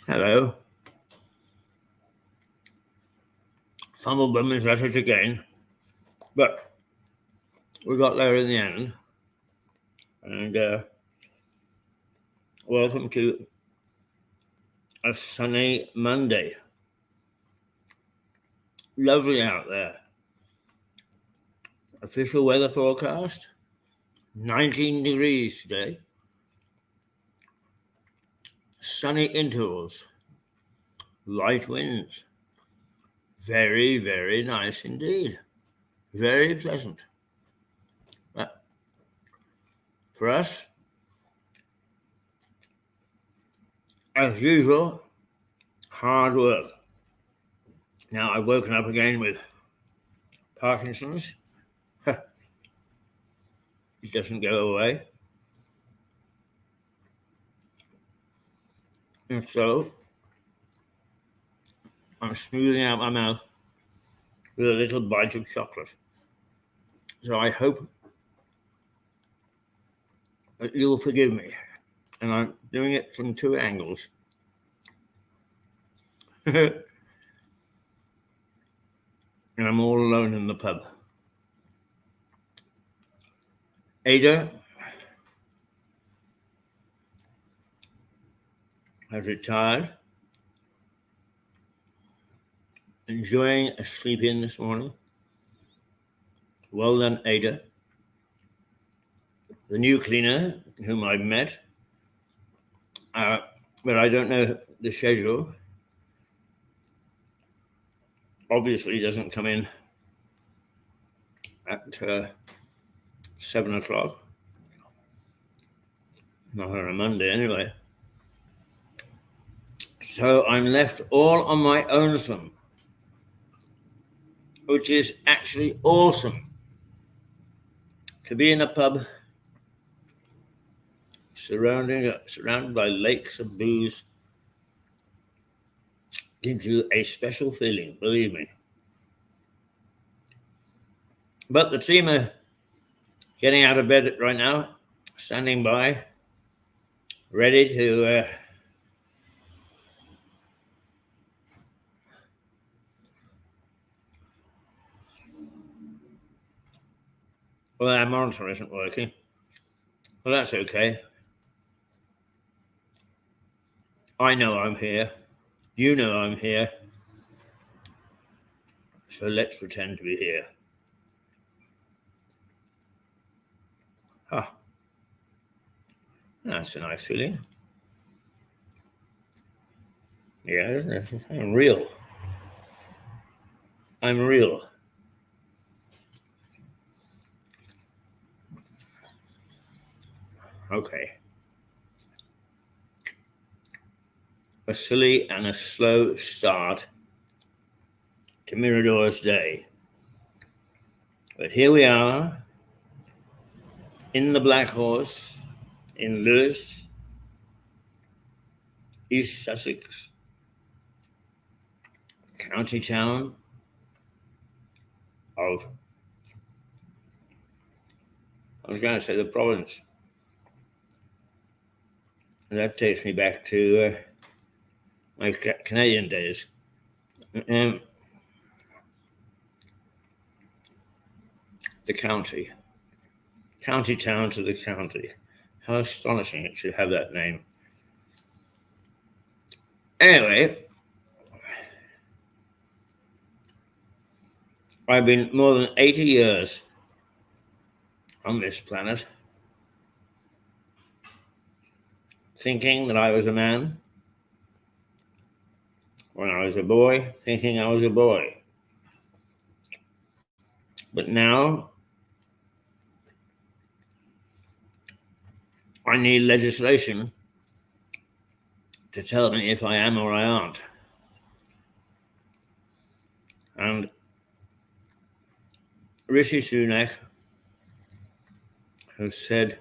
Hello. Fumblebum is at it again, but we got there in the end. And welcome to a sunny Monday. Lovely out there. Official weather forecast, 19 degrees today. Sunny intervals, light winds. Very, very nice indeed. Very pleasant. But for us, as usual, hard work. Now I've woken up again with Parkinson's. It doesn't go away. And so I'm smoothing out my mouth with a little bite of chocolate. So I hope that you'll forgive me. And I'm doing it from two angles. And I'm all alone in the pub. Ada has retired, enjoying a sleep in this morning. Well done, Ada. The new cleaner, whom I've met, but I don't know the schedule, obviously doesn't come in at 7 o'clock. Not on a Monday anyway. So I'm left all on my own, which is actually awesome. To be in a pub surrounded by lakes of booze gives you a special feeling, believe me. But the team are getting out of bed right now, standing by, ready to well, our monitor isn't working. Well, that's okay. I know I'm here. You know I'm here. So let's pretend to be here. That's a nice feeling. Yeah, I'm real. I'm real. Okay. A silly and a slow start to Mirador's day. But here we are in the Black Horse in Lewes, East Sussex, county town of, I was going to say the province. And that takes me back to my Canadian days. The county town to the county. How astonishing it should have that name. Anyway, I've been more than 80 years on this planet thinking that I was a man when I was a boy, thinking I was a boy. But now I need legislation to tell me if I am or I aren't. And Rishi Sunak has said,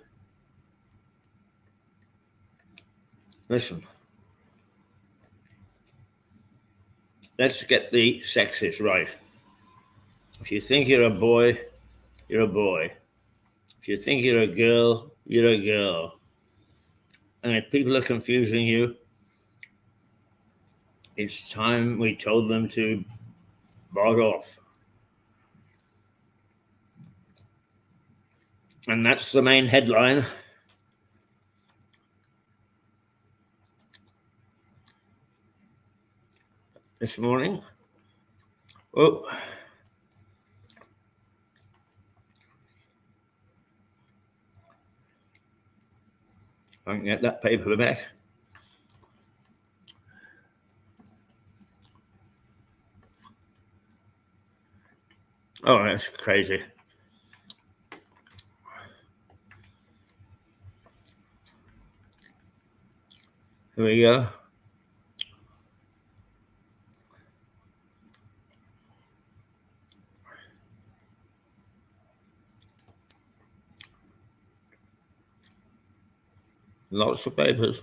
listen, let's get the sexes right. If you think you're a boy, you're a boy. If you think you're a girl, you're a girl. And if people are confusing you, it's time we told them to bog off. And that's the main headline this morning. Oh, I can get that paper back. Oh, that's crazy. Here we go. Lots of papers.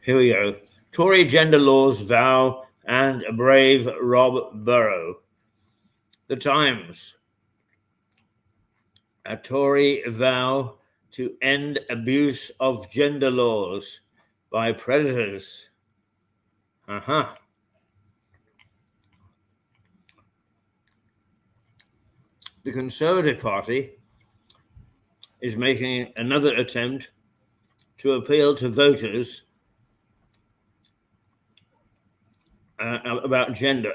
Here we go. Tory gender laws vow and brave Rob Burrow. The Times. A Tory vow to end abuse of gender laws by predators. The Conservative Party is making another attempt to appeal to voters about gender.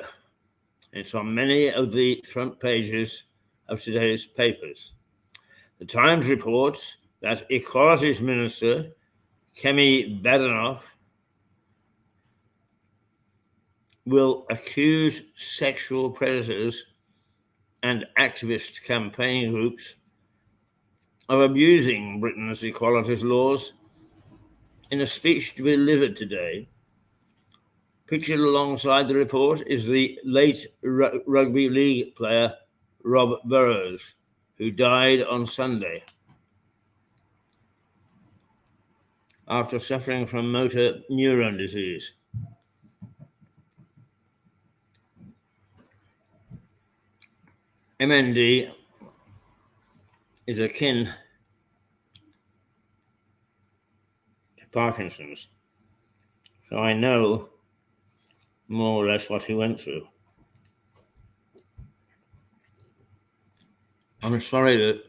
It's on many of the front pages of today's papers. The Times reports that Equalities Minister Kemi Badenoch will accuse sexual predators and activist campaign groups of abusing Britain's equalities laws. In a speech to be delivered today, pictured alongside the report is the late rugby league player Rob Burrows, who died on Sunday after suffering from motor neuron disease. MND is akin to Parkinson's, so I know more or less what he went through. I'm sorry that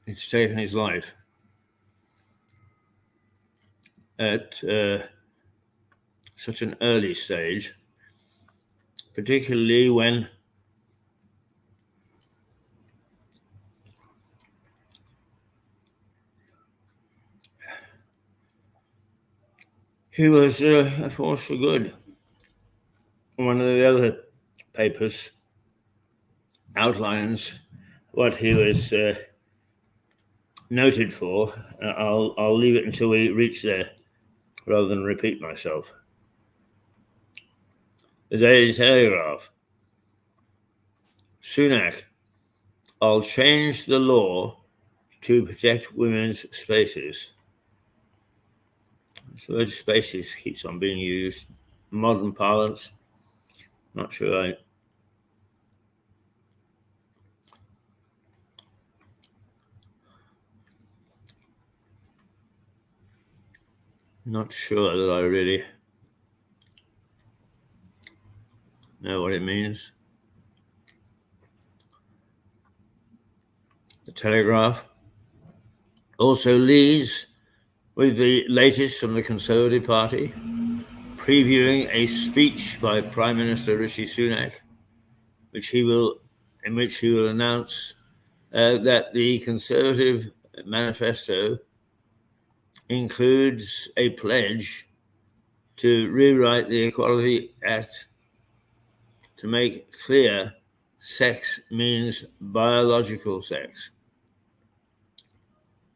it's taken his life at such an early stage, particularly when he was a force for good. One of the other papers outlines what he was noted for. I'll leave it until we reach there rather than repeat myself. The Daily Telegraph. Sunak, I'll change the law to protect women's spaces. The word spaces keeps on being used. Modern parlance, not sure Not sure that I really know what it means. The Telegraph also leads with the latest from the Conservative Party, previewing a speech by Prime Minister Rishi Sunak, in which he will announce that the Conservative manifesto includes a pledge to rewrite the Equality Act to make clear sex means biological sex.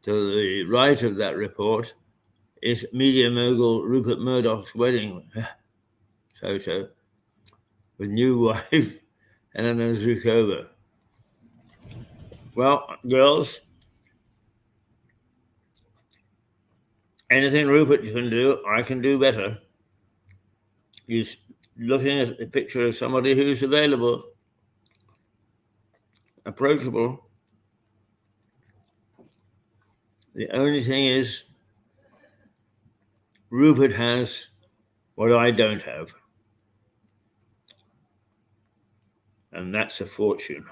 To the right of that report is media mogul Rupert Murdoch's wedding photo with new wife Elena Zukova. Well, girls, anything Rupert can do, I can do better. He's looking at a picture of somebody who's available, approachable. The only thing is, Rupert has what I don't have, and that's a fortune.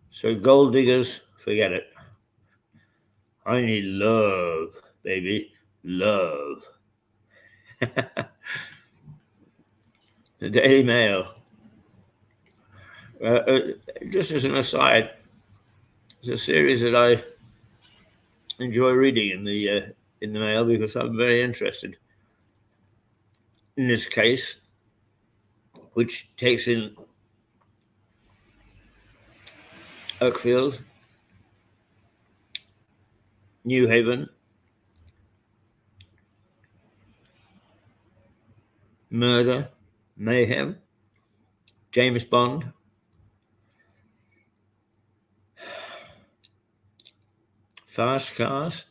So gold diggers, forget it. I need love, baby, love. The Daily Mail. Just as an aside, it's a series that I enjoy reading in the Mail because I'm very interested in this case, which takes in Uckfield, New Haven, murder, mayhem, James Bond, fast cars,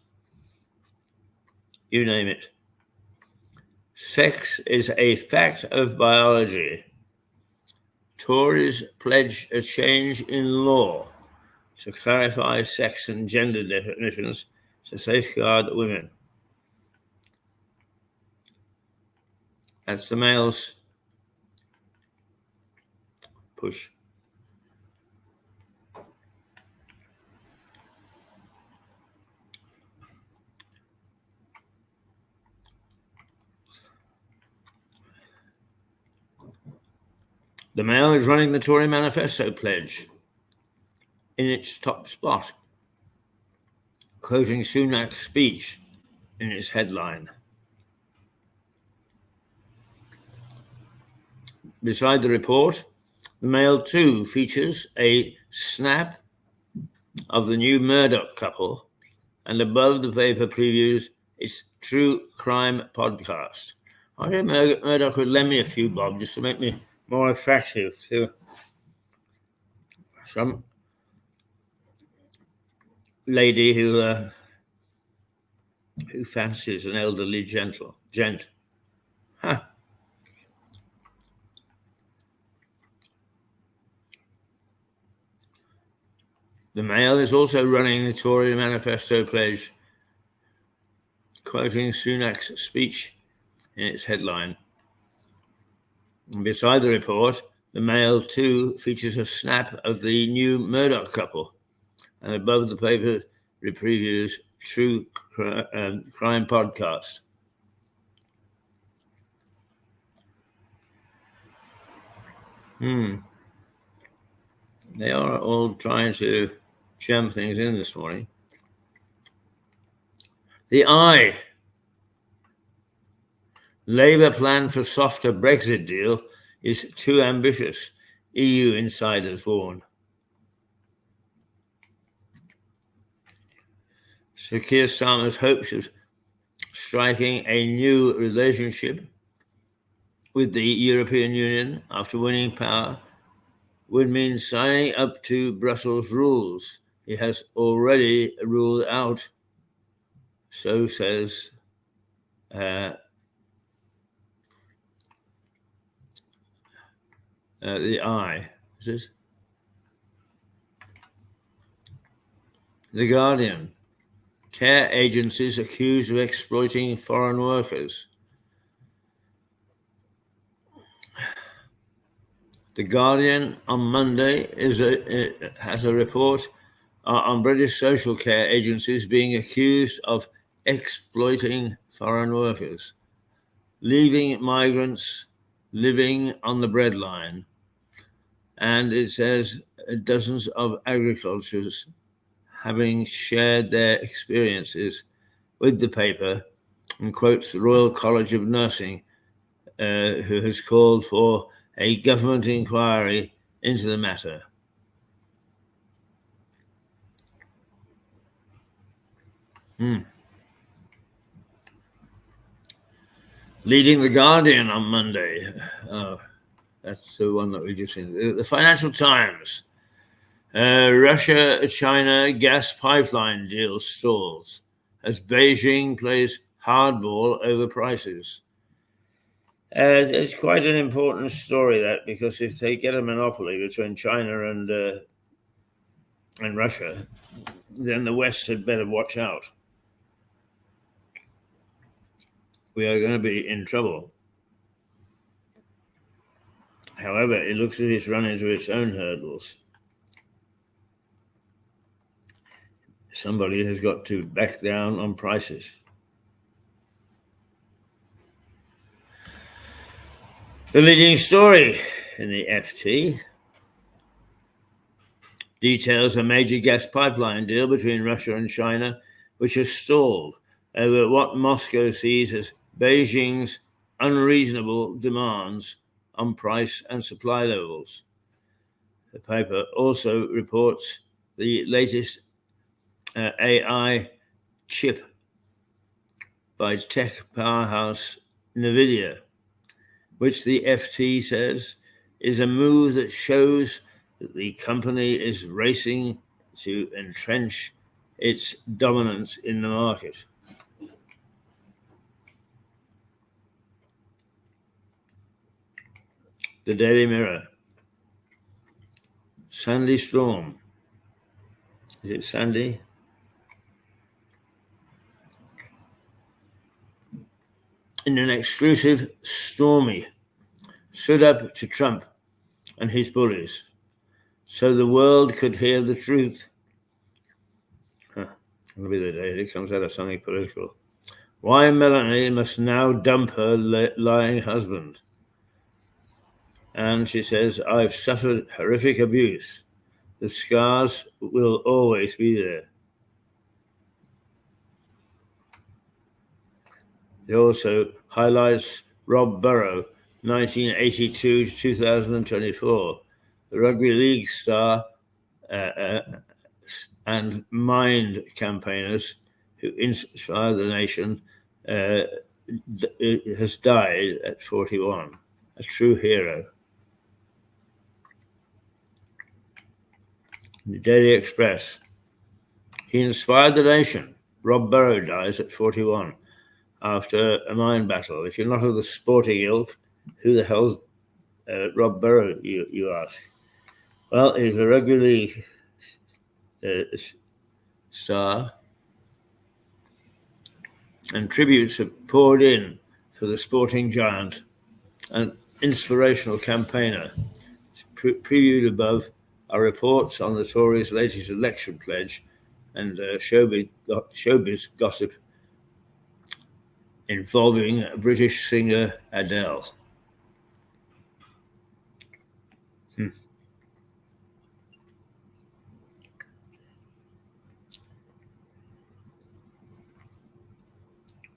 you name it. Sex is a fact of biology. Tories pledge a change in law to clarify sex and gender definitions to safeguard women. That's the Mail's push. The Mail is running the Tory manifesto pledge in its top spot, quoting Sunak's speech in its headline. Beside the report, the Mail too features a snap of the new Murdoch couple, and above the paper previews its true crime podcast. I think Murdoch would lend me a few bob just to make me more attractive to some lady who fancies an elderly gent. Huh. The Mail is also running the Tory manifesto pledge, quoting Sunak's speech in its headline. And beside the report, the Mail too features a snap of the new Murdoch couple, and above the paper previews true crime podcast. They are all trying to jam things in this morning. The Eye. Labour plan for softer Brexit deal is too ambitious, EU insiders warn. Sir Keir Starmer's hopes of striking a new relationship with the European Union after winning power would mean signing up to Brussels rules he has already ruled out, so says the Eye. Is it? The Guardian. Care agencies accused of exploiting foreign workers. The Guardian on Monday has a report on British social care agencies being accused of exploiting foreign workers, leaving migrants living on the breadline. And it says dozens of agriculturists having shared their experiences with the paper and quotes the Royal College of Nursing, who has called for a government inquiry into the matter. Leading the Guardian on Monday. That's the one that we just seen. The Financial Times. Russia-China gas pipeline deal stalls as Beijing plays hardball over prices. It's quite an important story, that, because if they get a monopoly between China and Russia, then the West had better watch out. We are going to be in trouble. However, it looks as if it's run into its own hurdles. Somebody has got to back down on prices. The leading story in the FT details a major gas pipeline deal between Russia and China, which has stalled over what Moscow sees as Beijing's unreasonable demands on price and supply levels. The paper also reports the latest AI chip by tech powerhouse NVIDIA, which the FT says is a move that shows that the company is racing to entrench its dominance in the market. The Daily Mirror. Sandy storm. Is it Sandy? In an exclusive, Stormy stood up to Trump and his bullies so the world could hear the truth. It'll be the day it comes out of something political. Why Melanie must now dump her lying husband. And she says, I've suffered horrific abuse. The scars will always be there. It also highlights Rob Burrow, 1982 to 2024, the rugby league star and mind campaigners who inspire the nation, has died at 41, a true hero. The Daily Express. He inspired the nation. Rob Burrow dies at 41 after a mind battle. If you're not of the sporting ilk, who the hell's Rob Burrow, you ask? Well, he's a rugby league star, and tributes have poured in for the sporting giant, an inspirational campaigner. Previewed above are reports on the Tories' latest election pledge and showbiz gossip involving British singer Adele.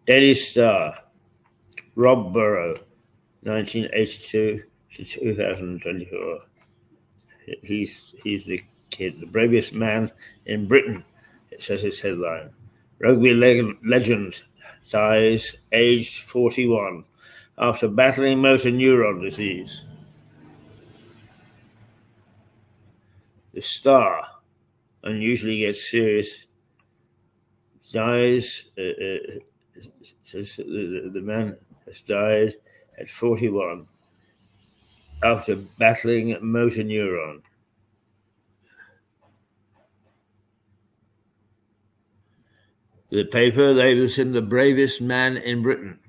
Daily Star. Rob Burrow, 1982 to 2024. He's the kid, the bravest man in Britain, it says his headline. Rugby legend dies aged 41 after battling motor neuron disease. The Star unusually gets serious. Dies, says the man has died at 41 after battling motor neuron. The paper labels him the bravest man in Britain.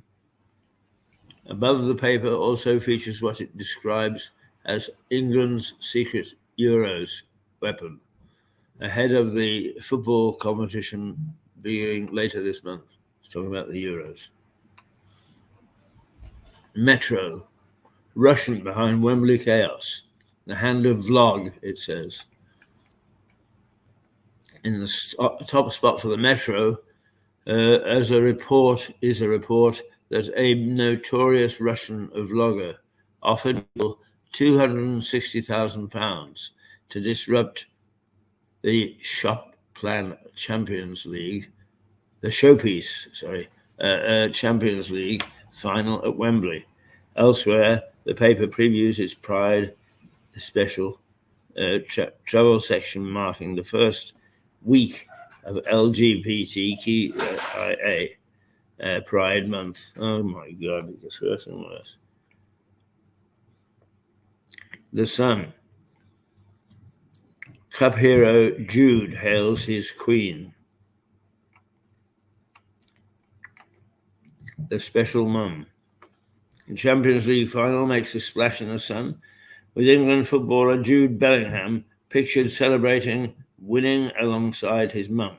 Above the paper also features what it describes as England's secret Euros weapon, ahead of the football competition beginning later this month. It's talking about the Euros. Metro, Russian behind Wembley chaos. The hand of vlog, it says. In the top spot for the Metro, As a report that a notorious Russian vlogger offered £260,000 to disrupt the Showpiece Champions League final at Wembley. Elsewhere, the paper previews its Pride special travel section marking the first week of LGBTQIA Pride Month. Oh my God, it gets worse and worse. The Sun. Cup hero Jude hails his queen. The Special Mum. The Champions League final makes a splash in the sun, with England footballer Jude Bellingham pictured celebrating winning alongside his mum.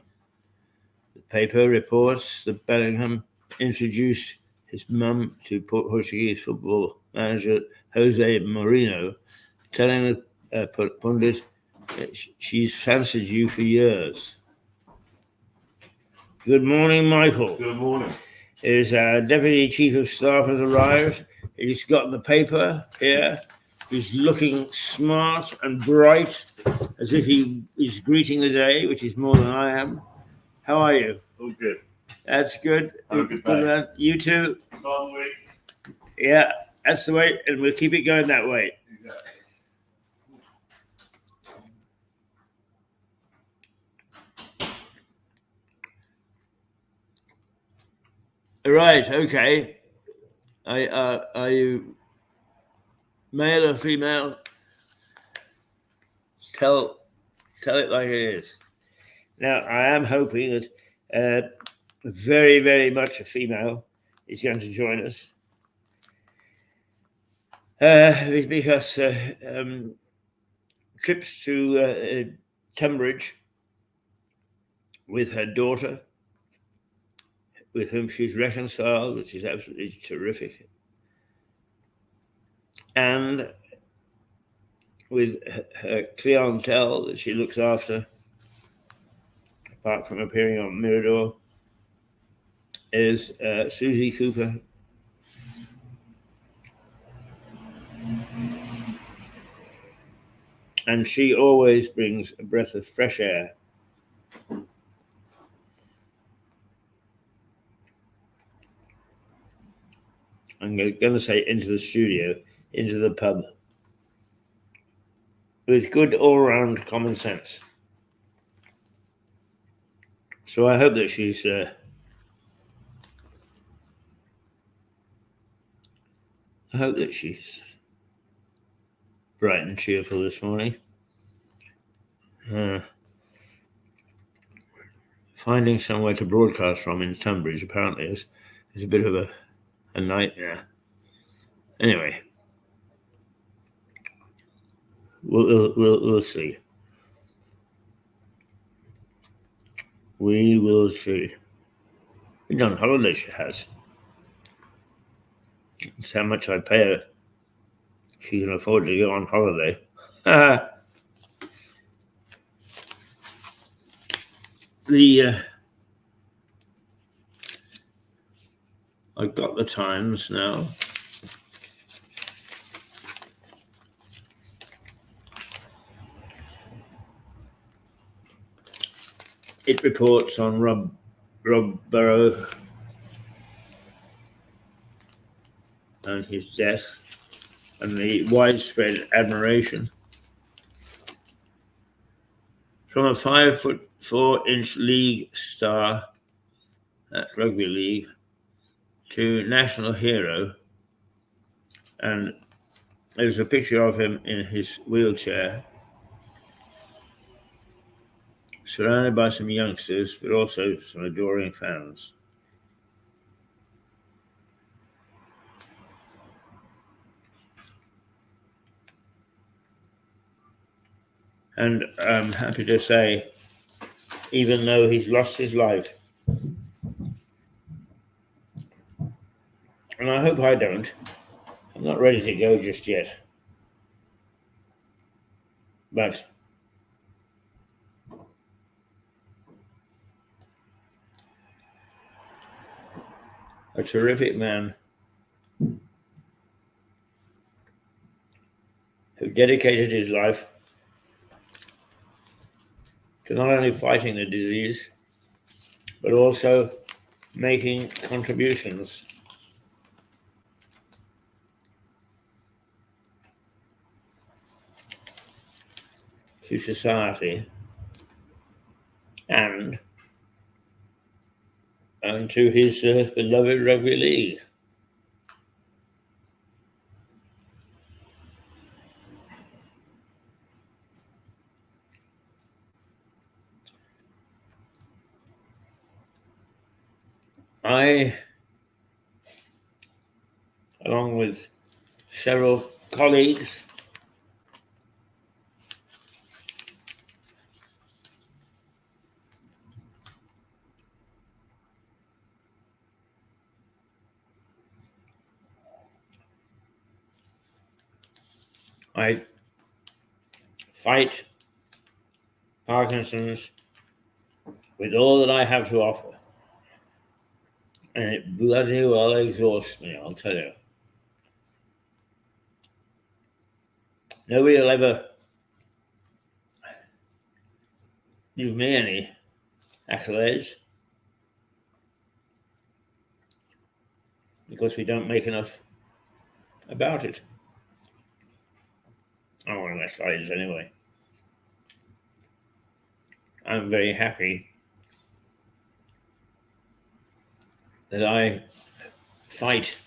The paper reports that Bellingham introduced his mum to Portuguese football manager Jose Mourinho, telling the pundit she's fancied you for years. Good morning, Michael. Good morning. His Deputy Chief of Staff has arrived. He's got the paper here. He's looking smart and bright, as if he is greeting the day, which is more than I am. How are you? All good. That's good. Have a good day. Man. You too? Long week. Yeah, that's the way, and we'll keep it going that way. Exactly. Right, okay. Are you male or female? Tell it like it is. Now, I am hoping that very, very much a female is going to join us. Because trips to Tunbridge with her daughter, with whom she's reconciled, which is absolutely terrific, and with her clientele that she looks after, apart from appearing on Mirador, is Susie Cooper. And she always brings a breath of fresh air. I'm going to say into the studio, into the pub, with good all-round common sense. So I hope that she's bright and cheerful this morning. Finding somewhere to broadcast from in Tunbridge apparently is a bit of a nightmare. Anyway, we'll see. We will see. Been on holiday, she has. It's how much I pay her. She can afford to go on holiday. I've got the Times now. It reports on Rob Burrow and his death and the widespread admiration from a 5'4" league star at rugby league to national hero. And there's a picture of him in his wheelchair, surrounded by some youngsters, but also some adoring fans. And I'm happy to say, even though he's lost his life, and I hope I don't, I'm not ready to go just yet. But a terrific man who dedicated his life to not only fighting the disease, but also making contributions to society and to his beloved rugby league. I, along with several colleagues, I fight Parkinson's with all that I have to offer. And it bloody well exhausts me, I'll tell you. Nobody will ever give me any accolades because we don't make enough about it. I don't want accolades anyway. I'm very happy that I fight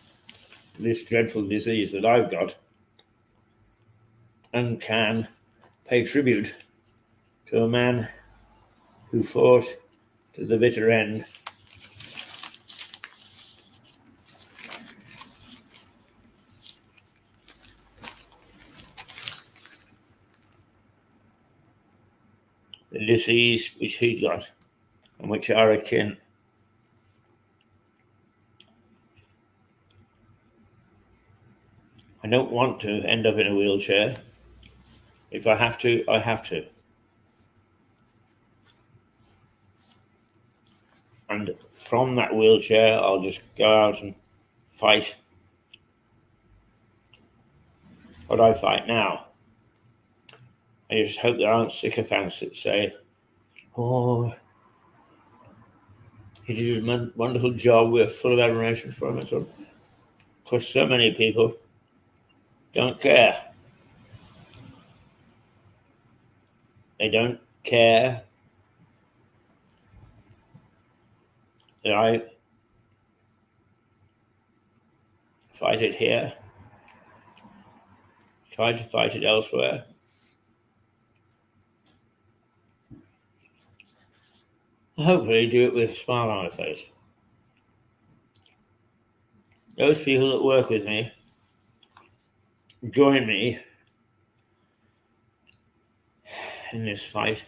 this dreadful disease that I've got and can pay tribute to a man who fought to the bitter end. The disease which he got and which are akin. I don't want to end up in a wheelchair. If I have to, I have to. And from that wheelchair, I'll just go out and fight what I fight now. I just hope there aren't sycophants that say, oh, he did a wonderful job, we're full of admiration for him. So, because so many people don't care. They don't care that I fight it here, try to fight it elsewhere. Hopefully do it with a smile on my face. Those people that work with me join me in this fight.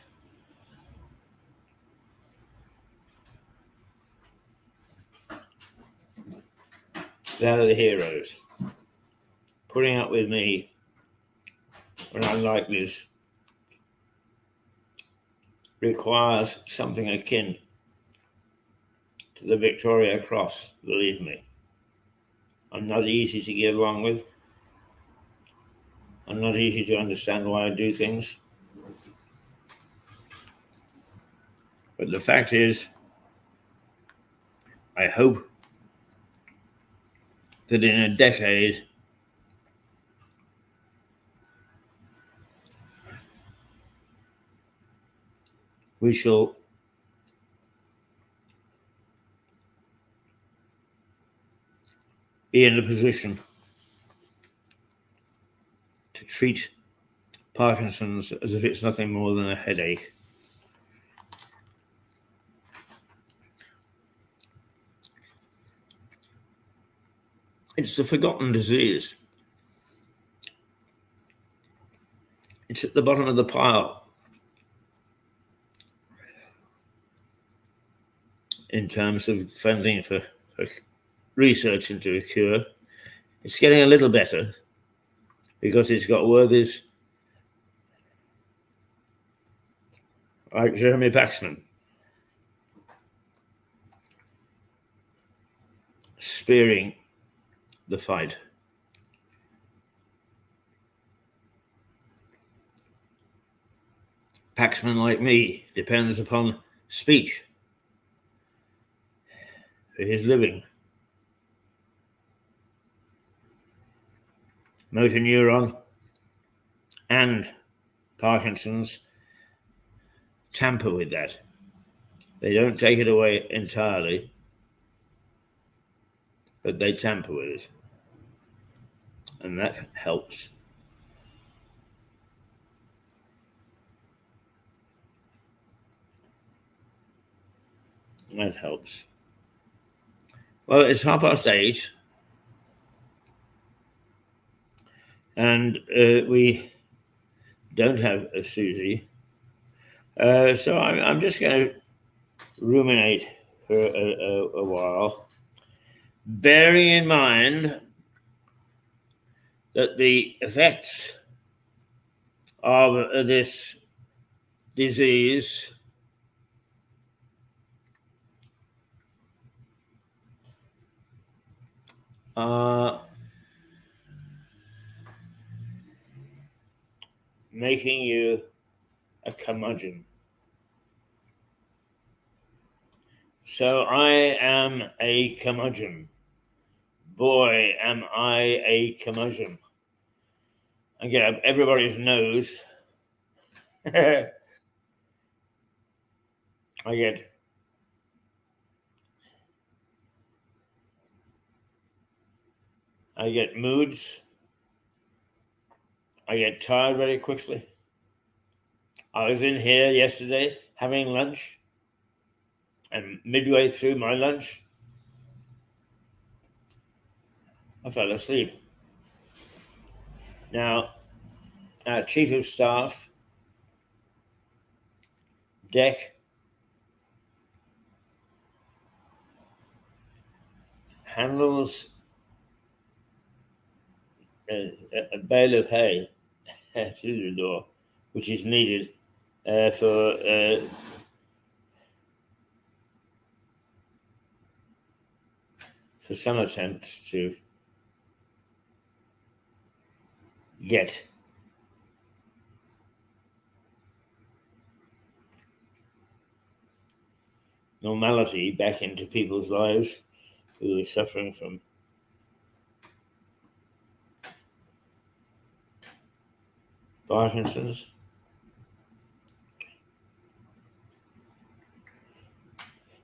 They're the heroes. Putting up with me when I'm like this requires something akin to the Victoria Cross, believe me. I'm not easy to get along with. I'm not easy to understand why I do things. But the fact is, I hope that in a decade, we shall be in a position to treat Parkinson's as if it's nothing more than a headache. It's the forgotten disease. It's at the bottom of the pile in terms of funding for research into a cure. It's getting a little better because it's got worthies like Jeremy Paxman. spearing the fight. Paxman like me depends upon speech for his living. Motor neuron and Parkinson's tamper with that. They don't take it away entirely, but they tamper with it. And that helps. That helps. Well, it's 8:30, and we don't have a Susie. So I'm just going to ruminate for a while, bearing in mind that the effects of this disease are making you a curmudgeon. So I am a curmudgeon. Boy, am I a curmudgeon. I get up everybody's nose. I get moods. I get tired very quickly. I was in here yesterday having lunch, and midway through my lunch, I fell asleep. Now, our Chief of Staff, Deck, handles a bale of hay through the door, which is needed for some attempts to get normality back into people's lives who are suffering from Parkinson's.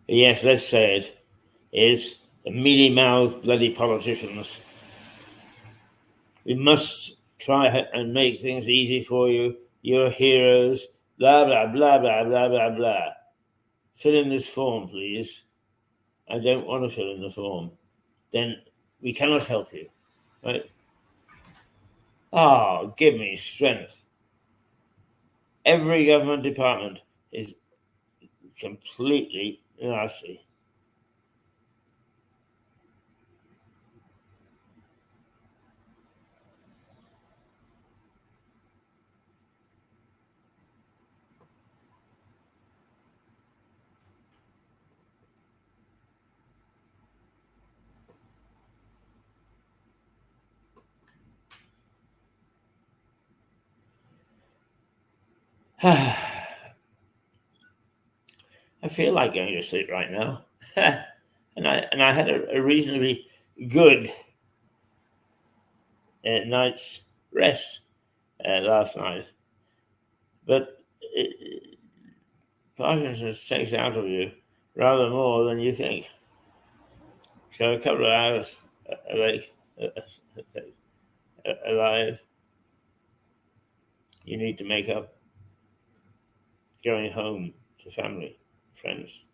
Yes, let's say it is the mealy-mouthed bloody politicians. We must try and make things easy for you. You're heroes. Blah, blah, blah, blah, blah, blah, blah. Fill in this form, please. I don't want to fill in the form. Then we cannot help you, right? Oh, give me strength. Every government department is completely nasty. I feel like going to sleep right now. and I had a reasonably good night's rest last night. But Parkinson's takes out of you rather more than you think. So a couple of hours awake, alive, you need to make up going home to family, friends.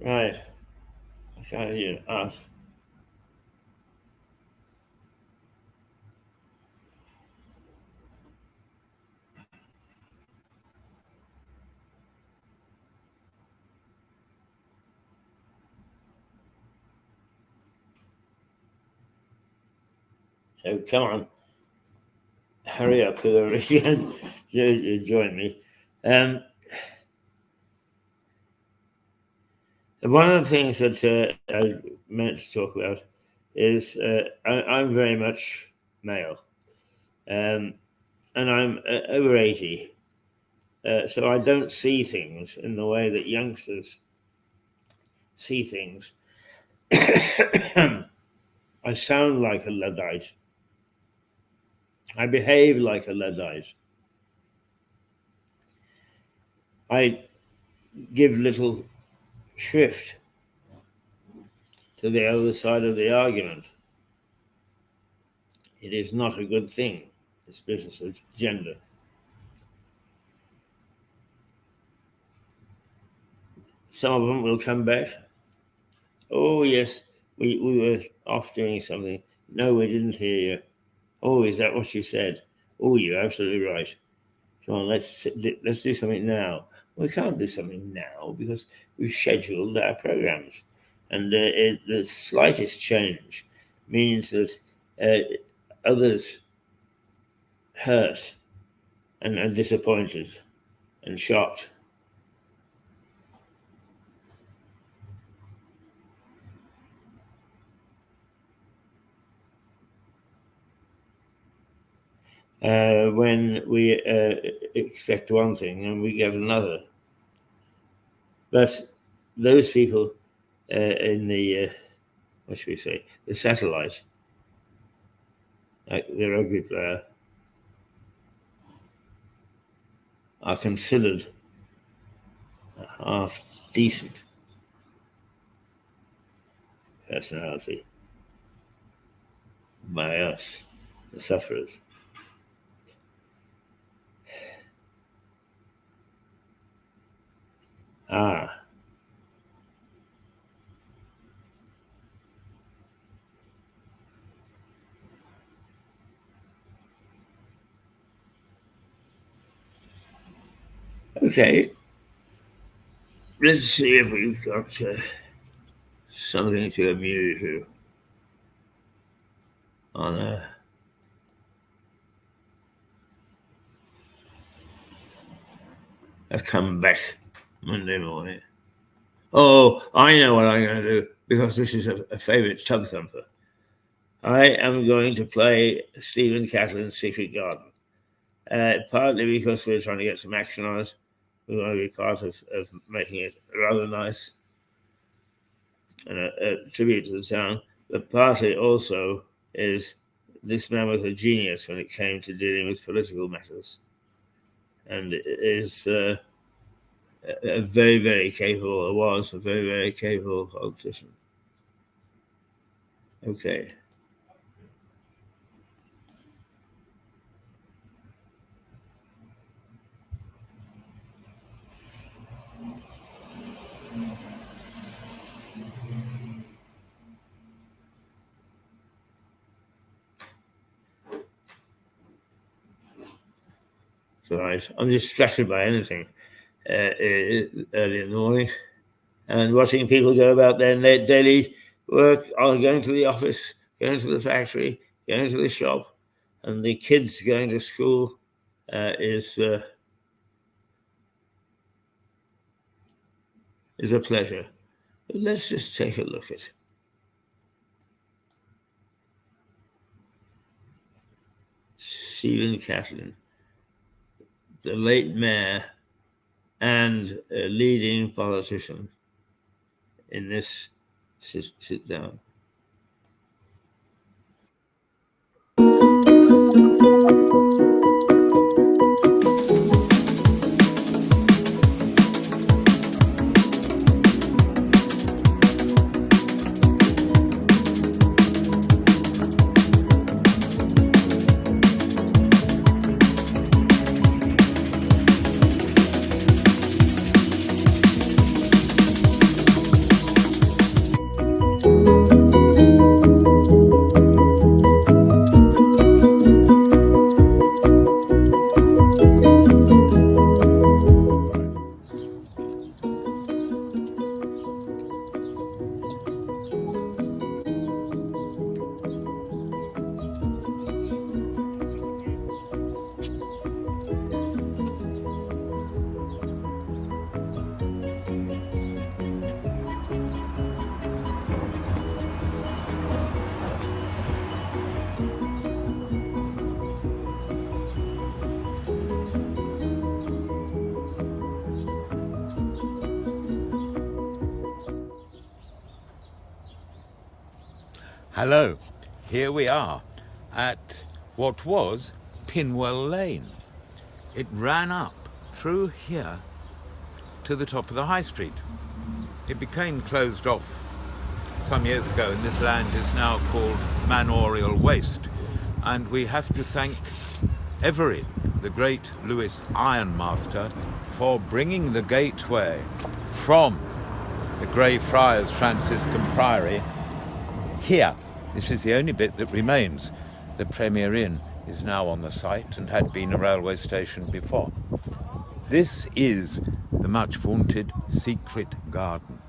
Right. I can't hear you ask. So come on, hurry up, whoever is going to join me. One of the things that I meant to talk about is I'm very much male, um, and I'm over 80, so I don't see things in the way that youngsters see things. I sound like a Luddite. I behave like a Luddite. I give little shrift to the other side of the argument. It is not a good thing, this business of gender. Some of them will come back. Oh, yes, we were off doing something. No, we didn't hear you. Oh, is that what you said? Oh, you're absolutely right. Come on, let's do something now. We can't do something now because we've scheduled our programs, and the slightest change means that others hurt and are disappointed and shocked. When we expect one thing and we get another. But those people in the, what should we say, the satellite, like the rugby player, are considered a half decent personality by us, the sufferers. Ah, okay. Let's see if we've got something to amuse you on a comeback Monday morning. Oh, I know what I'm going to do because this is a favorite tub thumper. I am going to play Stephen Catlin's Secret Garden, partly because we're trying to get some action on it. We want to be part of making it rather nice and a tribute to the town, but partly also is this man was a genius when it came to dealing with political matters, and is a very, very capable, or was a very, very capable politician. Okay. Right. I'm distracted by anything early in the morning and watching people go about their daily work, or going to the office, going to the factory, going to the shop, and the kids going to school is a pleasure. But let's just take a look at Stephen Catlin, the late mayor and a leading politician in this sit down. Hello, here we are at what was Pinwell Lane. It ran up through here to the top of the High Street. It became closed off some years ago, and this land is now called Manorial Waste. And we have to thank Every, the great Lewis ironmaster, for bringing the gateway from the Grey Friars Franciscan Priory here. This is the only bit that remains. The Premier Inn is now on the site and had been a railway station before. This is the much vaunted Secret Garden.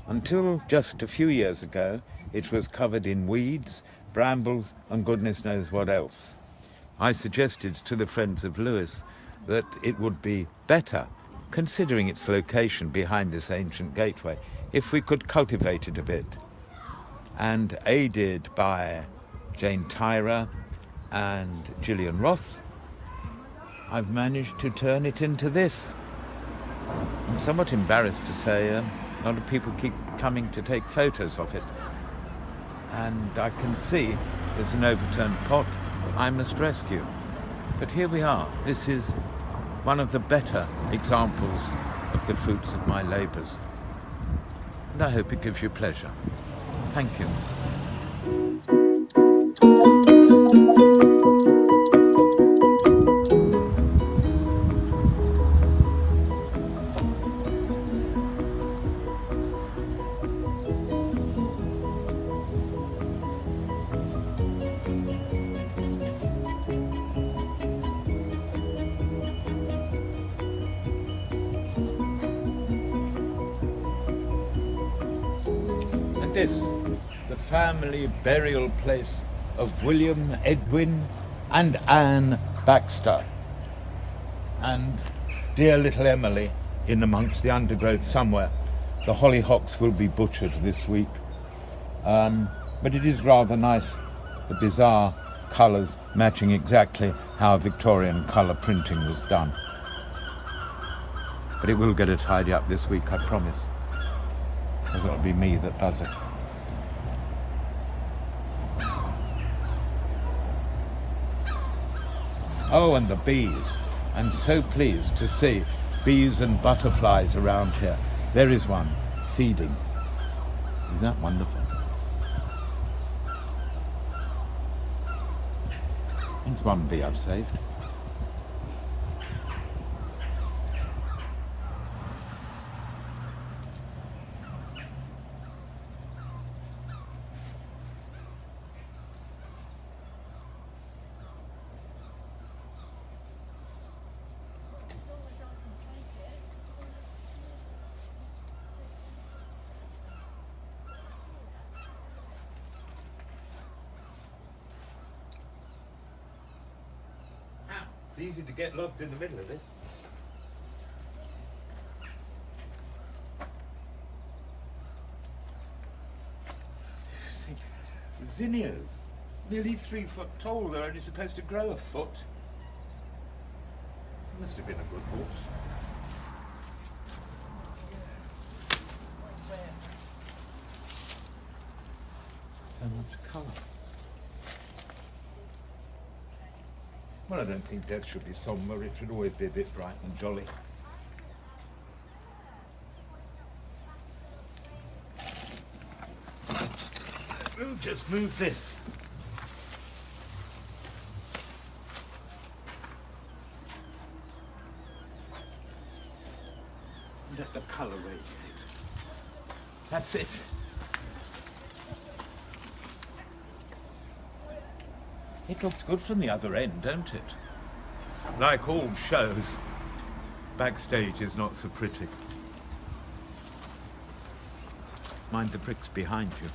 Until just a few years ago, it was covered in weeds, brambles, and goodness knows what else. I suggested to the friends of Lewis that it would be better, considering its location behind this ancient gateway, if we could cultivate it a bit. And aided by Jane Tyra and Gillian Ross, I've managed to turn it into this. I'm somewhat embarrassed to say a lot of people keep coming to take photos of it. And I can see there's an overturned pot I must rescue. But here we are. This is one of the better examples of the fruits of my labours. And I hope it gives you pleasure. Thank you. This, the family burial place of William Edwin and Anne Baxter. And dear little Emily in amongst the undergrowth somewhere. The hollyhocks will be butchered this week. But it is rather nice, the bizarre colours matching exactly how Victorian colour printing was done. But it will get a tidy up this week, I promise. Because it'll be me that does it. Oh, and the bees. I'm so pleased to see bees and butterflies around here. There is one feeding. Isn't that wonderful? There's one bee I've saved. It's easy to get lost in the middle of this. See, zinnias, nearly 3 foot tall. They're only supposed to grow a foot. Must have been a good horse. So much colour. Well, I don't think death should be somber. It should always be a bit bright and jolly. We'll just move this. Let the colour radiate. That's it. It looks good from the other end, don't it? Like all shows, backstage is not so pretty. Mind the bricks behind you.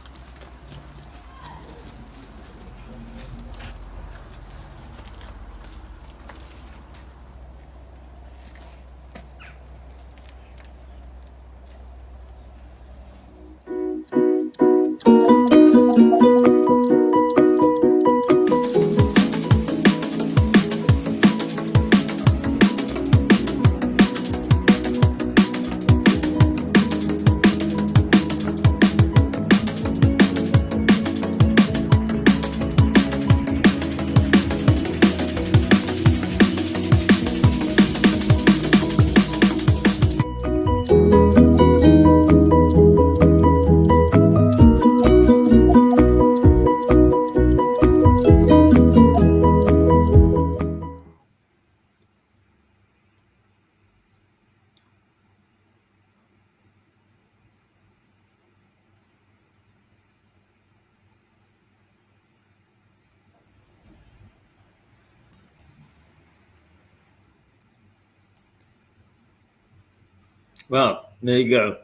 Well, there you go.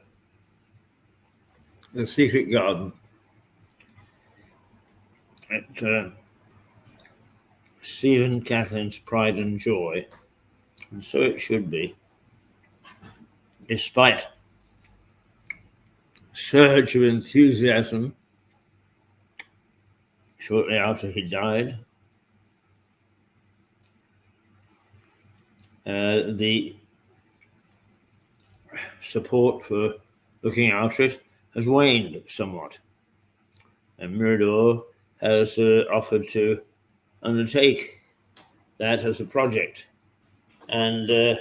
The Secret Garden at Stephen Catlin's pride and joy. And so it should be, despite surge of enthusiasm shortly after he died. The support for looking after it has waned somewhat, and Mirador has offered to undertake that as a project. And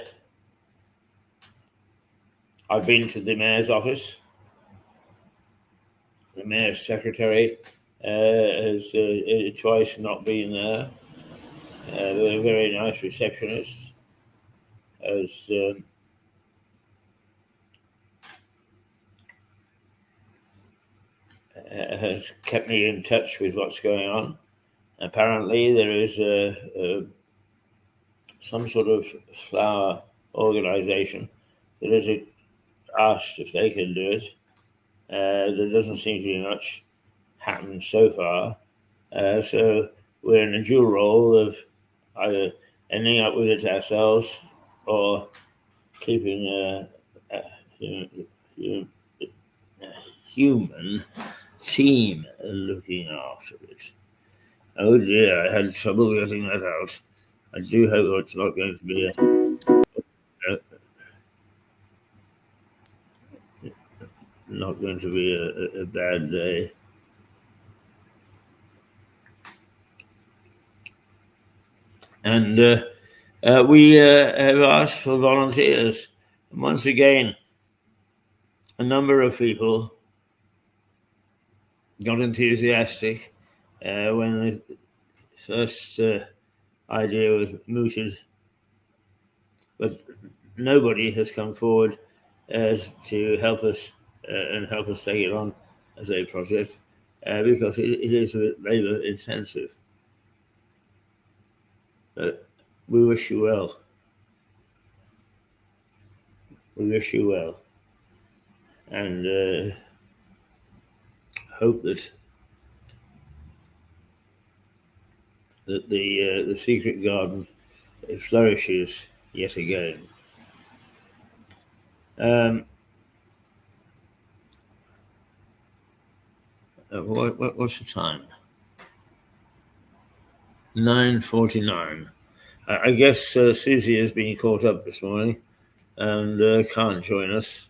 I've been to the mayor's office. The mayor's secretary has twice not been there. A very nice receptionist has kept me in touch with what's going on. Apparently, there is some sort of flower organization that has asked if they can do it. There doesn't seem to be much happened so far. So we're in a dual role of either ending up with it ourselves or keeping a human team looking after it. Oh dear, I had trouble getting that out. I do hope it's not going to be a bad day. And we have asked for volunteers. And once again, a number of people got enthusiastic when the first idea was mooted, but nobody has come forward to help us and help us take it on as a project because it is a bit labor intensive. But we wish you well. We wish you well, and hope that the secret garden flourishes yet again. What's the time? 9:49. I guess Susie has been caught up this morning and can't join us.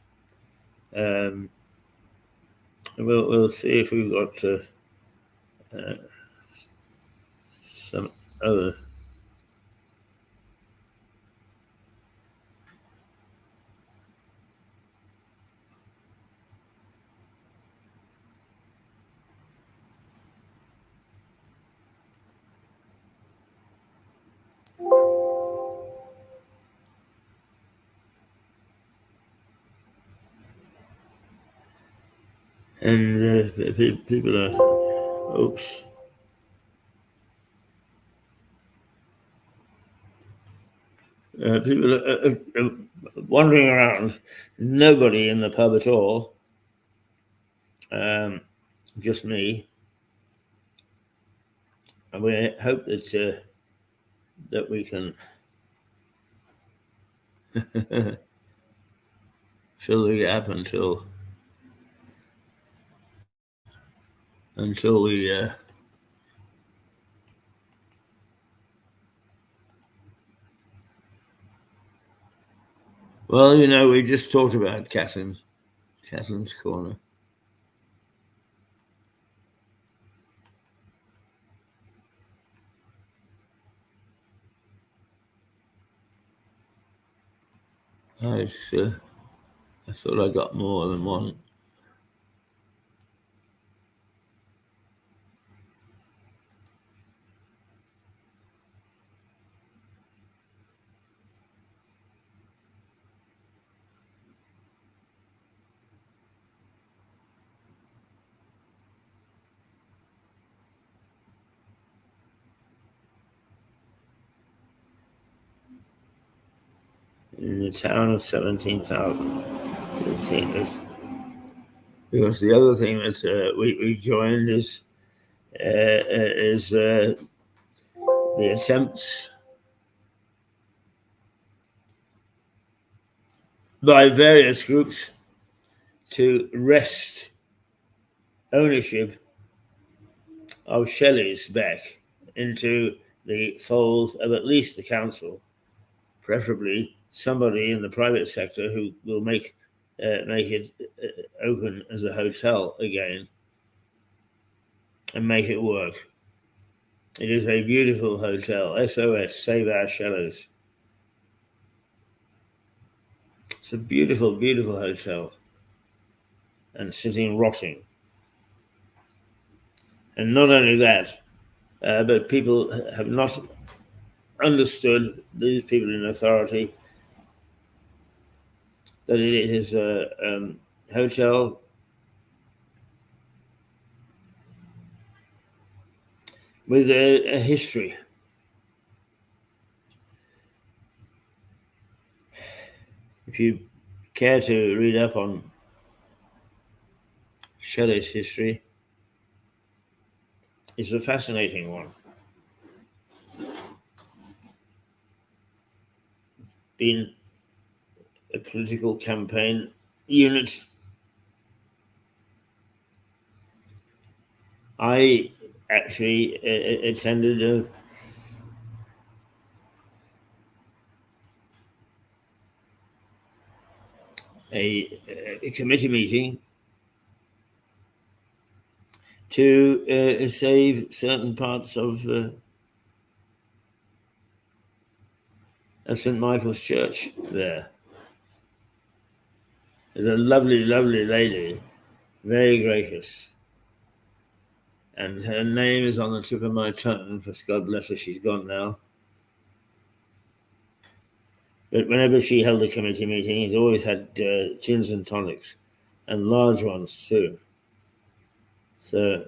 We'll see if we've got some other. And people are, oops. People are wandering around. Nobody in the pub at all. Just me. And we hope that we can fill the gap until we. Well, we just talked about Catherine's Corner. I thought I got more than one. In the town of 17,000. think that, because the other thing that we joined is the attempts by various groups to wrest ownership of Shelley's back into the fold of at least the council, preferably somebody in the private sector who will make it open as a hotel again and make it work. It is a beautiful hotel. SOS, save our Shallows. It's a beautiful, beautiful hotel, and sitting rotting. And not only that, but people have not understood, these people in authority, that it is a hotel with a history. If you care to read up on Shelley's history, it's a fascinating one. Been a political campaign unit. I actually attended a committee meeting to save certain parts of St. Michael's Church there. There's a lovely, lovely lady, very gracious. And her name is on the tip of my tongue, because God bless her, she's gone now. But whenever she held a committee meeting, it always had gins and tonics, and large ones too. So,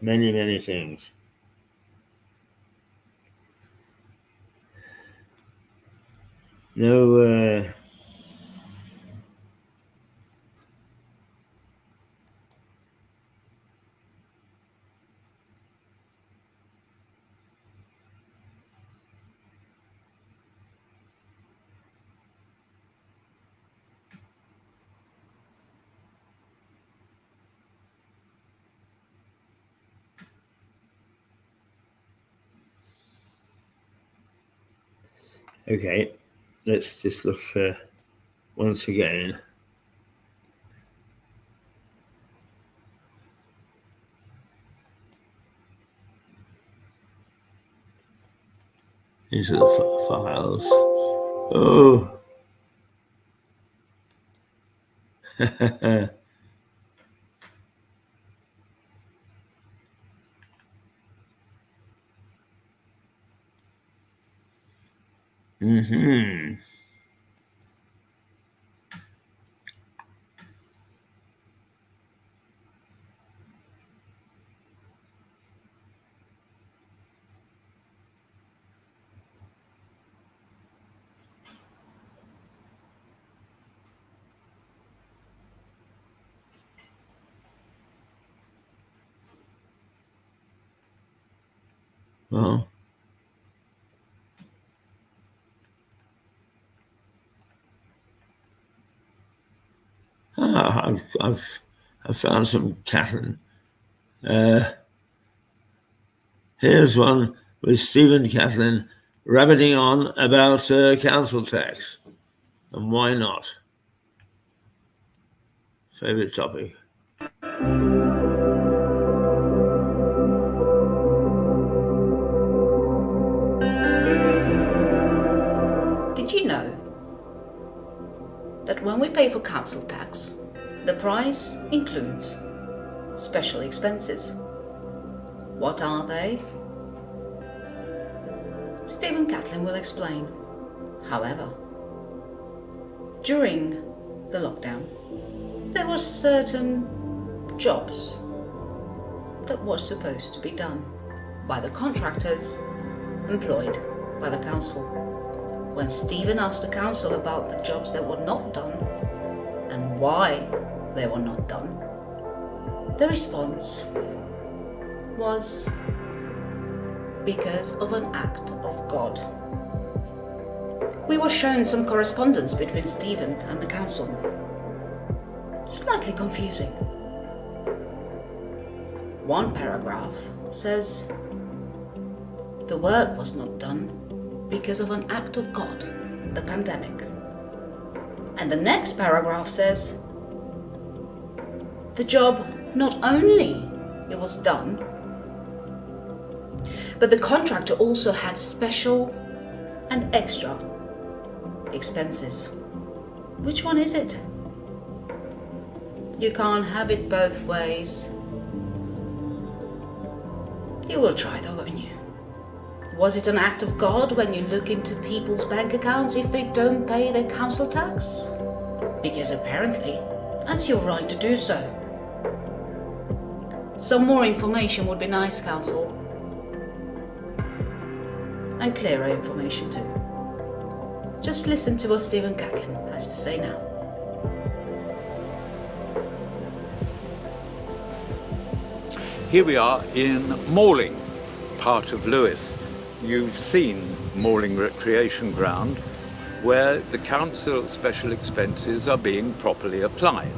many, many things. No, okay, let's just look once again. Into the files. Oh. Mm-hmm. Well, I've found some cattle. Here's one with Stephen Catlin rabbiting on about council tax, and why not? Favorite topic. Did you know that when we pay for council tax, the price includes special expenses? What are they? Stephen Catlin will explain. However, during the lockdown, there were certain jobs that were supposed to be done by the contractors employed by the council. when Stephen asked the council about the jobs that were not done and why they were not done, the response was because of an act of God. We were shown some correspondence between Stephen and the council. Slightly confusing. One paragraph says the work was not done because of an act of God, the pandemic. And the next paragraph says the job not only it was done, but the contractor also had special and extra expenses. Which one is it? You can't have it both ways. You will try though, won't you? Was it an act of God when you look into people's bank accounts if they don't pay their council tax? Because apparently, that's your right to do so. Some more information would be nice, council. And clearer information too. Just listen to what Stephen Catlin has to say now. Here we are in Malling, part of Lewes. You've seen Malling Recreation Ground, where the council special expenses are being properly applied.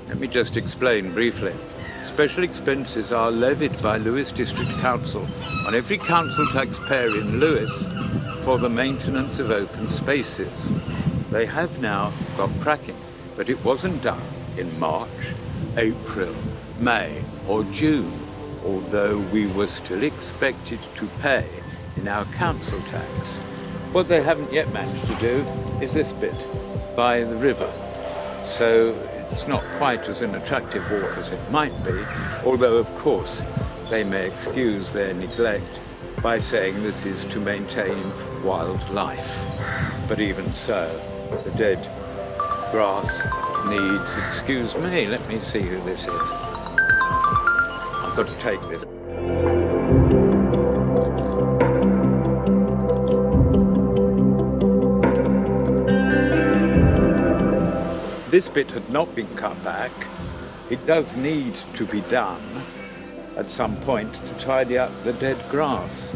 Let me just explain briefly. Special expenses are levied by Lewes District Council on every council taxpayer in Lewes for the maintenance of open spaces. They have now got cracking, but it wasn't done in March, April, May or June, although we were still expected to pay in our council tax. What they haven't yet managed to do is this bit, by the river. So it's not quite as an attractive walk as it might be, although of course they may excuse their neglect by saying this is to maintain wildlife. But even so, the dead grass needs, excuse me, let me see who this is. I've got to take this. This bit had not been cut back. It does need to be done at some point to tidy up the dead grass.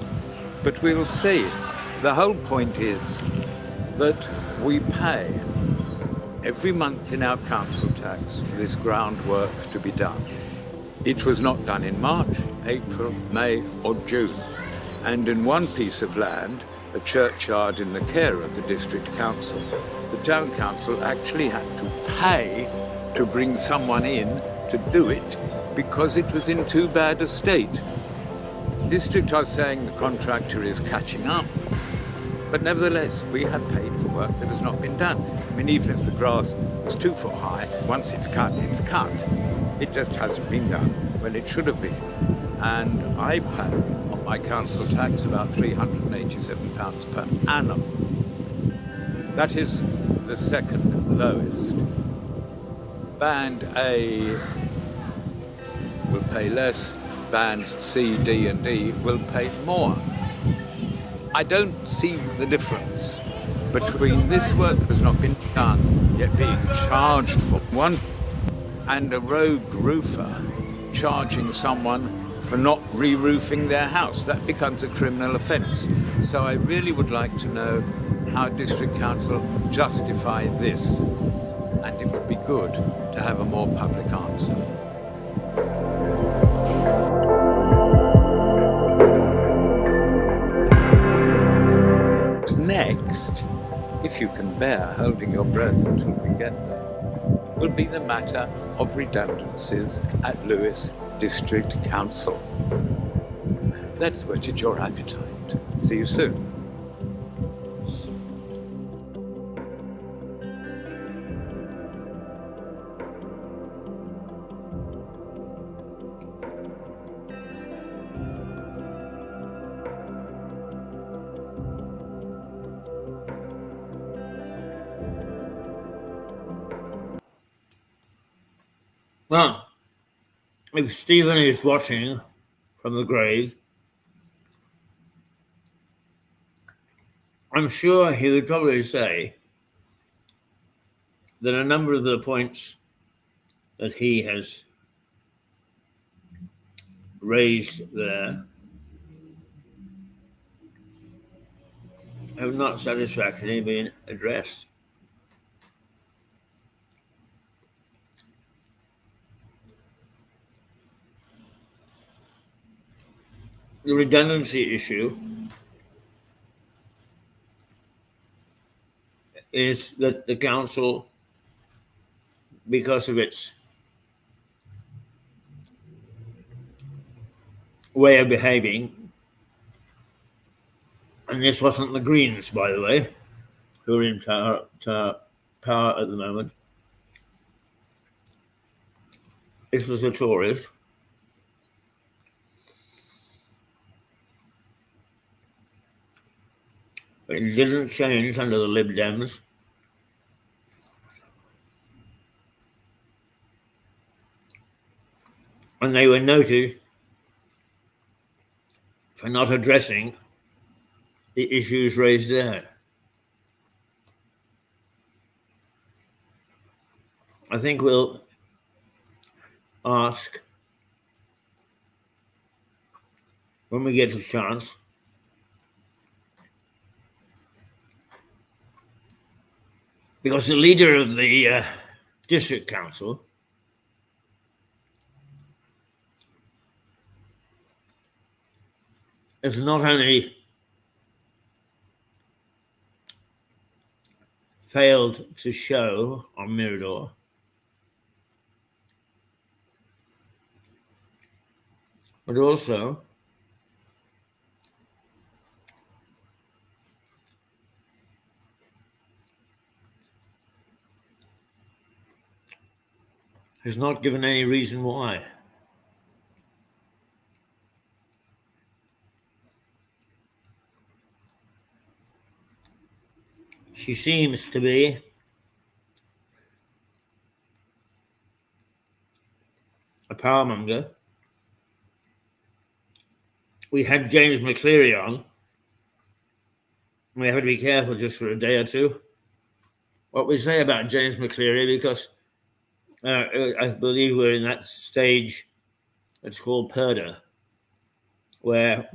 But we'll see. The whole point is that we pay every month in our council tax for this groundwork to be done. It was not done in March, April, May or June. And in one piece of land, a churchyard in the care of the district council, the town council actually had to pay to bring someone in to do it because it was in too bad a state. District are saying the contractor is catching up, but nevertheless we have paid for work that has not been done. I mean, even if the grass was 2 foot high, once it's cut, it's cut. It just hasn't been done when it should have been. And I pay on my council tax about £387 per annum. That is the second lowest. Band A will pay less, bands C, D and D will pay more. I don't see the difference between this work that has not been done, yet being charged for one, and a rogue roofer charging someone for not re-roofing their house. That becomes a criminal offence. So I really would like to know how District Council justify this, and it would be good to have a more public answer. Next, if you can bear holding your breath until we get there, will be the matter of redundancies at Lewes District Council. That's whetted your appetite. See you soon. Well, if Stephen is watching from the grave, I'm sure he would probably say that a number of the points that he has raised there have not satisfactorily been addressed. The redundancy issue is that the council, because of its way of behaving, and this wasn't the Greens, by the way, who are in power at the moment, this was the Tories. It didn't change under the Lib Dems. And they were noted for not addressing the issues raised there. I think we'll ask, when we get a chance, because the leader of the district council has not only failed to show on Mirador, but also has not given any reason why. She seems to be a powermonger. We had James McCleary on. We have to be careful just for a day or two what we say about James McCleary, because I believe we're in that stage, it's called Purdah, where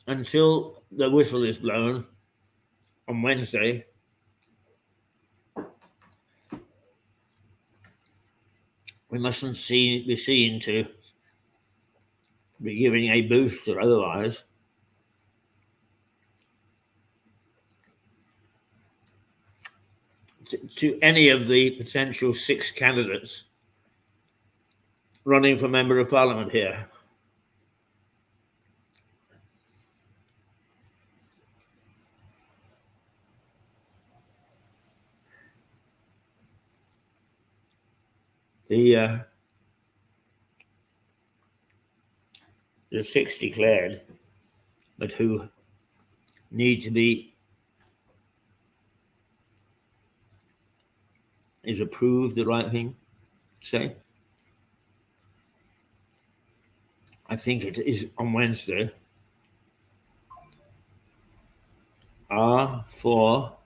until the whistle is blown on Wednesday, we mustn't be seen to be giving a boost or otherwise to any of the potential 6 candidates running for Member of Parliament here. The 6 declared, but who need to be is approved the right thing to say? I think it is on Wednesday. Are for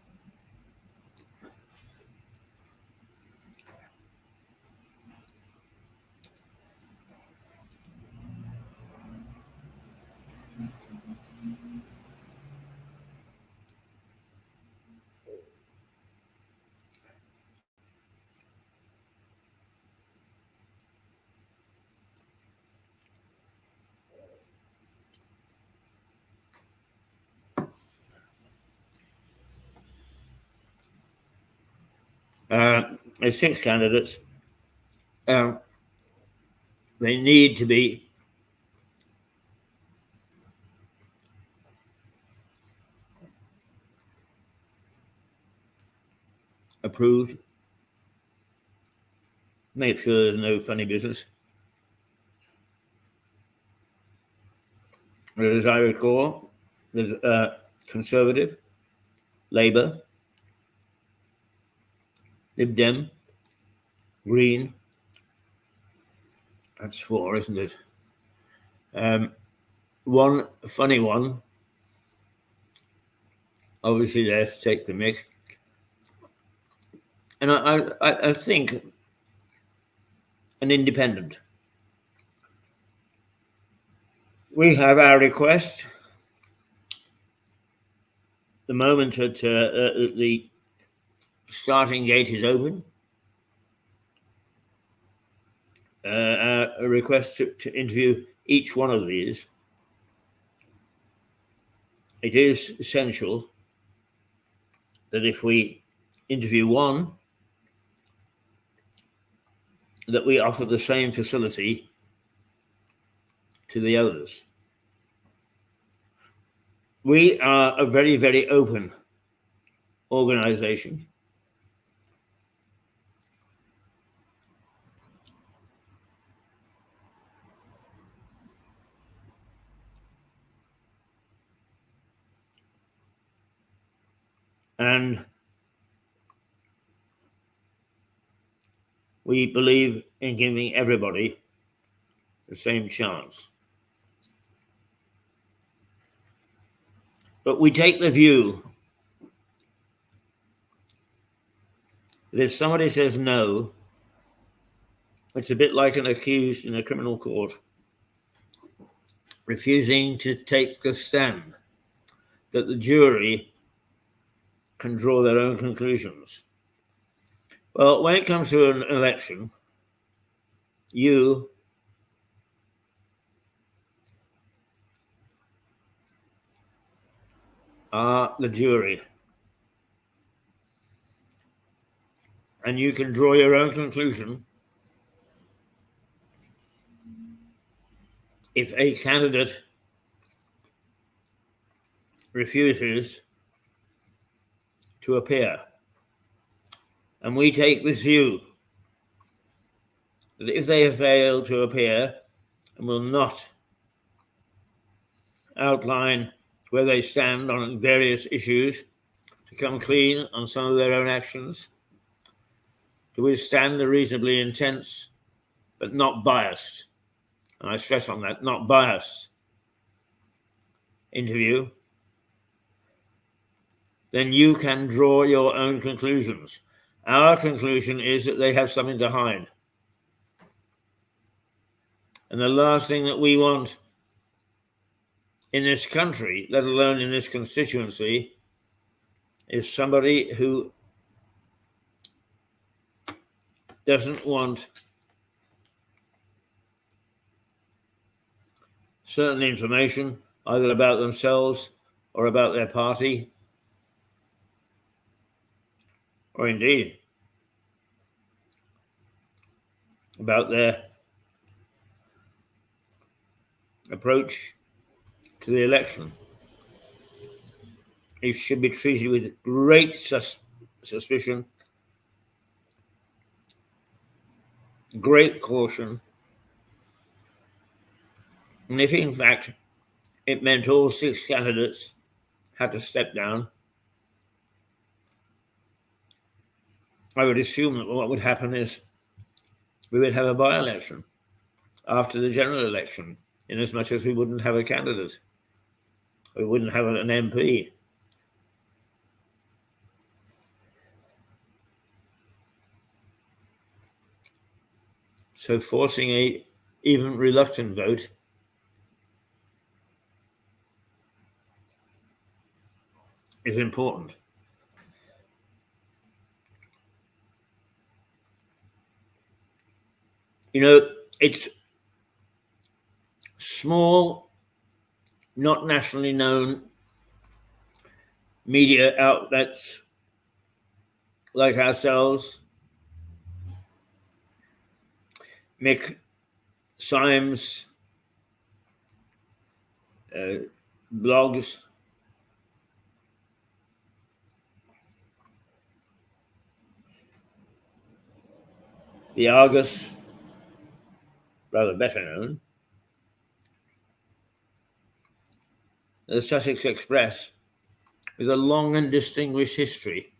there's 6 candidates. They need to be approved. Make sure there's no funny business. As I recall, there's Conservative, Labour, Lib Dem, Green. That's 4, isn't it? One funny one obviously there to take the mick. And I think an independent. We have our request. The moment that the starting gate is open, a request to interview each one of these. It is essential that if we interview one, that we offer the same facility to the others. We are a very, very open organization. And we believe in giving everybody the same chance. But we take the view that if somebody says no, it's a bit like an accused in a criminal court refusing to take the stand, that the jury can draw their own conclusions. Well, when it comes to an election, you are the jury. And you can draw your own conclusion if a candidate refuses to appear. And we take this view that if they have failed to appear and will not outline where they stand on various issues, to come clean on some of their own actions, to withstand a reasonably intense but not biased, and I stress on that, not biased interview, then you can draw your own conclusions. Our conclusion is that they have something to hide. And the last thing that we want in this country, let alone in this constituency, is somebody who doesn't want certain information, either about themselves or about their party, or indeed about their approach to the election. It should be treated with great suspicion, great caution, and if in fact it meant all 6 candidates had to step down, I would assume that what would happen is we would have a by-election after the general election, in as much as we wouldn't have a candidate. We wouldn't have an MP. So forcing a even reluctant vote is important. You know, it's small, not nationally known media outlets like ourselves, Mick Symes, blogs, the Argus, rather better known, the Sussex Express, with a long and distinguished history,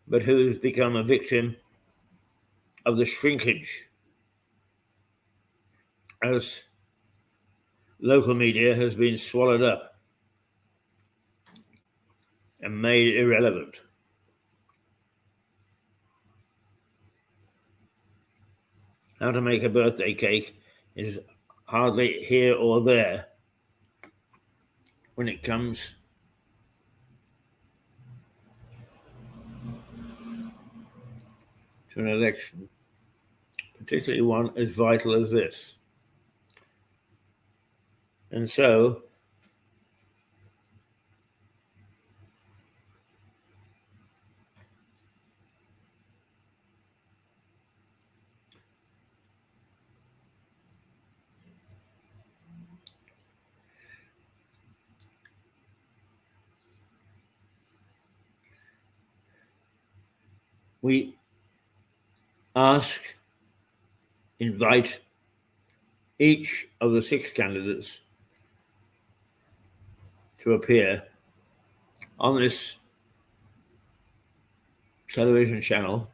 but who's become a victim of the shrinkage as local media has been swallowed up and made irrelevant. How to make a birthday cake is hardly here or there when it comes to an election, particularly one as vital as this. And so, we invite each of the 6 candidates to appear on this television channel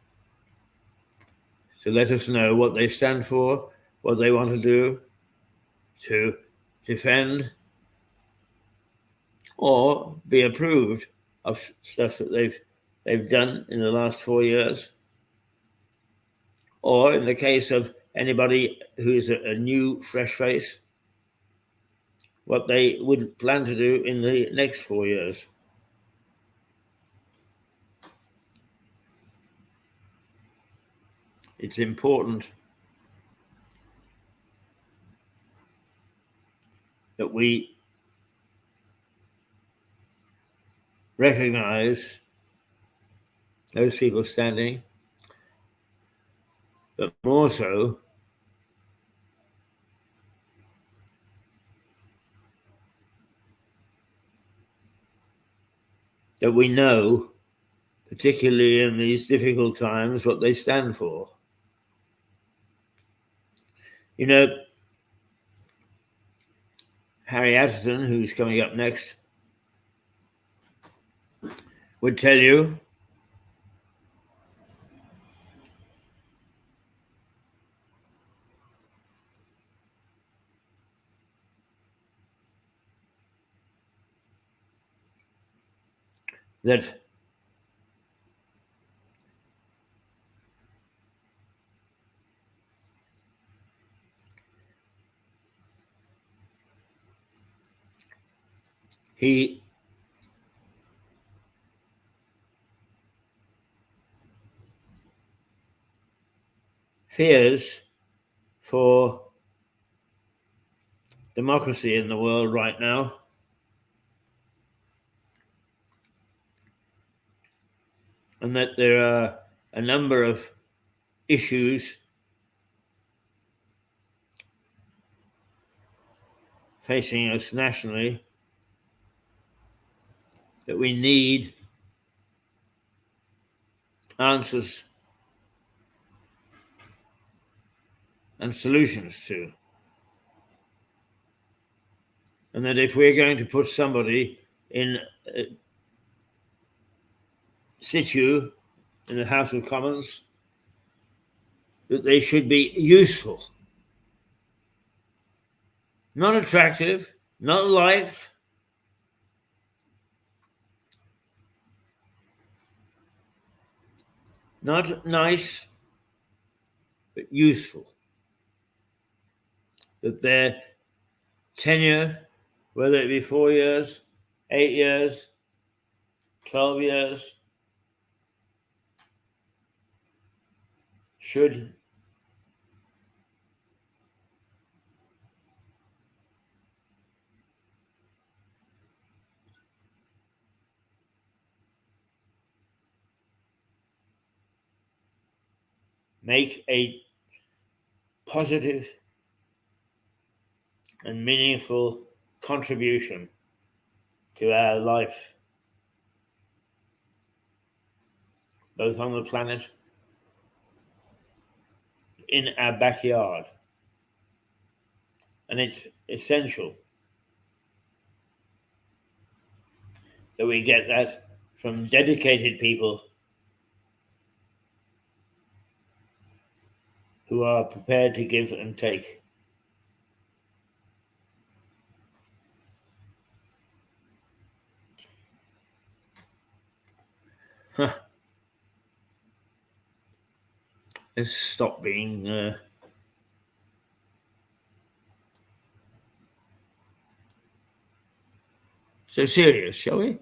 to let us know what they stand for, what they want to do to defend or be approved of stuff that they've done in the last 4 years, or in the case of anybody who's a new fresh face, what they would plan to do in the next 4 years. It's important that we recognize those people standing, but more so that we know, particularly in these difficult times, what they stand for. You know, Harry Atherton, who's coming up next, would tell you that he fears for democracy in the world right now, and that there are a number of issues facing us nationally that we need answers and solutions to. And that if we're going to put somebody in situ in the House of Commons, that they should be useful, not attractive, not liked, not nice, but useful. That their tenure, whether it be 4 years, 8 years, 12 years, should make a positive and meaningful contribution to our life, both on the planet, in our backyard. And it's essential that we get that from dedicated people who are prepared to give and take. Let's stop being so serious, shall we?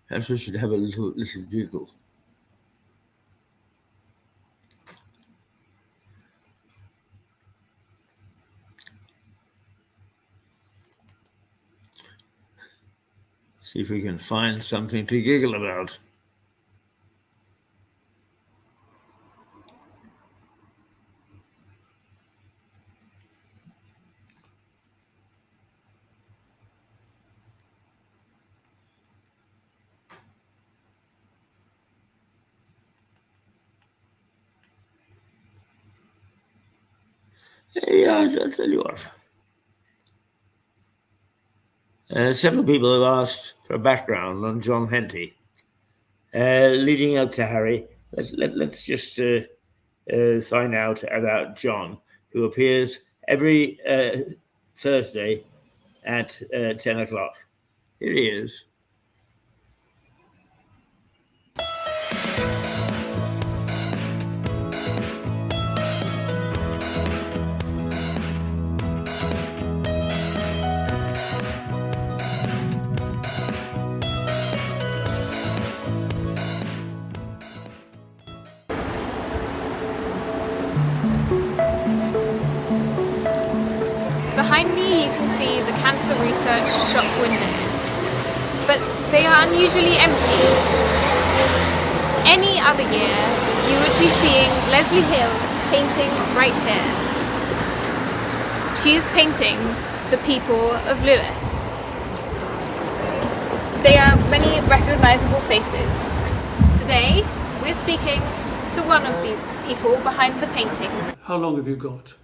Perhaps we should have a little giggle. See if we can find something to giggle about. Yeah, I'll tell you what. Several people have asked for a background on John Henty. Leading up to Harry, let's just find out about John, who appears every Thursday at 10 o'clock. Here he is. Behind me you can see the cancer research shop windows, but they are unusually empty. Any other year you would be seeing Leslie Hills painting right here. She is painting the people of Lewis. They are many recognisable faces. Today we're speaking to one of these people behind the paintings. How long have you got?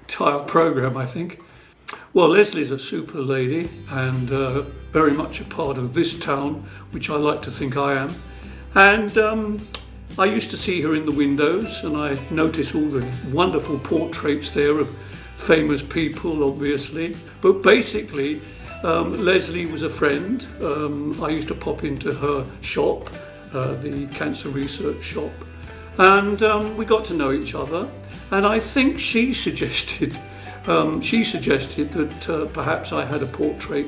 Entire programme, I think. Well, Leslie's a super lady and very much a part of this town, which I like to think I am. And I used to see her in the windows and I noticed all the wonderful portraits there of famous people, obviously. But basically, Leslie was a friend. I used to pop into her shop, the cancer research shop, and we got to know each other. And I think she suggested that perhaps I had a portrait,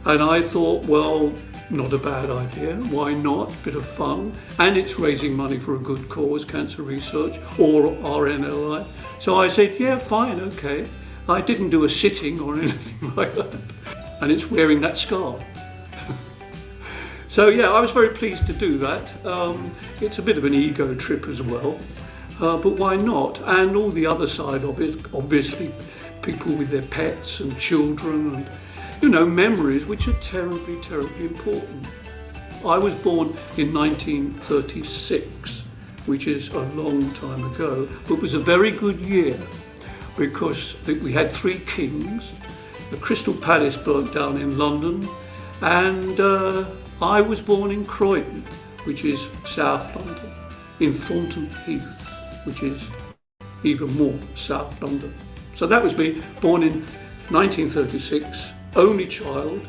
and I thought, well, not a bad idea. Why not? Bit of fun, and it's raising money for a good cause, cancer research or RNLI. So I said, yeah, fine, okay. I didn't do a sitting or anything like that, and it's wearing that scarf. So yeah, I was very pleased to do that. It's a bit of an ego trip as well, but why not? And all the other side of it, obviously, people with their pets and children and, you know, memories, which are terribly, terribly important. I was born in 1936, which is a long time ago, but it was a very good year because we had 3 kings. The Crystal Palace burnt down in London, and I was born in Croydon, which is South London, in Thornton Heath, which is even more South London. So that was me, born in 1936, only child.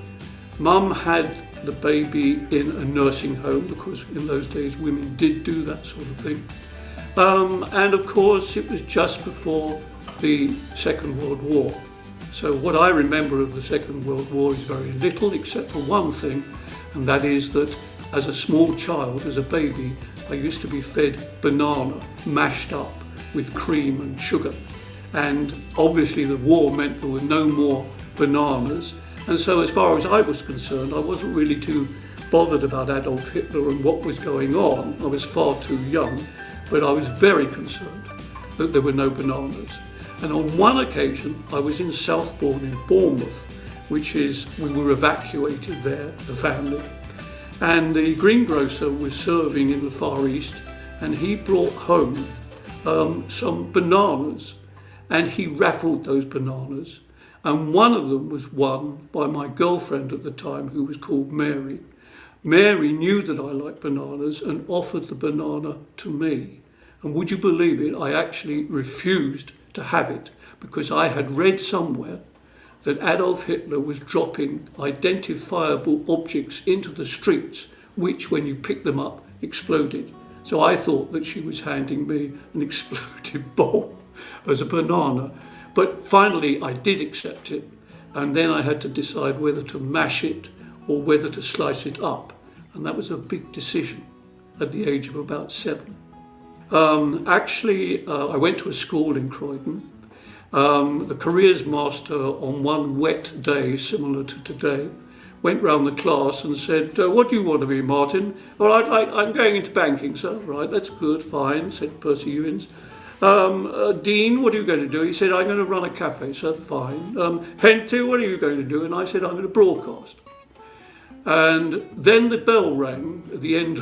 Mum had the baby in a nursing home because in those days women did do that sort of thing. And of course it was just before the Second World War. So what I remember of the Second World War is very little, except for one thing, and that is that as a small child, as a baby, I used to be fed banana mashed up with cream and sugar. And obviously the war meant there were no more bananas. And so as far as I was concerned, I wasn't really too bothered about Adolf Hitler and what was going on. I was far too young, but I was very concerned that there were no bananas. And on one occasion, I was in Southbourne in Bournemouth, which is, we were evacuated there, the family. And the greengrocer was serving in the Far East, and he brought home some bananas, and he raffled those bananas, and one of them was won by my girlfriend at the time, who was called Mary. Mary knew that I liked bananas and offered the banana to me. And would you believe it, I actually refused to have it, because I had read somewhere that Adolf Hitler was dropping identifiable objects into the streets, which, when you picked them up, exploded. So I thought that she was handing me an exploded bomb as a banana. But finally I did accept it, and then I had to decide whether to mash it or whether to slice it up. And that was a big decision at the age of about 7. I went to a school in Croydon. The careers master, on one wet day similar to today, went round the class and said, "What do you want to be, Martin?" "All right, I'm going into banking, sir." "Right, that's good, fine," said Percy Ewins. "Dean, what are you going to do?" He said, "I'm going to run a cafe, sir." "Fine." "Henty, what are you going to do?" And I said, "I'm going to broadcast." And then the bell rang at the end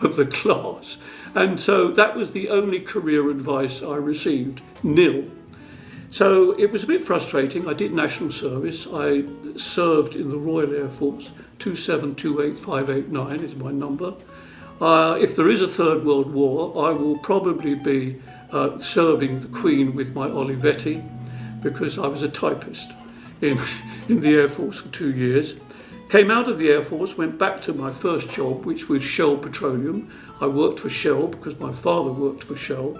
of the class. And so that was the only career advice I received, nil. So it was a bit frustrating. I did national service. I served in the Royal Air Force. 2728589 is my number. If there is a Third World War, I will probably be serving the Queen with my Olivetti, because I was a typist in the Air Force for 2 years. Came out of the Air Force, went back to my first job, which was Shell Petroleum. I worked for Shell because my father worked for Shell.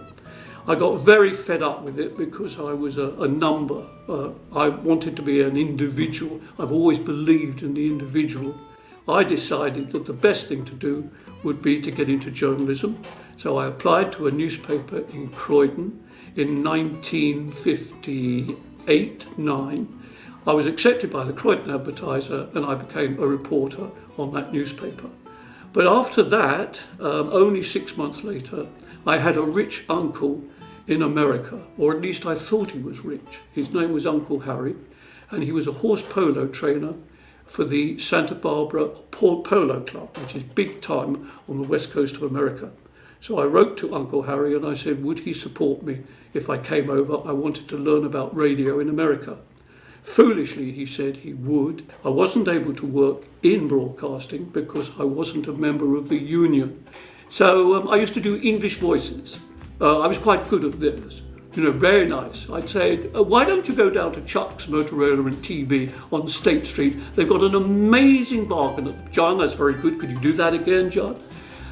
I got very fed up with it because I was a number. I wanted to be an individual. I've always believed in the individual. I decided that the best thing to do would be to get into journalism. So I applied to a newspaper in Croydon in 1958-9. I was accepted by the Croydon Advertiser, and I became a reporter on that newspaper. But after that, only 6 months later, I had a rich uncle in America, or at least I thought he was rich. His name was Uncle Harry, and he was a horse polo trainer for the Santa Barbara Polo Club, which is big time on the west coast of America. So I wrote to Uncle Harry and I said, would he support me if I came over? I wanted to learn about radio in America. Foolishly, he said he would. I wasn't able to work in broadcasting because I wasn't a member of the union. So I used to do English voices. I was quite good at this. Very nice. I'd say, why don't you go down to Chuck's Motorola and TV on State Street? They've got an amazing bargain. John, that's very good. Could you do that again, John?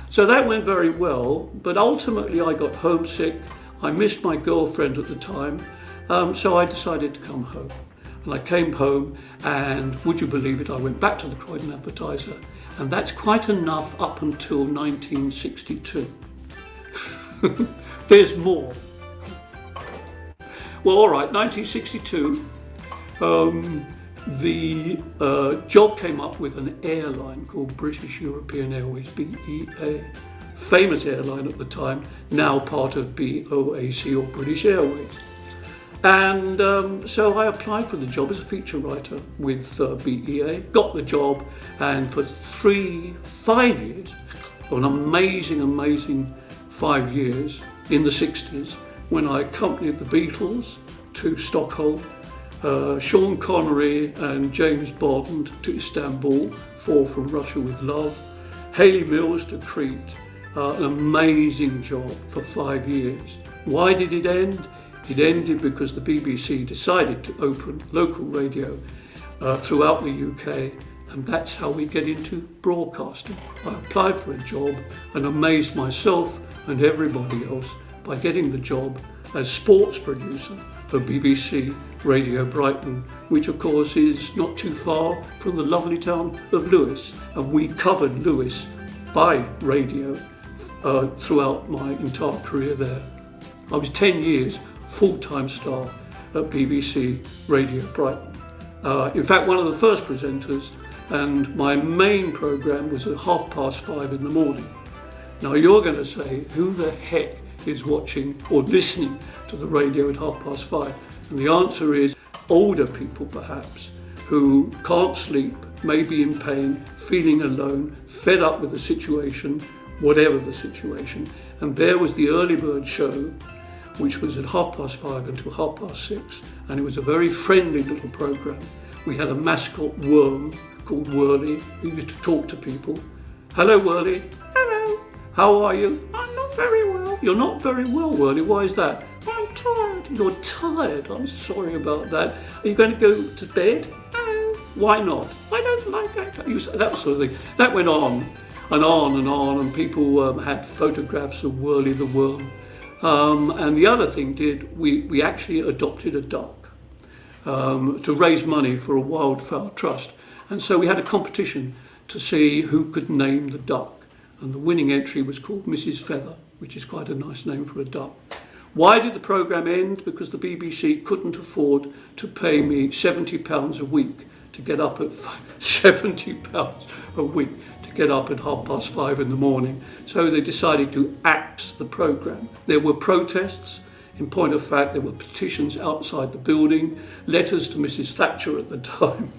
So that went very well, but ultimately I got homesick. I missed my girlfriend at the time, so I decided to come home. And I came home, and would you believe it, I went back to the Croydon Advertiser, and that's quite enough up until 1962. There's more. Well, all right, 1962, the job came up with an airline called British European Airways, BEA. Famous airline at the time, now part of BOAC or British Airways. And so I applied for the job as a feature writer with BEA, got the job, and for 5 years, an amazing 5 years in the 60s, when I accompanied the Beatles to Stockholm, Sean Connery and James Bond to Istanbul, Fall from Russia with Love, Hayley Mills to Crete, an amazing job for 5 years. Why did it end? It ended because the BBC decided to open local radio throughout the UK, and that's how we get into broadcasting. I applied for a job and amazed myself and everybody else by getting the job as sports producer for BBC Radio Brighton, which of course is not too far from the lovely town of Lewes, and we covered Lewes by radio throughout my entire career there. I was 10 years full-time staff at BBC Radio Brighton. In fact, one of the first presenters, and my main programme was at 5:30 in the morning. Now you're going to say, who the heck is watching or listening to the radio at 5:30? And the answer is older people perhaps, who can't sleep, may be in pain, feeling alone, fed up with the situation, whatever the situation, And there was the early bird show, which was at 5:30 until 6:30, and it was a very friendly little programme. We had a mascot worm called Whirly, who used to talk to people. Hello, Whirly. Hello. How are you? I'm not very well. You're not very well, Whirly. Why is that? I'm tired. You're tired? I'm sorry about that. Are you going to go to bed? No. Why not? I don't like that. That sort of thing. That went on and on and on, and people had photographs of Whirly the worm. And the other thing we actually adopted a duck to raise money for a wildfowl trust. And so we had a competition to see who could name the duck. And the winning entry was called Mrs. Feather, which is quite a nice name for a duck. Why did the programme end? Because the BBC couldn't afford to pay me £70 a week to get up at £70 a week to get up at 5:30 in the morning. So they decided to axe the programme. There were protests. In point of fact, there were petitions outside the building, letters to Mrs. Thatcher at the time.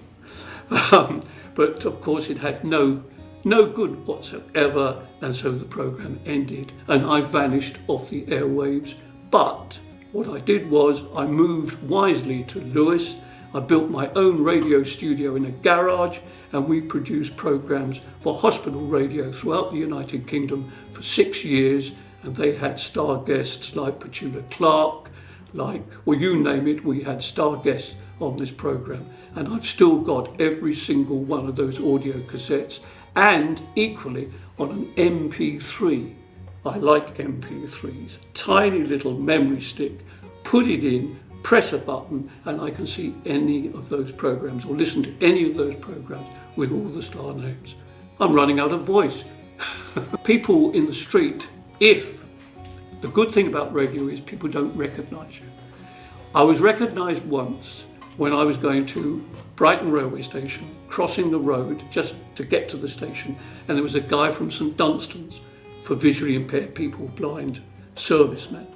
But of course it had no good whatsoever, and so the programme ended and I vanished off the airwaves. But what I did was I moved wisely to Lewes. I built my own radio studio in a garage, and we produced programmes for hospital radio throughout the United Kingdom for 6 years, and they had star guests like Petula Clark, you name it, we had star guests on this programme. And I've still got every single one of those audio cassettes, and equally on an MP3. I like MP3s. Tiny little memory stick, put it in, press a button, and I can see any of those programmes or listen to any of those programmes with all the star names. I'm running out of voice. People in the street, the good thing about radio is people don't recognise you. I was recognised once when I was going to Brighton railway station, crossing the road just to get to the station, and there was a guy from St Dunstan's for visually impaired people, blind serviceman.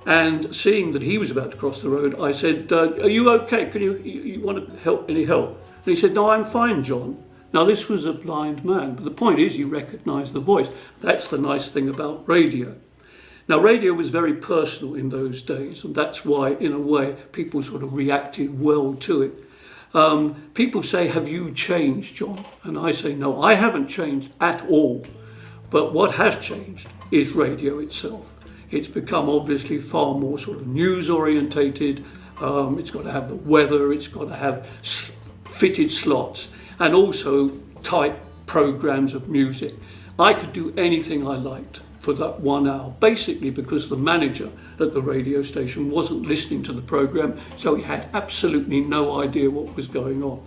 And seeing that he was about to cross the road, I said, are you okay? Can you want any help? And he said, no, I'm fine, John. Now, this was a blind man, but the point is he recognised the voice. That's the nice thing about radio. Now, radio was very personal in those days, and that's why, in a way, people sort of reacted well to it. People say, have you changed, John? And I say, no, I haven't changed at all. But what has changed is radio itself. It's become obviously far more sort of news orientated. It's got to have the weather, it's got to have fitted slots, and also tight programs of music. I could do anything I liked for that 1 hour, basically because the manager at the radio station wasn't listening to the program, so he had absolutely no idea what was going on.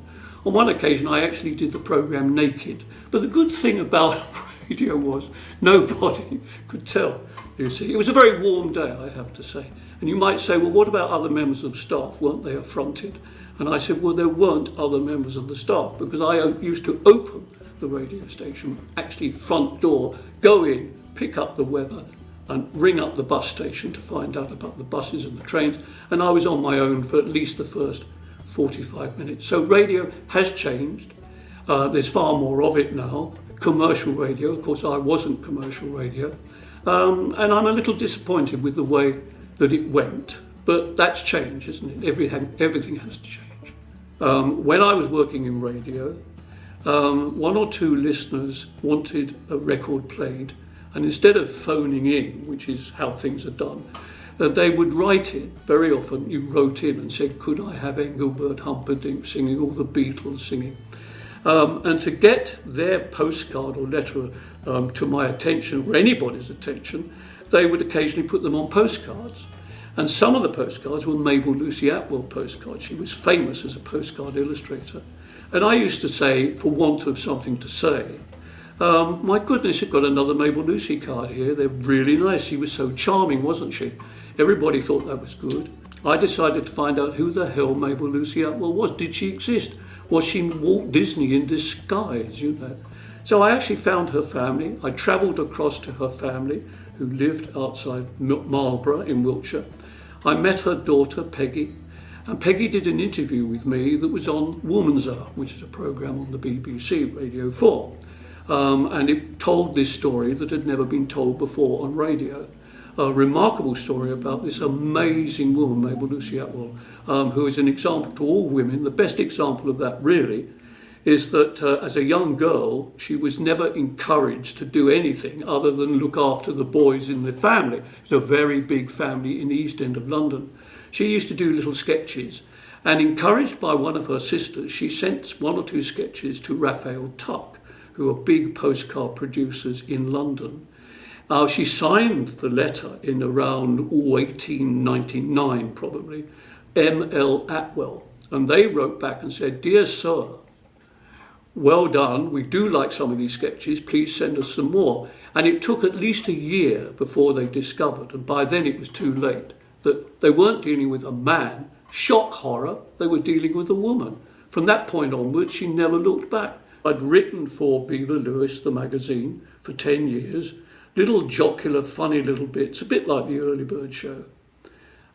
On one occasion I actually did the program naked, but the good thing about radio was nobody could tell. You see, it was a very warm day, I have to say. And you might say, well, what about other members of staff? Weren't they affronted? And I said, well, there weren't other members of the staff, because I used to open the radio station, actually front door, go in, pick up the weather and ring up the bus station to find out about the buses and the trains. And I was on my own for at least the first 45 minutes. So radio has changed. There's far more of it now. Commercial radio, of course, I wasn't commercial radio. And I'm a little disappointed with the way that it went, but that's change, isn't it? Everything has to change. When I was working in radio, one or two listeners wanted a record played, and instead of phoning in, which is how things are done, they would write it. Very often you wrote in and said, could I have Engelbert Humperdinck singing, or the Beatles singing? And to get their postcard or letter to my attention, or anybody's attention, they would occasionally put them on postcards. And some of the postcards were Mabel Lucy Atwell postcards. She was famous as a postcard illustrator. And I used to say, for want of something to say, my goodness, you've got another Mabel Lucy card here. They're really nice. She was so charming, wasn't she? Everybody thought that was good. I decided to find out who the hell Mabel Lucy Atwell was. Did she exist? Was she Walt Disney in disguise, you know? So I actually found her family. I travelled across to her family, who lived outside Marlborough in Wiltshire. I met her daughter, Peggy, and Peggy did an interview with me that was on Woman's Hour, which is a programme on the BBC, Radio 4. and it told this story that had never been told before on radio. A remarkable story about this amazing woman, Mabel Lucy Atwell, who is an example to all women. The best example of that, really, is that as a young girl, she was never encouraged to do anything other than look after the boys in the family. It's a very big family in the East End of London. She used to do little sketches, and encouraged by one of her sisters, she sent one or two sketches to Raphael Tuck, who are big postcard producers in London. She signed the letter in around 1899, probably, M.L. Atwell, and they wrote back and said, "Dear Sir, well done, we do like some of these sketches, please send us some more." And it took at least a year before they discovered, and by then it was too late, that they weren't dealing with a man, shock horror, they were dealing with a woman. From that point onwards, she never looked back. I'd written for Viva Lewis, the magazine, for 10 years, little jocular, funny little bits, a bit like the Early Bird Show.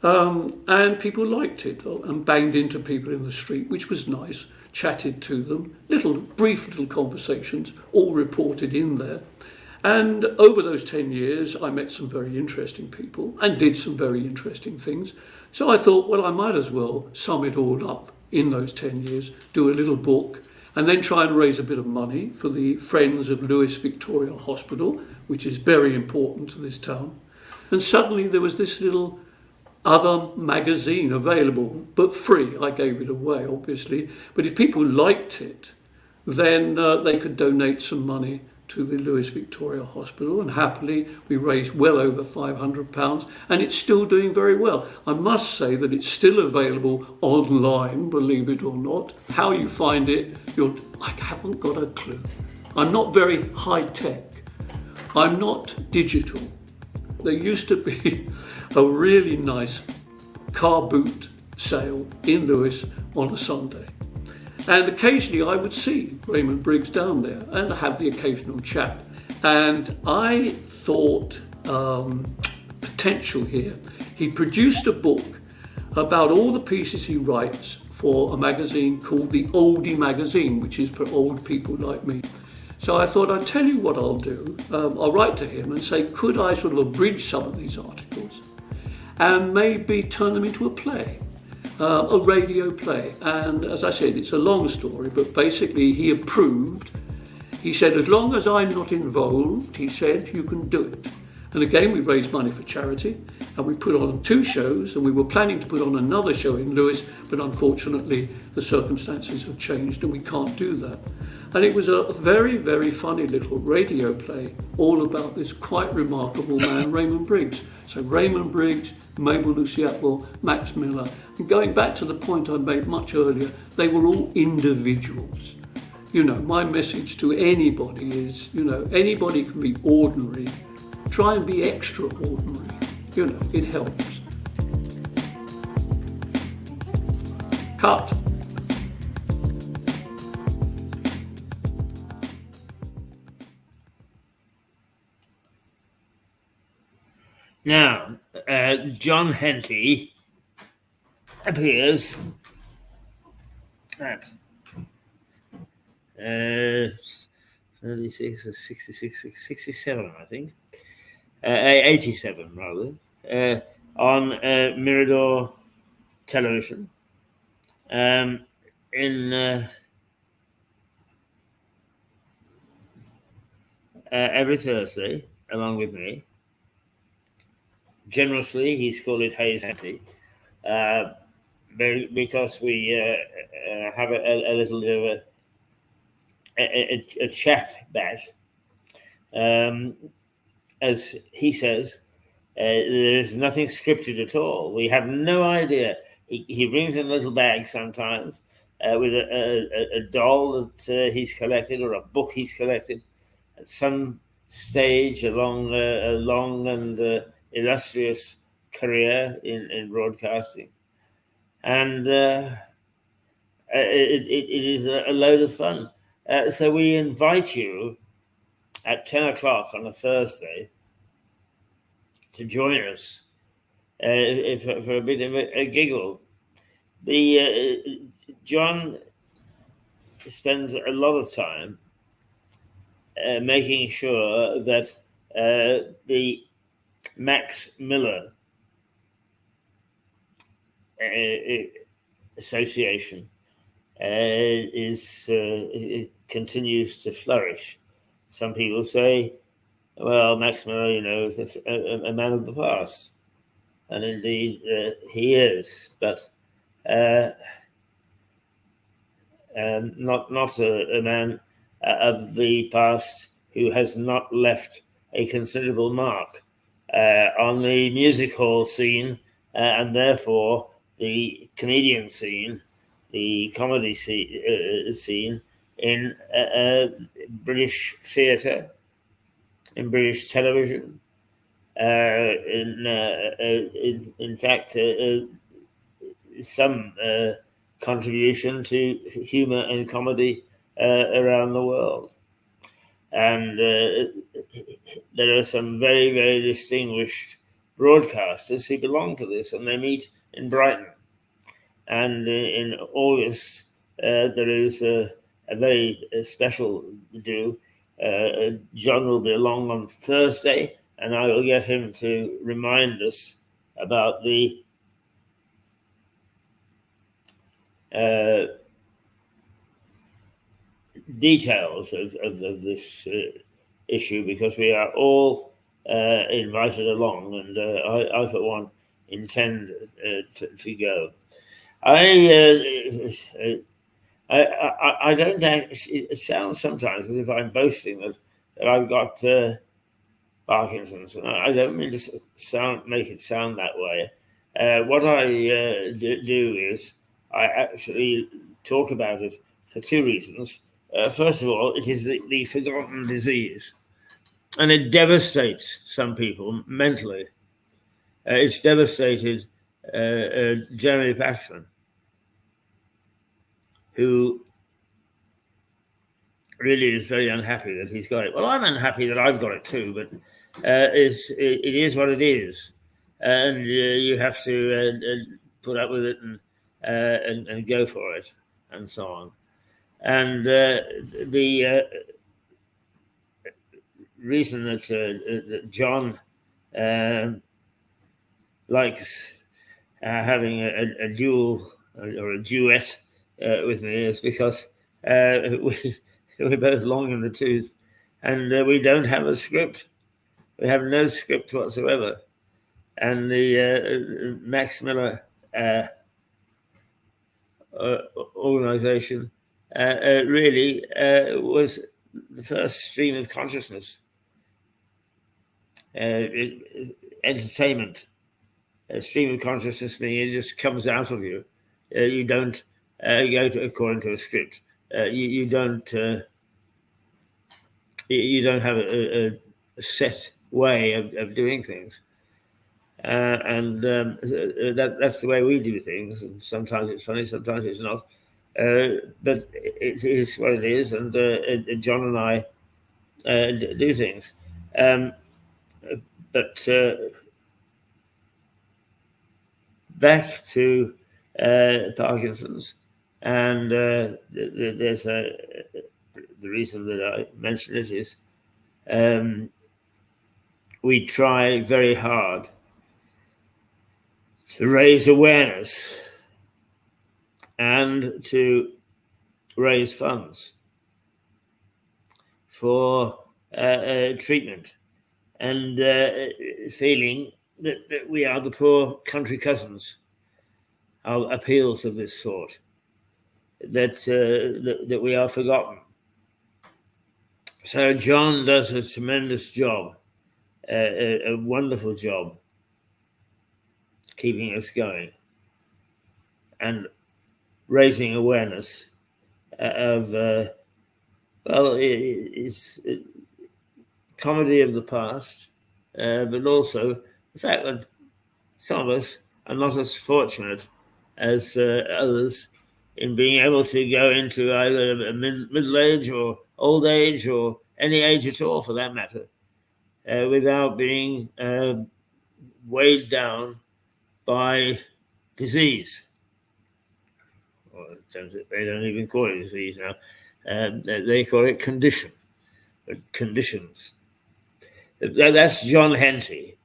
And people liked it and banged into people in the street, which was nice, chatted to them, brief little conversations, all reported in there. And over those 10 years, I met some very interesting people and did some very interesting things. So I thought, well, I might as well sum it all up in those 10 years, do a little book, and then try and raise a bit of money for the Friends of Lewis Victoria Hospital, which is very important to this town. And suddenly there was this little other magazine available, but free. I gave it away, obviously. But if people liked it, then they could donate some money to the Lewis Victoria Hospital, and happily we raised well over £500, and it's still doing very well. I must say that it's still available online, believe it or not. How you find it, I haven't got a clue. I'm not very high tech. I'm not digital. There used to be a really nice car boot sale in Lewis on a Sunday. And occasionally I would see Raymond Briggs down there and have the occasional chat. And I thought potential here. He produced a book about all the pieces he writes for a magazine called the Oldie Magazine, which is for old people like me. So I thought, I'll tell you what I'll do. I'll write to him and say, could I sort of abridge some of these articles and maybe turn them into a play? A radio play. And as I said, it's a long story, but basically he approved. He said, as long as I'm not involved, he said, you can do it. And again, we raised money for charity, and we put on 2 shows, and we were planning to put on another show in Lewis, but unfortunately the circumstances have changed and we can't do that. And it was a very, very funny little radio play all about this quite remarkable man, Raymond Briggs. So Raymond Briggs, Mabel Lucy Atwell, Max Miller. And going back to the point I made much earlier, they were all individuals. You know, my message to anybody is, anybody can be ordinary. Try and be extraordinary. It helps. Cut. Now, John Henty appears at 36, 66, 67, I think. 87, rather, on Mirador television in every Thursday, along with me. Generously, he's called it Hayes Henty, because we have a little bit of a chat back. As he says, there is nothing scripted at all. We have no idea. He brings in a little bag sometimes with a doll that he's collected, or a book he's collected at some stage along a long and illustrious career in broadcasting. And it is a load of fun. So we invite you at 10 o'clock on a Thursday to join us for a bit of a giggle. John spends a lot of time making sure that the Max Miller Association it continues to flourish. Some people say, well, Max Miller, is a man of the past. And indeed, he is, but not a man of the past who has not left a considerable mark on the music hall scene, and therefore the comedian scene, the comedy scene in British theatre, in British television. In fact, some contribution to humor and comedy around the world. And there are some very, very distinguished broadcasters who belong to this, and they meet in Brighton. And in August, there is a very special do. John will be along on Thursday, and I will get him to remind us about the details of this issue, because we are all invited along, and I for one, intend to go. I don't actually, it sounds sometimes as if I'm boasting that I've got Parkinson's, and I don't mean to make it sound that way. What I do is I actually talk about it for two reasons. First of all, it is the forgotten disease, and it devastates some people mentally. It's devastated Jeremy Paxman, who really is very unhappy that he's got it. Well, I'm unhappy that I've got it too, but it is what it is, and you have to put up with it and go for it, and so on. And the reason that John likes having a duel or a duet with me is because we're both long in the tooth, and we don't have a script. We have no script whatsoever. And the Max Miller organization really was the first stream of consciousness, entertainment. A stream of consciousness meaning it just comes out of you. You don't go according to a script. You don't have a set way of doing things. And that's the way we do things. And sometimes it's funny, sometimes it's not. But it is what it is. And John and I do things. But back to Parkinson's, and there's the reason that I mention it is we try very hard to raise awareness and to raise funds for treatment, and feeling that we are the poor country cousins of appeals of this sort, that we are forgotten. So John does a tremendous job, a wonderful job, keeping us going and raising awareness of, it's comedy of the past, but also the fact that some of us are not as fortunate as others in being able to go into either a middle age or old age or any age at all, for that matter, without being weighed down by disease. Or they don't even call it disease now. They call it condition. conditions. That's John Henty.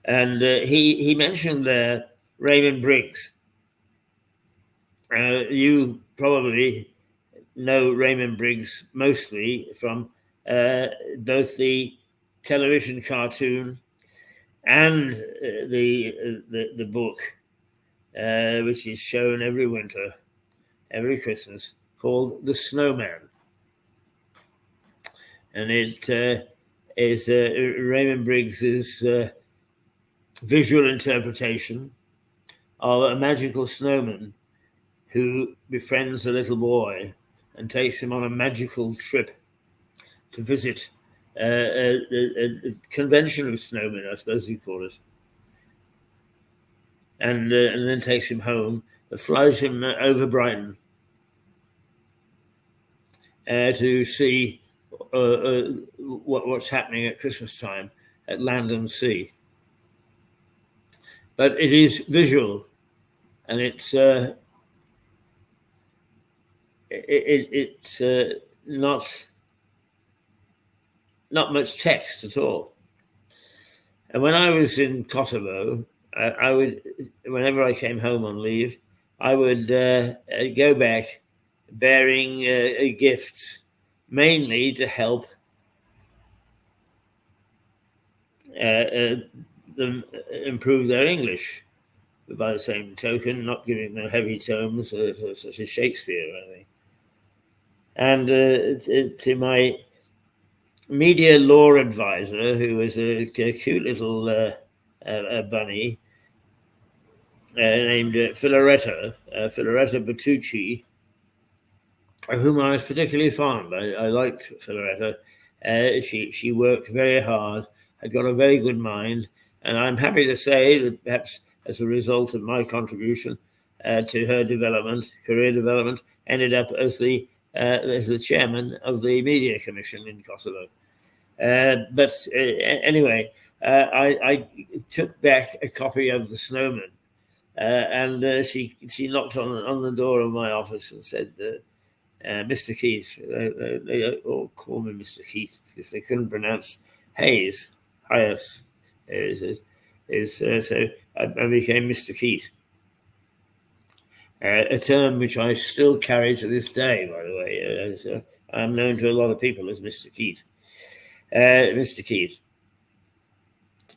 And he mentioned there Raymond Briggs. You probably know Raymond Briggs mostly from both the television cartoon and the book, which is shown every winter, every Christmas, called The Snowman. And it is Raymond Briggs's visual interpretation of a magical snowman who befriends a little boy and takes him on a magical trip to visit a convention of snowmen, I suppose you call it, and then takes him home, flies him over Brighton to see what's happening at Christmas time at land and sea. But it is visual, and it's not much text at all. And when I was in Kosovo, I would, whenever I came home on leave, I would go back bearing gifts, mainly to help them improve their English. But by the same token, not giving them heavy tomes such as Shakespeare or anything. And to my media law advisor, who was a cute little bunny named Filaretta Bertucci, of whom I was particularly fond. I liked Filaretta. She worked very hard, had got a very good mind, and I'm happy to say that perhaps as a result of my contribution to her career development, ended up as the chairman of the Media Commission in Kosovo. But anyway, I took back a copy of The Snowman, and she knocked on the door of my office and said, Mr. Keith, they all call me Mr. Keith because they couldn't pronounce Hayes. So I became Mr. Keith. A term which I still carry to this day, by the way. So I'm known to a lot of people as Mr. Keith. Mr. Keith.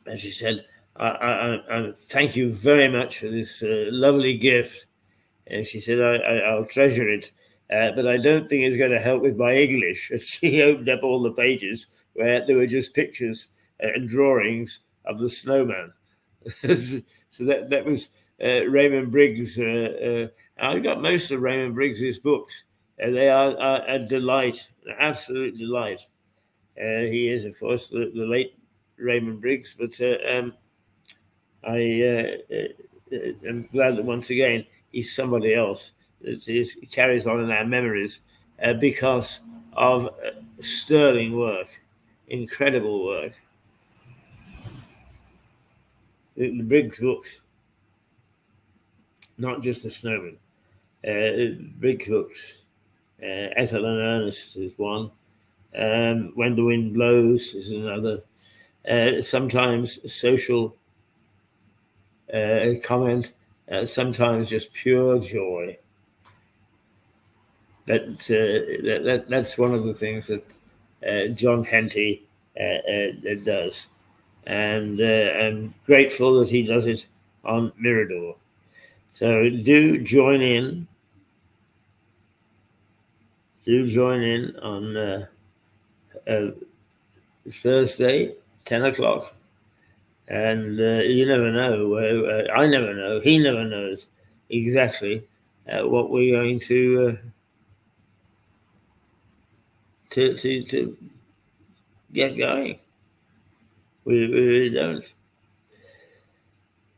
And she said, I thank you very much for this lovely gift. And she said, I'll treasure it, but I don't think it's going to help with my English. And she opened up all the pages where there were just pictures and drawings of the snowman. So that was Raymond Briggs. I got most of Raymond Briggs's books. They are a delight, an absolute delight. He is, of course, the late Raymond Briggs, but I am glad that once again he's somebody else. It carries on in our memories because of sterling work, incredible work. The Briggs books, not just the Snowman. Briggs books, Ethel and Ernest is one. When the Wind Blows is another. Sometimes social comment, sometimes just pure joy. That's one of the things that John Henty does. And I'm grateful that he does it on Mirador. So do join in. Do join in on Thursday, 10 o'clock. And you never know. I never know. He never knows exactly what we're going to get going. We really don't.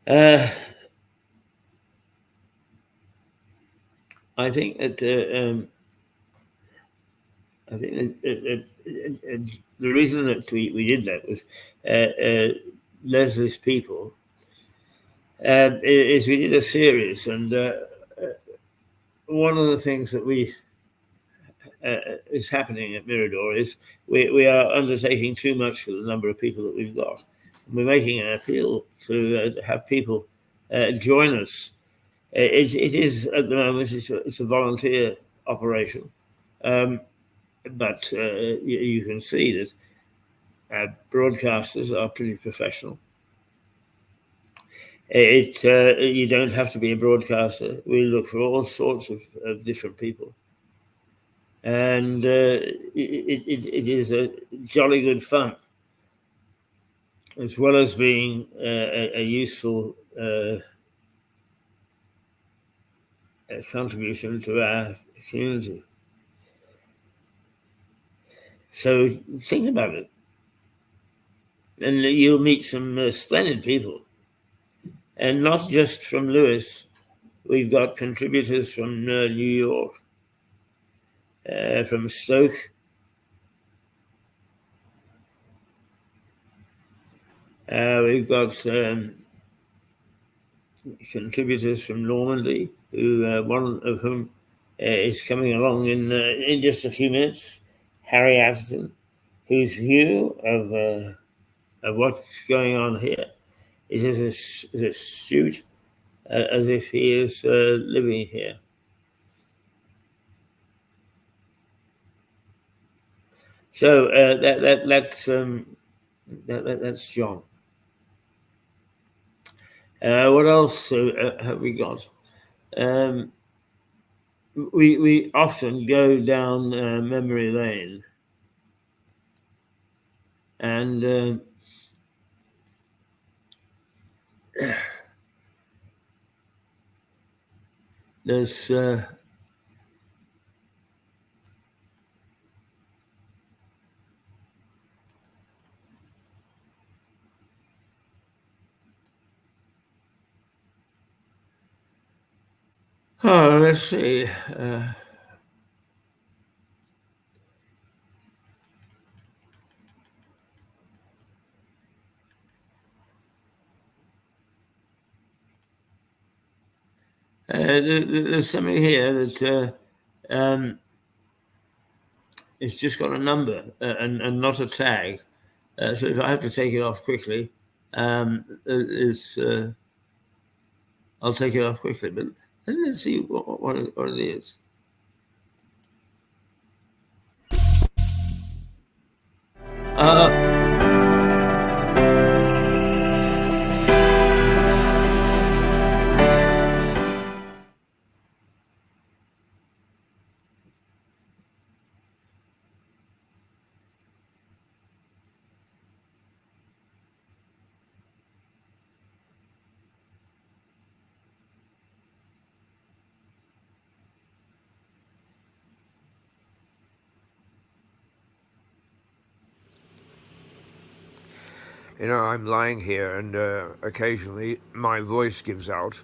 I think that the reason that we did that was Leslie's People is we did a series, and one of the things that we is happening at Mirador is we are undertaking too much for the number of people that we've got. We're making an appeal to have people join us. It is at the moment it's a volunteer operation, but you can see that broadcasters are pretty professional. You don't have to be a broadcaster. We look for all sorts of different people, and it is a jolly good fun, as well as being a useful contribution to our community. So think about it, and you'll meet some splendid people, and not just from Lewis. We've got contributors from New York, from Stoke. We've got contributors from Normandy, one of whom is coming along in just a few minutes, Harry Atherton, whose view of what's going on here is as astute as if he is living here. So that's John. What else have we got? We often go down memory lane, and there's let's see. There's something here that it's just got a number and not a tag. So if I have to take it off quickly, I'll take it off quickly. But let's see what it is. You know, I'm lying here and occasionally my voice gives out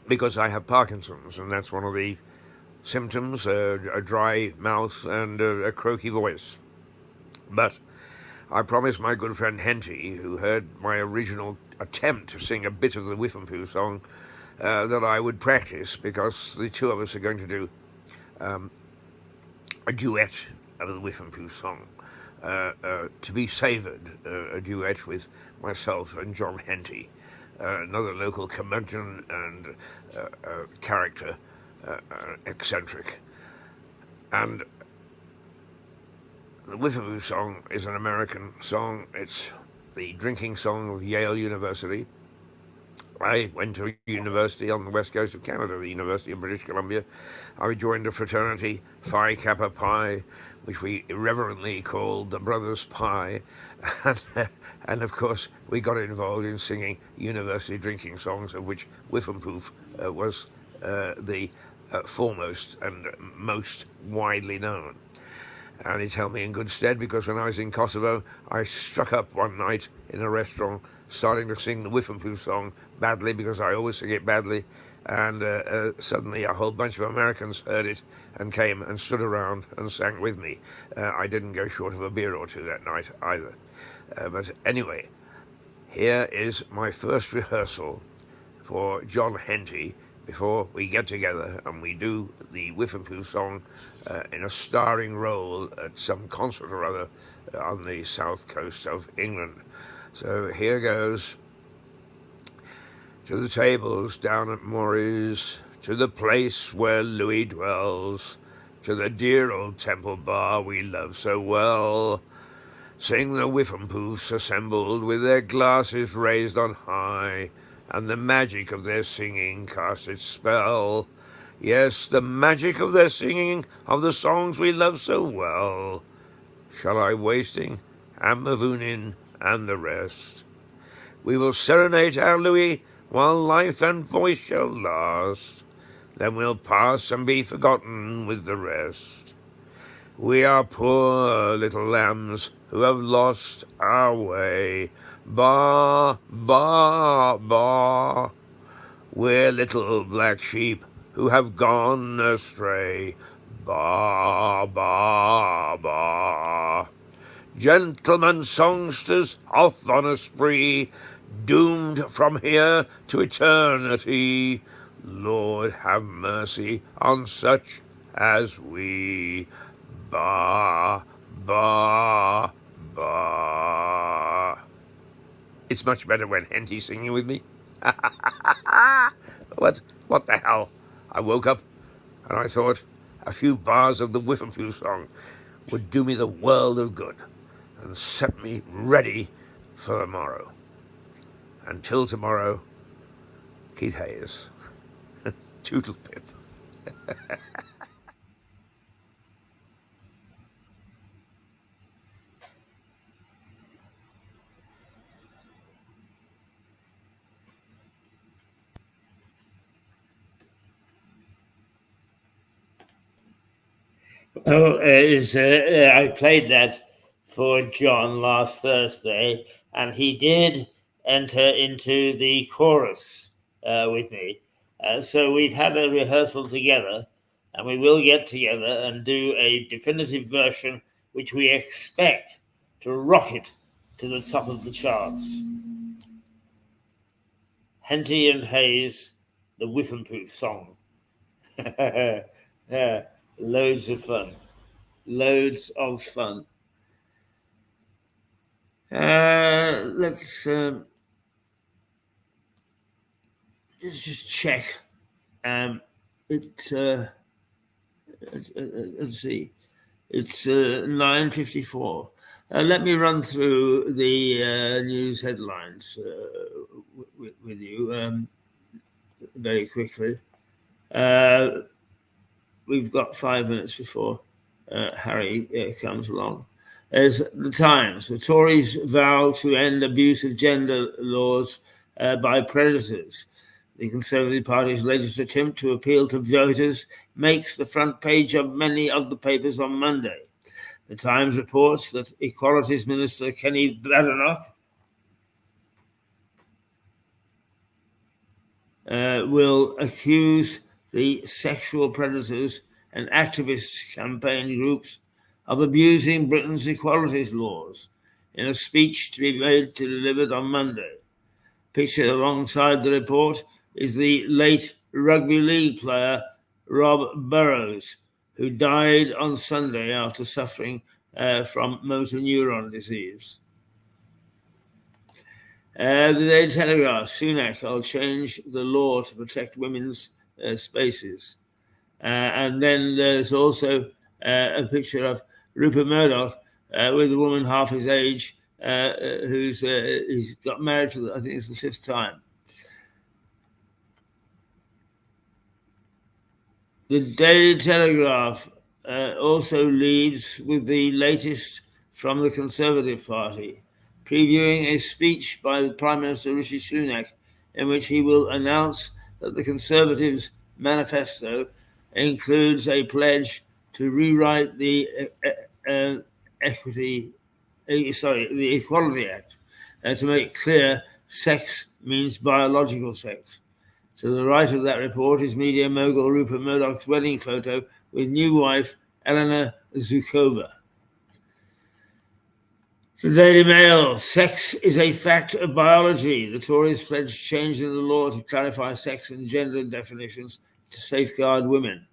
because I have Parkinson's, and that's one of the symptoms, a dry mouth and a croaky voice. But I promised my good friend Henty, who heard my original attempt to sing a bit of the Whiffenpooh song, that I would practice, because the two of us are going to do a duet of the Whiffenpooh song. To be savoured, a duet with myself and John Henty, another local curmudgeon and character, eccentric. And the Whiffenpooh song is an American song. It's the drinking song of Yale University. I went to a university on the west coast of Canada, the University of British Columbia. I joined a fraternity, Phi Kappa Pi, which we irreverently called the Brothers Pi. And of course, we got involved in singing university drinking songs, of which Whiffenpoof was the foremost and most widely known. And it held me in good stead, because when I was in Kosovo, I struck up one night in a restaurant, starting to sing the Whiffenpoof song badly, because I always sing it badly. And suddenly a whole bunch of Americans heard it and came and stood around and sang with me. I didn't go short of a beer or two that night either. But anyway, here is my first rehearsal for John Henty before we get together and we do the Whiffenpoof song in a starring role at some concert or other on the south coast of England. So here goes. To the tables down at Maury's, to the place where Louis dwells, to the dear old Temple Bar we love so well. Sing the Whiffenpoofs assembled with their glasses raised on high, and the magic of their singing casts its spell. Yes, the magic of their singing of the songs we love so well. Shall I wasting, and Mavoonin, and the rest? We will serenade our Louis while life and voice shall last. Then we'll pass and be forgotten with the rest. We are poor little lambs who have lost our way. Ba, ba, ba. We're little black sheep who have gone astray. Ba, ba, ba. Gentlemen songsters off on a spree, doomed from here to eternity. Lord have mercy on such as we. Ba, ba, ba. It's much better when Henty's singing with me. What the hell? I woke up and I thought a few bars of the Whiffenpoof song would do me the world of good and set me ready for the morrow. Until tomorrow, Keith Hayes. Toodle pip. I played that for John last Thursday, and he did enter into the chorus with me. So we've had a rehearsal together, and we will get together and do a definitive version, which we expect to rocket to the top of the charts. Henty and Hayes, the Whiffenpoof song. Yeah, loads of fun. Loads of fun. Let's just check. Let's see. It's 9:54. Let me run through the news headlines with you very quickly. We've got 5 minutes before Harry comes along. As the Times, the Tories vow to end abuse of gender laws by predators. The Conservative Party's latest attempt to appeal to voters makes the front page of many of the papers on Monday. The Times reports that Equalities Minister Kenny Badenoch will accuse the sexual predators and activist campaign groups of abusing Britain's equalities laws in a speech to be delivered on Monday. Pictured alongside the report is the late rugby league player Rob Burrows, who died on Sunday after suffering from motor neuron disease. The Daily Telegraph, Sunak will change the law to protect women's spaces. And then there's also a picture of Rupert Murdoch with a woman half his age who's he's got married for, I think it's the 5th time. The Daily Telegraph also leads with the latest from the Conservative Party, previewing a speech by the Prime Minister Rishi Sunak in which he will announce that the Conservatives' manifesto includes a pledge to rewrite the Equality Act to make clear sex means biological sex. To the right of that report is media mogul Rupert Murdoch's wedding photo with new wife Elena Zukova. The Daily Mail. Sex is a fact of biology. The Tories pledge changing the law to clarify sex and gender definitions to safeguard women.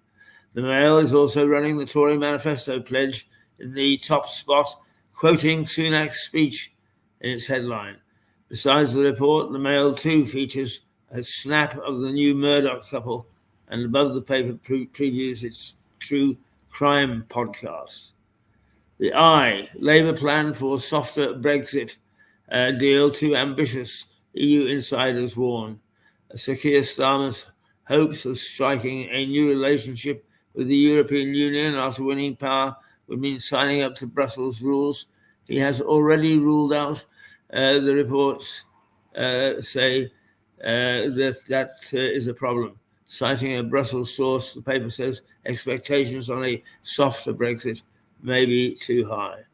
The Mail is also running the Tory manifesto pledge in the top spot, quoting Sunak's speech in its headline. Besides the report, the Mail too features a snap of the new Murdoch couple, and above the paper previews its true crime podcast. The Eye. Labour plan for softer Brexit deal too ambitious, EU insiders warn. Sir Keir Starmer's hopes of striking a new relationship with the European Union after winning power would mean signing up to Brussels rules. He has already ruled out, the reports say, that is a problem. Citing a Brussels source, the paper says expectations on a softer Brexit may be too high.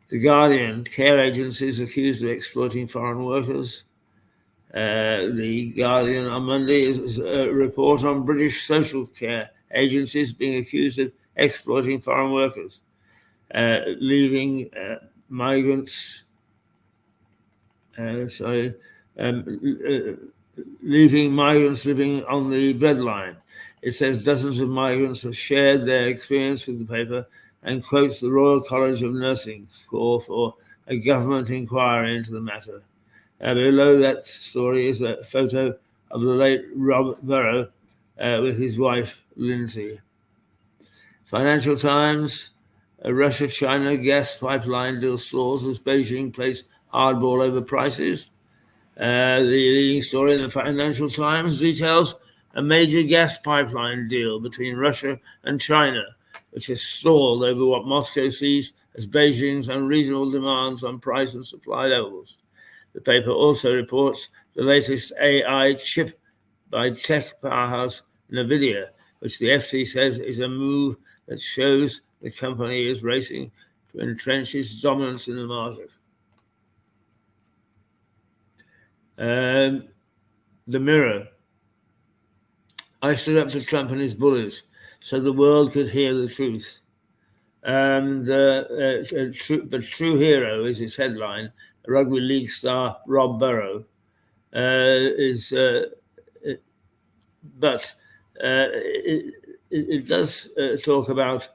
The Guardian. Care agencies accused of exploiting foreign workers. The Guardian on Monday is a report on British social care agencies being accused of exploiting foreign workers, leaving migrants. Leaving migrants living on the breadline. It says dozens of migrants have shared their experience with the paper and quotes the Royal College of Nursing's call for a government inquiry into the matter. Below that story is a photo of the late Rob Burrow with his wife, Lindsay. Financial Times. A Russia-China gas pipeline deal stalls as Beijing plays hardball over prices. The leading story in the Financial Times details a major gas pipeline deal between Russia and China, which has stalled over what Moscow sees as Beijing's unreasonable demands on price and supply levels. The paper also reports the latest AI chip by tech powerhouse NVIDIA, which the FT says is a move that shows the company is racing to entrench its dominance in the market. The Mirror. I stood up to Trump and his bullies so the world could hear the truth. But True Hero is its headline. Rugby league star Rob Burrow it does talk about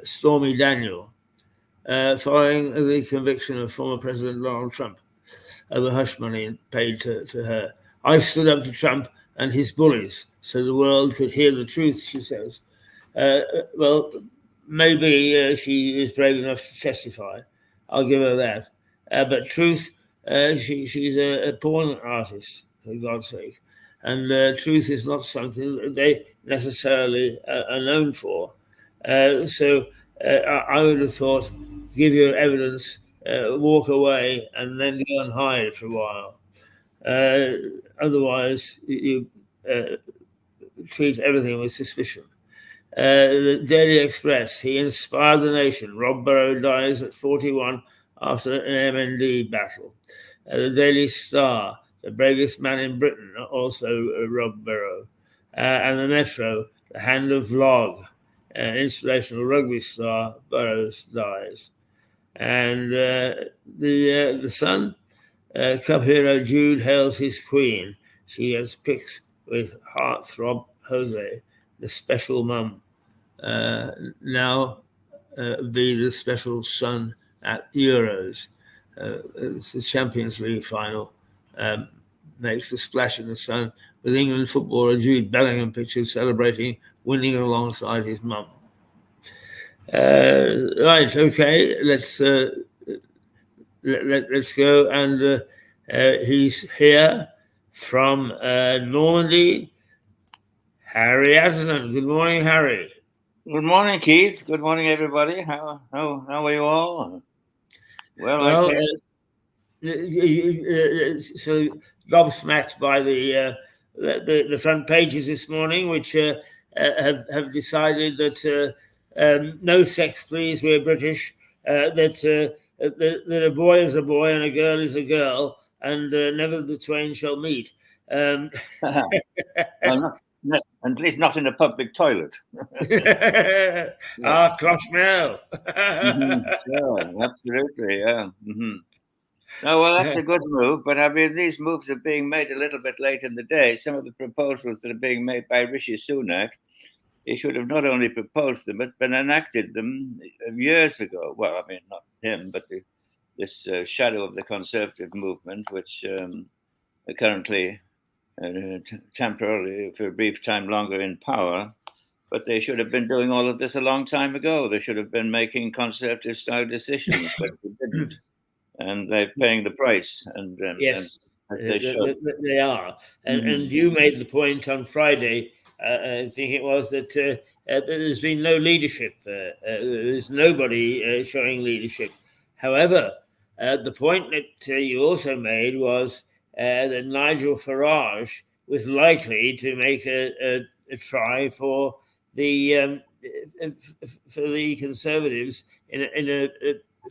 Stormy Daniel following the conviction of former President Donald Trump over hush money paid to her. I stood up to Trump and his bullies so the world could hear the truth, she says. Well, maybe she is brave enough to testify. I'll give her that. But truth, she's a porn artist, for God's sake. And truth is not something that they necessarily are known for. So I would have thought, give your evidence, walk away, and then go and hide for a while. Otherwise, you treat everything with suspicion. The Daily Express. He inspired the nation. Rob Burrow dies at 41 after an MND battle. The Daily Star. The bravest man in Britain, also Rob Burrow. And the Metro. The Hand of Vlog. Inspirational rugby star Burrows dies. And the Sun. Cup hero Jude hails his queen. She has pics with heartthrob Jose, the special mum. Now be the special son at Euros. It's the Champions League final. Makes the splash in the sun with England footballer Jude Bellingham pictured celebrating winning alongside his mum. Right, okay, let's go. And he's here from Normandy. Harry Atherton. Good morning, Harry. Good morning, Keith. Good morning, everybody. How are you all? Well, so gobsmacked by the front pages this morning, which have decided that no sex, please. We're British. That a boy is a boy and a girl is a girl, and never the twain shall meet. Well, at least not in a public toilet. Clochemel. Sure, absolutely, yeah. No, well, that's a good move, but I mean, these moves are being made a little bit late in the day. Some of the proposals that are being made by Rishi Sunak, he should have not only proposed them, but enacted them years ago. Well, I mean, not him, but this shadow of the Conservative movement, which are currently temporarily, for a brief time longer, in power. But they should have been doing all of this a long time ago. They should have been making Conservative-style decisions, but they didn't. And they're paying the price. And Yes, they should. they are. And you made the point on Friday, I think it was, that there's been no leadership. There's nobody showing leadership. However, the point that you also made was that Nigel Farage was likely to make a try for the Conservatives in a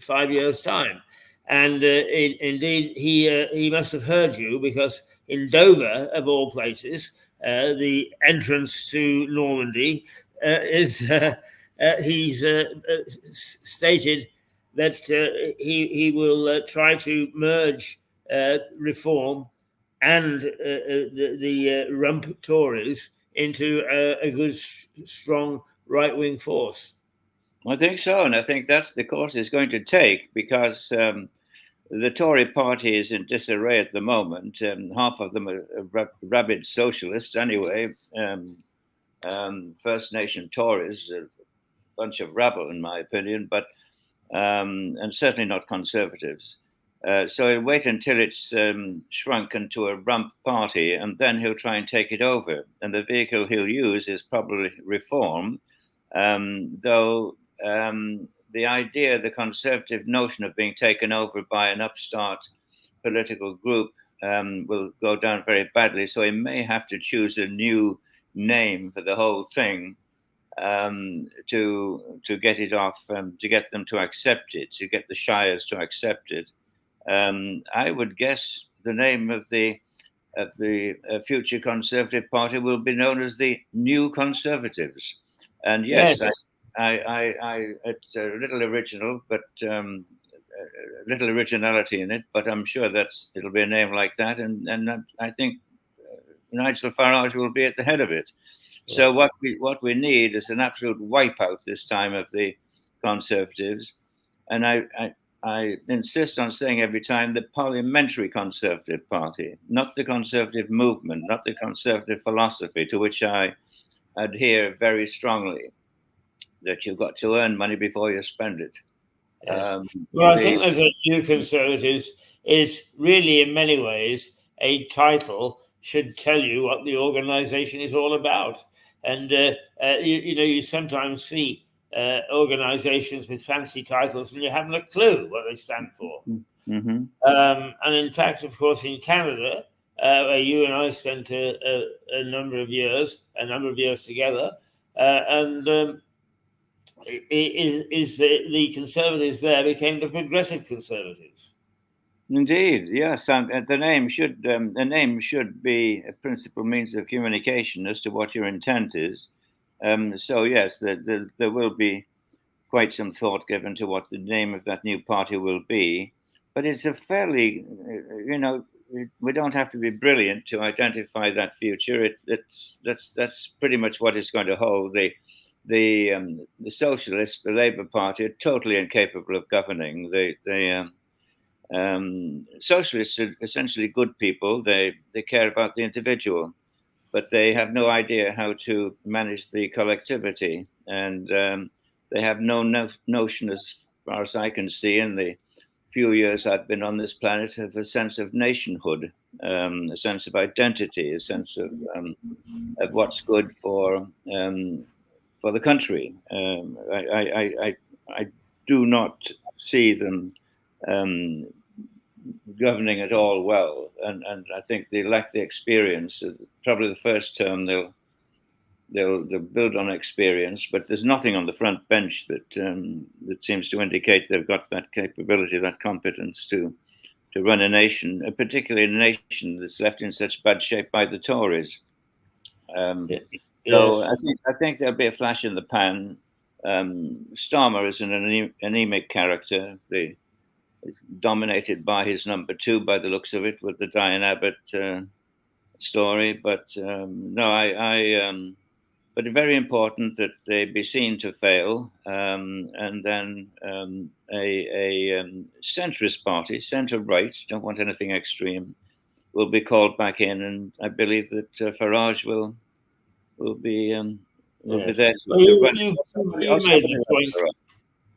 5 years' time. And indeed, he must have heard you, because in Dover, of all places, the entrance to Normandy, he's stated that he will try to merge reform and the rump Tories into a good, strong right-wing force. I think so, and I think that's the course it's going to take, because the Tory party is in disarray at the moment. Half of them are rabid socialists anyway. First Nation Tories, a bunch of rabble, in my opinion, but and certainly not Conservatives. So he'll wait until it's shrunken to a rump party, and then he'll try and take it over. And the vehicle he'll use is probably reform, though the idea, the Conservative notion of being taken over by an upstart political group will go down very badly. So he may have to choose a new name for the whole thing to get it off, to get them to accept it, to get the shires to accept it. I would guess the name of the future Conservative Party will be known as the New Conservatives. And yes. It's a little original, but little originality in it. But I'm sure it'll be a name like that, and I think Nigel Farage will be at the head of it. Yeah. So what we need is an absolute wipeout this time of the Conservatives, and I insist on saying every time the Parliamentary Conservative Party, not the Conservative movement, not the Conservative philosophy, to which I adhere very strongly. That you've got to earn money before you spend it. Yes. Well, I think that the New Conservatives is really, in many ways, a title should tell you what the organisation is all about. And you sometimes see organisations with fancy titles, and you haven't a clue what they stand for. Mm-hmm. And in fact, of course, in Canada, where you and I spent a number of years together, and the Conservatives there became the Progressive Conservatives. Indeed, yes, and the name should be a principal means of communication as to what your intent is. So yes, there will be quite some thought given to what the name of that new party will be. But it's a fairly, we don't have to be brilliant to identify that future. That's pretty much what it's going to hold. The Socialists, the Labour Party, are totally incapable of governing. The Socialists are essentially good people. They care about the individual, but they have no idea how to manage the collectivity, and they have no notion, as far as I can see, in the few years I've been on this planet, of a sense of nationhood, a sense of identity, a sense of what's good for the country. I do not see them governing at all well, and I think they lack the experience. Probably the first term they'll build on experience, but there's nothing on the front bench that seems to indicate they've got that capability, that competence to run a nation, particularly a nation that's left in such bad shape by the Tories. So Yes. I think there'll be a flash in the pan. Starmer is an anemic character, dominated by his number two, by the looks of it, with the Diane Abbott story. But no, but very important that they be seen to fail, and then a centrist party, centre right, don't want anything extreme, will be called back in, and I believe that Farage will be Yes. there. Well, you made the point.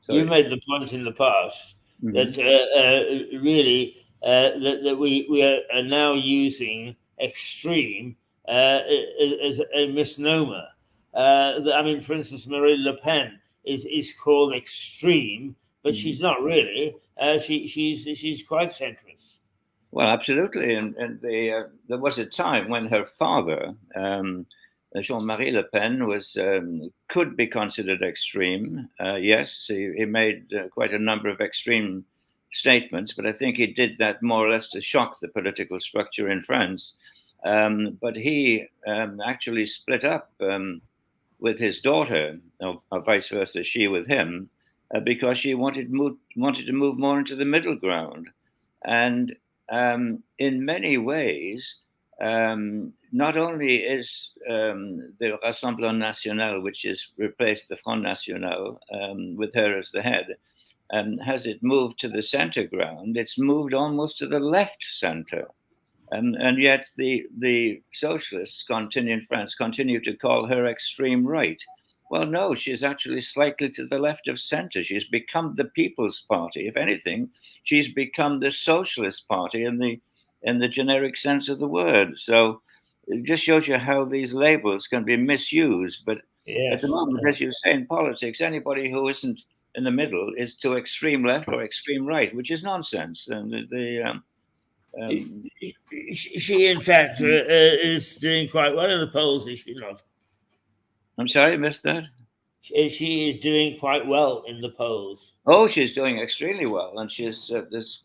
You Sorry. made the point in the past that Mhm. really that we are now using extreme as a misnomer. I mean, for instance, Marine Le Pen is called extreme, but she's not really. She's quite centrist. Well, absolutely, and there was a time when her father, Jean-Marie Le Pen, was could be considered extreme. Yes, he made quite a number of extreme statements, but I think he did that more or less to shock the political structure in France. But he actually split up with his daughter, or vice versa, she with him, because she wanted to move more into the middle ground. And in many ways, not only is the Rassemblement National, which has replaced the Front National with her as the head, has it moved to the center ground, it's moved almost to the left center. And yet the socialists in France continue to call her extreme right. Well, no, she's actually slightly to the left of center. She's become the People's Party. If anything, she's become the Socialist Party in the generic sense of the word. So it just shows you how these labels can be misused. But at the Yes. moment, as you say in politics, anybody who isn't in the middle is to extreme left or extreme right, which is nonsense. And um, She in fact, is doing quite well in the polls, is she not? I'm sorry, I missed that. She is doing quite well in the polls. Oh, she's doing extremely well, and she's there's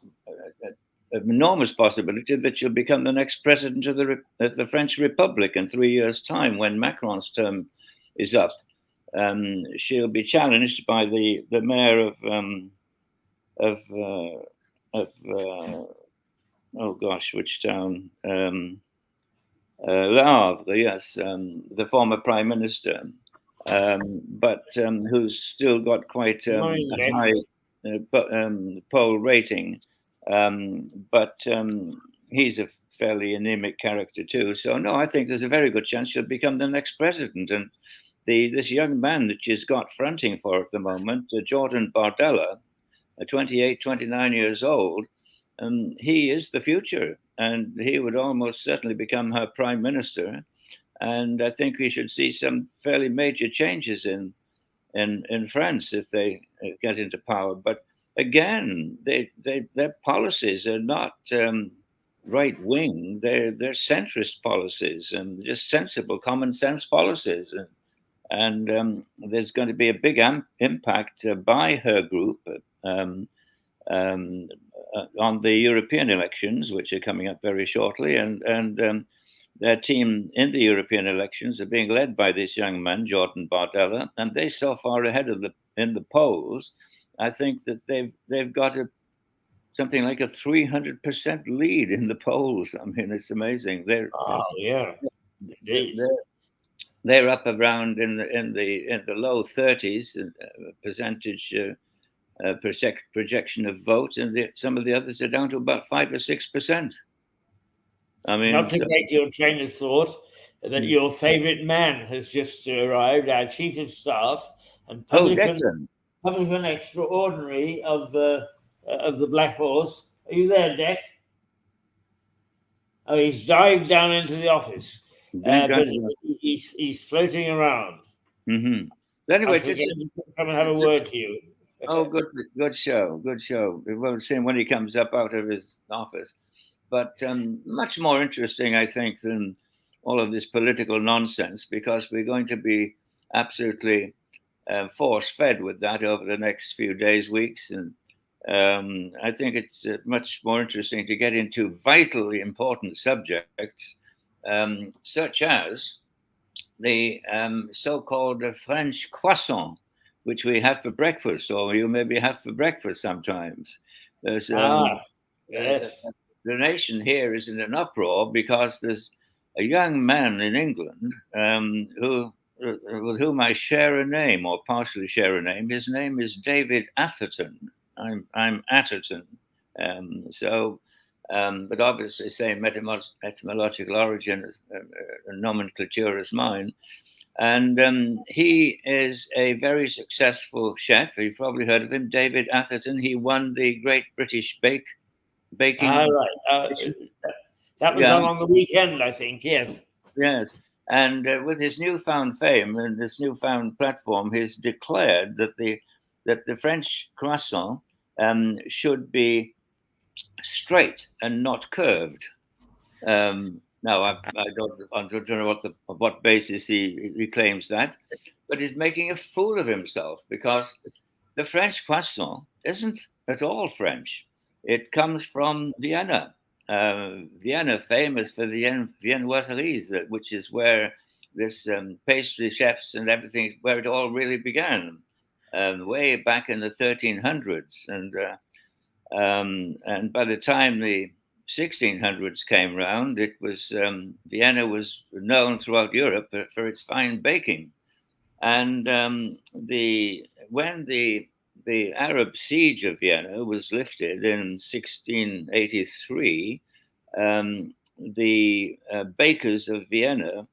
enormous possibility that she'll become the next president of the French Republic in 3 years' time, when Macron's term is up. She'll be challenged by the mayor of oh gosh, which town? Le Havre, yes, the former prime minister, but who's still got quite a high poll rating. But he's a fairly anemic character too. So no, I think there's a very good chance she'll become the next president. And this young man that she's got fronting for at the moment, Jordan Bardella, 28, 29 years old, he is the future, and he would almost certainly become her prime minister. And I think we should see some fairly major changes in France if they get into power. But again, their policies are not right wing; they're centrist policies and just sensible, common sense policies. And there's going to be a big impact by her group. Um, on the European elections, which are coming up very shortly, and their team in the European elections are being led by this young man, Jordan Bardella, and they're so far ahead in the polls. I think that they've got something like a 300% lead in the polls. I mean, it's amazing. They're up around in the low 30s percentage. Projection of votes, and some of the others are down to about 5 or 6%. I mean, not to take your train of thought, that your favourite man has just arrived, our chief of staff and publican extraordinary of the Black Horse. Are you there, Deck? Oh, he's dived down into the office, but he's floating around. Mm-hmm. Anyway, come and have a word to you. Oh, good show. We won't see him when he comes up out of his office. But much more interesting, I think, than all of this political nonsense, because we're going to be absolutely force-fed with that over the next few days, weeks. And I think it's much more interesting to get into vitally important subjects, such as the so-called French croissant, which we have for breakfast, or you maybe have for breakfast sometimes. There's Yes. the nation here is in an uproar because there's a young man in England who with whom I share a name or partially share a name. His name is David Atherton. I'm Atherton. But obviously same etymological origin, nomenclature as mine. And he is a very successful chef. You've probably heard of him, David Atherton. He won the Great British Baking. Right. That was Yeah, on the weekend, I think. Yes. yes. And with his newfound fame and this newfound platform, he's declared that the French croissant should be straight and not curved. Now, I don't know what basis he claims that, but he's making a fool of himself because the French croissant isn't at all French. It comes from Vienna. Vienna, famous for the viennoiseries, which is where this pastry chefs and everything, where it all really began, way back in the 1300s. And by the time the 1600s came round, it was Vienna was known throughout Europe for its fine baking. And when the Arab siege of Vienna was lifted in 1683, the bakers of Vienna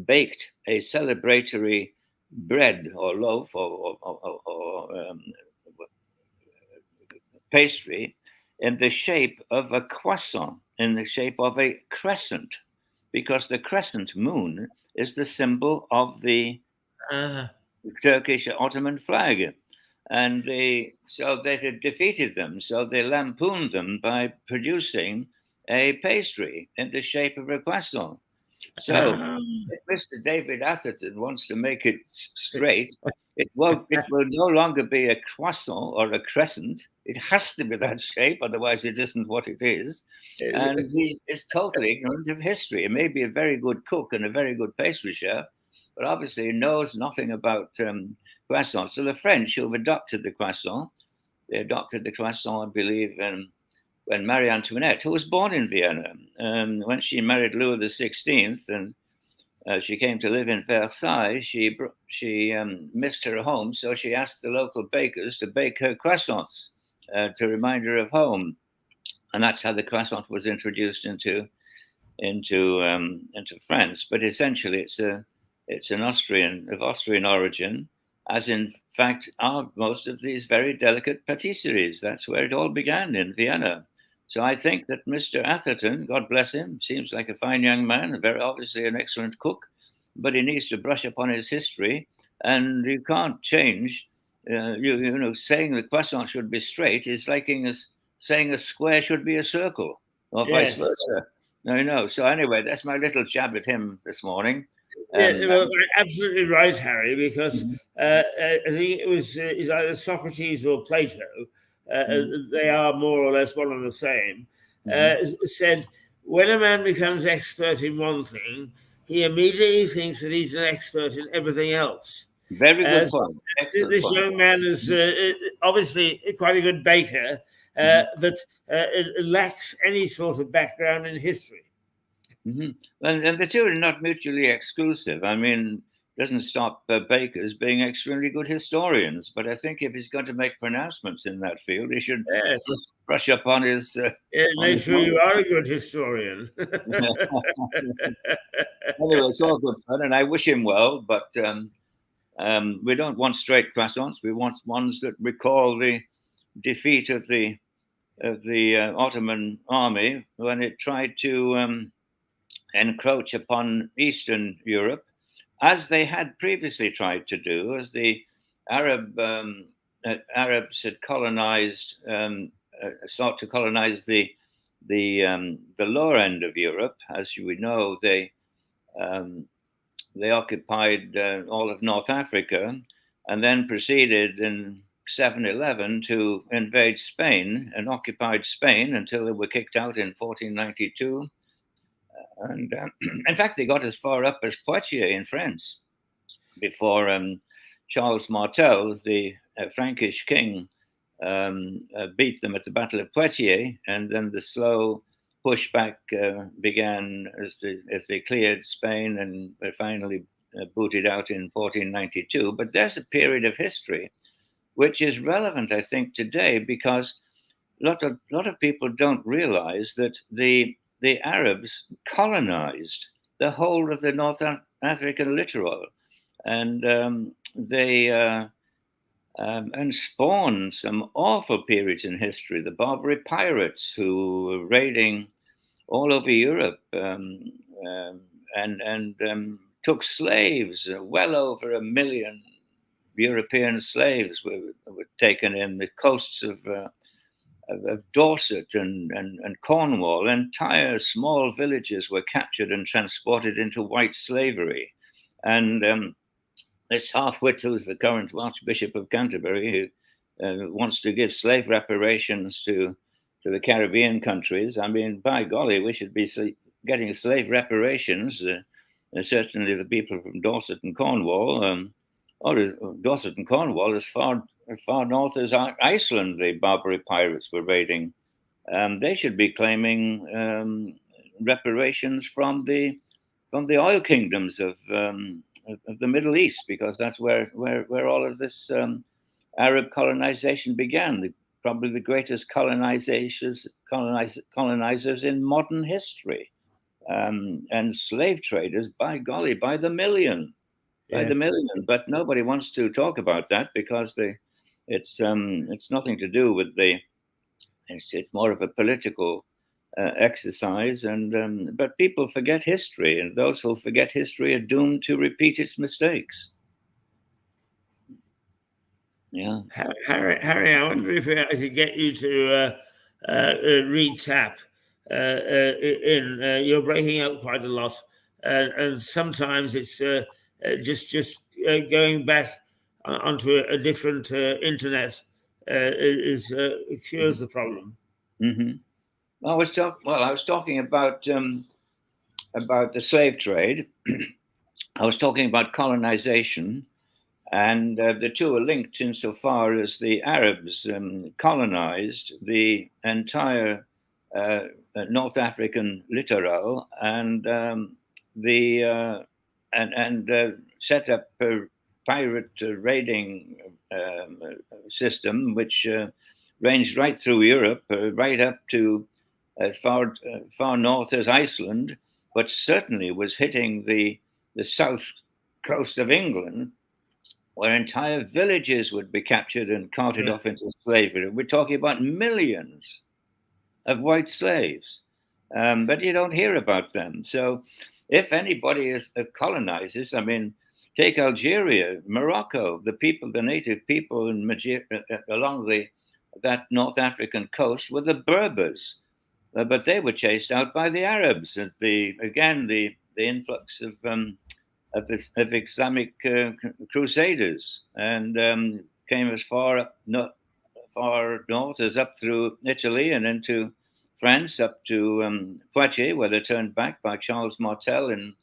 baked a celebratory bread or loaf or pastry in the shape of a croissant, in the shape of a crescent, because the crescent moon is the symbol of the Turkish Ottoman flag. And so they had defeated them. So they lampooned them by producing a pastry in the shape of a croissant. So if Mr. David Atherton wants to make it straight, it will no longer be a croissant or a crescent. It has to be that shape, otherwise it isn't what it is. And he is totally ignorant of history. He may be a very good cook and a very good pastry chef, but obviously he knows nothing about croissants. So the French who have adopted the croissant, they adopted the croissant, I believe, when Marie Antoinette, who was born in Vienna, when she married Louis XVI and she came to live in Versailles, she missed her home, so she asked the local bakers to bake her croissants to remind her of home, and that's how the croissant was introduced into France. But essentially, it's an of Austrian origin, as in fact are most of these very delicate patisseries. That's where it all began, in Vienna. So I think that Mr. Atherton, God bless him, seems like a fine young man, and very obviously an excellent cook, but he needs to brush up on his history, and you can't change. You know, saying the croissant should be straight is like saying a square should be a circle, or vice versa. No. So anyway, that's my little jab at him this morning. Well, absolutely right, Harry, because I think it was is either Socrates or Plato. They are more or less one and the same. Said when a man becomes expert in one thing, he immediately thinks that he's an expert in everything else. Very good point. This young man is obviously quite a good baker, but lacks any sort of background in history. And the two are not mutually exclusive. I mean, doesn't stop bakers being extremely good historians. But I think if he's going to make pronouncements in that field, he should just brush up on his. Make sure you are a good historian. Anyway, it's all good fun, and I wish him well. But we don't want straight croissants. We want ones that recall the defeat of the Ottoman army when it tried to encroach upon Eastern Europe, as they had previously tried to do, as the Arabs had colonized, sought to colonize the lower end of Europe. As we know, they occupied all of North Africa, and then proceeded in 711 to invade Spain and occupied Spain until they were kicked out in 1492. and in fact, they got as far up as Poitiers in France before Charles Martel, the Frankish king, beat them at the Battle of Poitiers, and then the slow pushback began as they cleared Spain and were finally booted out in 1492. But there's a period of history which is relevant, I think, today because a lot of people don't realize that the Arabs colonized the whole of the North African littoral, and they and spawned some awful periods in history. The Barbary pirates who were raiding all over Europe and took slaves. Well over 1 million European slaves were taken in the coasts of Dorset and Cornwall. Entire small villages were captured and transported into white slavery. And this half-wit, who's the current Archbishop of Canterbury, who wants to give slave reparations to the Caribbean countries. I mean, by golly, we should be getting slave reparations. Certainly the people from Dorset and Cornwall. Dorset and Cornwall, as far north as Iceland, the Barbary pirates were raiding. They should be claiming reparations from the oil kingdoms of the Middle East, because that's where all of this Arab colonization began. Probably the greatest colonizers in modern history, and slave traders, by golly, by the million. But nobody wants to talk about that because it's nothing to do with it's more of a political exercise, and but people forget history, and those who forget history are doomed to repeat its mistakes. Yeah, Harry, I wonder if I could get you to recap. You're breaking up quite a lot, and sometimes it's just going back onto a different internet cures the problem. Mm-hmm. I was talking about the slave trade. I was talking about colonization, and the two are linked insofar as the Arabs colonized the entire North African littoral and set up a pirate raiding system, which ranged right through Europe, right up to as far north as Iceland, but certainly was hitting the south coast of England, where entire villages would be captured and carted off into slavery. We're talking about millions of white slaves, but you don't hear about them. So if anybody colonizes, I mean, take Algeria, Morocco, the native people along that North African coast were the Berbers, but they were chased out by the Arabs. The influx of Islamic crusaders, and came as far north as up through Italy and into France, up to Poitiers, where they turned back by Charles Martel in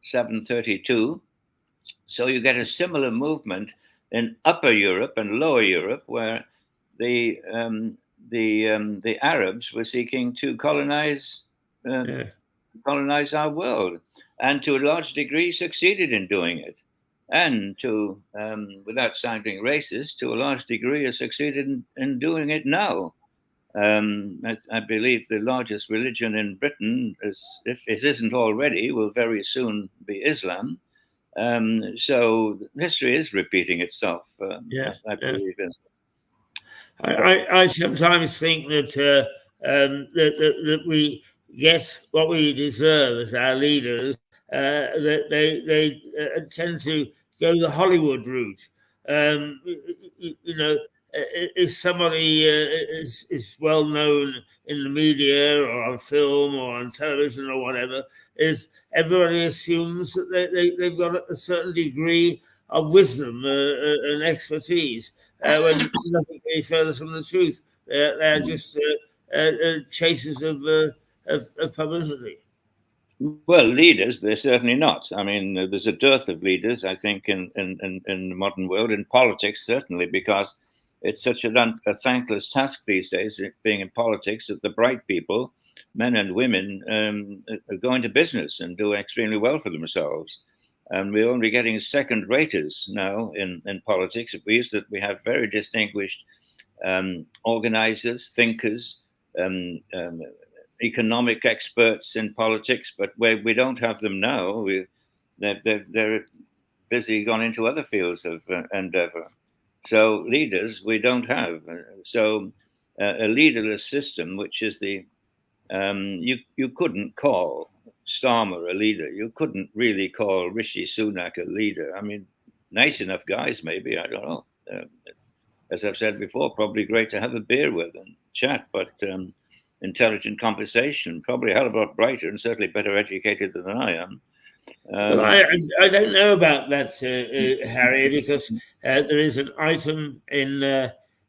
732. So you get a similar movement in Upper Europe and Lower Europe, where the Arabs were seeking to colonize our world, and to a large degree succeeded in doing it. And to, without sounding racist, to a large degree has succeeded in doing it now. I believe the largest religion in Britain, if it isn't already, will very soon be Islam. So history is repeating itself. I believe in. I sometimes think that that we get what we deserve as our leaders. That they tend to go the Hollywood route. If somebody is well known in the media or on film or on television or whatever, everybody assumes that they've got a certain degree of wisdom and expertise, when nothing any further from the truth. They're just chasers of publicity. Well, leaders, they're certainly not. I mean, there's a dearth of leaders, I think, in the modern world, in politics, certainly, because it's such a thankless task these days, being in politics, that the bright people, men and women, go into business and do extremely well for themselves. And we're only getting second raters now in politics. We have very distinguished organizers, thinkers, um, um, economic experts in politics, but where we don't have them now, they're busy gone into other fields of endeavor. So leaders we don't have. So a leaderless system, which is you couldn't call Starmer a leader. You couldn't really call Rishi Sunak a leader. I mean, nice enough guys, maybe, I don't know. As I've said before, probably great to have a beer with and chat, but intelligent conversation, probably a hell of a lot brighter and certainly better educated than I am. Well, I don't know about that, Harry, because there is an item in,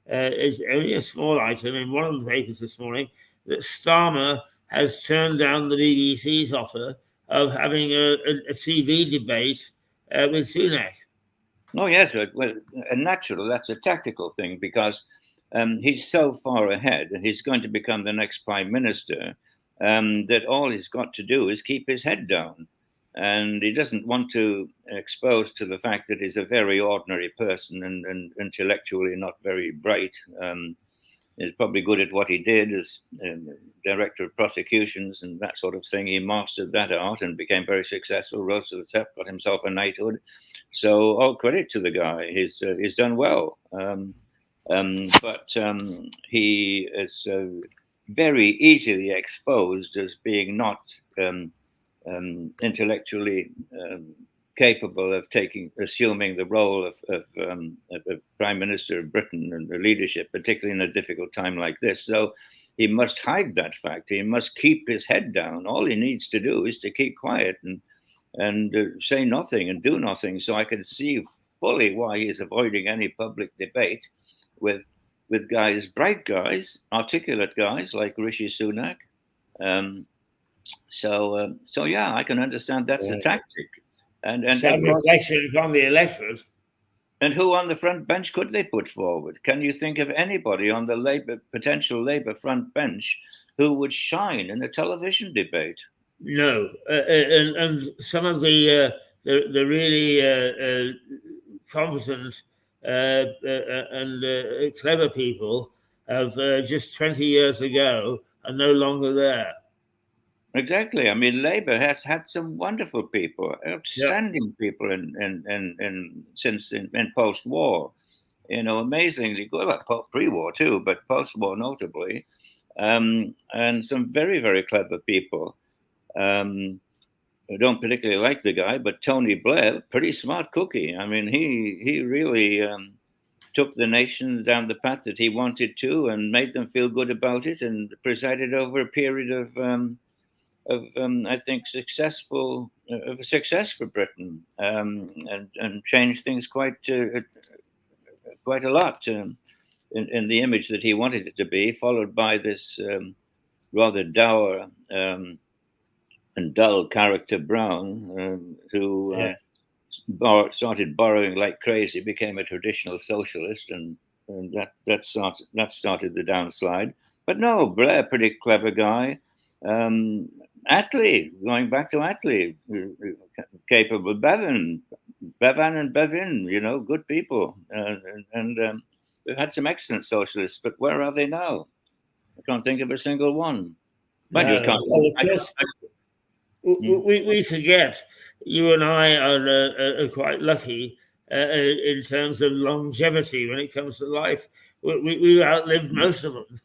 it's only a small item in one of the papers this morning, that Starmer has turned down the BBC's offer of having a TV debate with Sunak. Oh, yes, well, natural. That's a tactical thing because he's so far ahead and he's going to become the next prime minister that all he's got to do is keep his head down. And he doesn't want to expose to the fact that he's a very ordinary person and intellectually not very bright. He's probably good at what he did as director of prosecutions and that sort of thing. He mastered that art and became very successful, rose to the top, got himself a knighthood. So all credit to the guy. He's done well. But he is very easily exposed as being not intellectually capable of assuming the role of Prime Minister of Britain and the leadership, particularly in a difficult time like this. So he must hide that fact. He must keep his head down. All he needs to do is to keep quiet and say nothing and do nothing. So I can see fully why he's avoiding any public debate with guys, bright guys, articulate guys like Rishi Sunak. So yeah, I can understand that's a tactic. And Some reflection from the electorate. And who on the front bench could they put forward? Can you think of anybody on the potential Labour front bench who would shine in a television debate? No, and some of the really competent and clever people of just 20 years ago are no longer there. Exactly. I mean, Labour has had some wonderful people, outstanding people since post-war. You know, amazingly good. Well, pre-war too, but post-war notably, and some very, very clever people. I don't particularly like the guy, but Tony Blair, pretty smart cookie. I mean, he really took the nation down the path that he wanted to, and made them feel good about it, and presided over a period of I think success for Britain, and changed things quite a lot in the image that he wanted it to be, followed by this rather dour and dull character Brown, who started borrowing like crazy, became a traditional socialist, and that started the downslide. But no, Blair, pretty clever guy. Attlee, going back to Attlee, capable. Bevan and Bevin, you know, good people. And we've had some excellent socialists, but where are they now? I can't think of a single one. But No. you can't. We forget, you and I are quite lucky in terms of longevity when it comes to life. We outlived most of them.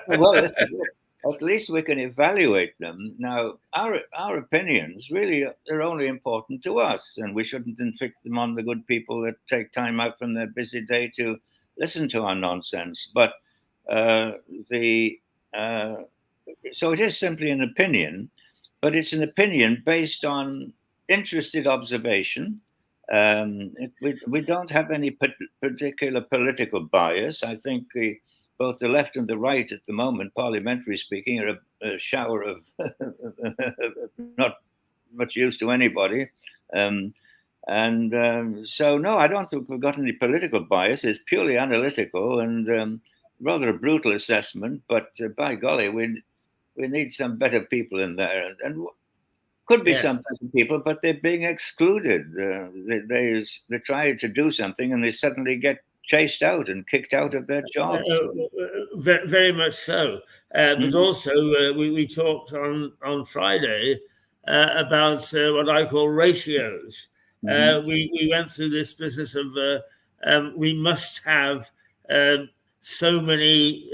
Well, this is it. At least we can evaluate them. Now, our opinions really are only important to us, and we shouldn't inflict them on the good people that take time out from their busy day to listen to our nonsense. But so it is simply an opinion, but it's an opinion based on interested observation. We don't have any particular political bias. I think both the left and the right at the moment, parliamentary speaking, are shower of not much use to anybody. So, no, I don't think we've got any political bias. It's purely analytical and rather a brutal assessment. But by golly, we need some better people in there, and could be some better people, but they're being excluded. They try to do something, and they suddenly get chased out and kicked out of their jobs. Very much so. But also, we talked on Friday about what I call ratios. We went through this business of we must have so many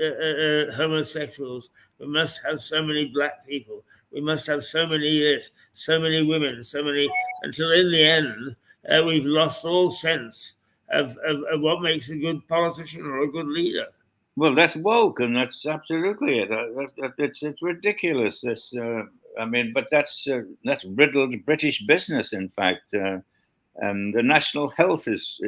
homosexuals. We must have so many black people. We must have so many this, so many women, so many, until in the end, we've lost all sense of what makes a good politician or a good leader. Well, that's woke, and that's absolutely it. It's ridiculous. But that's riddled British business. In fact, and the national health is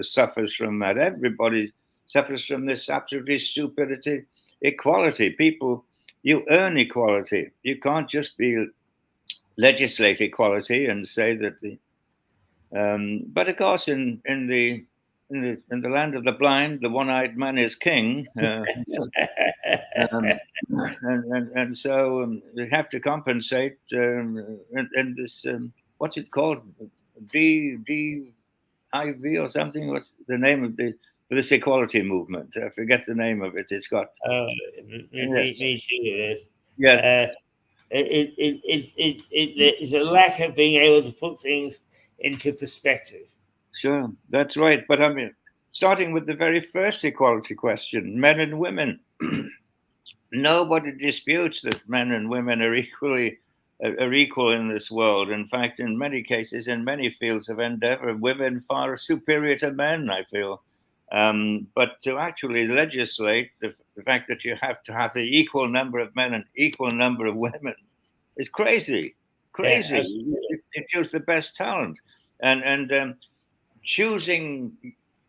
suffers from that. Everybody suffers from this absolutely stupidity. Equality, people, you earn equality. You can't just legislate equality and say that the. But of course, in the land of the blind, the one-eyed man is king, and so they have to compensate. And this, what's it called, DIV or something? What's the name of this equality movement? I forget the name of it. It's got. Me too. Yes. It is a lack of being able to put things into perspective. Sure, that's right. But I mean, starting with the very first equality question, men and women. Nobody disputes that men and women are equal in this world. In fact, in many cases, in many fields of endeavor, women far superior to men, I feel. But to actually legislate the fact that you have to have the equal number of men and equal number of women is crazy. Crazy. You choose the best talent. And choosing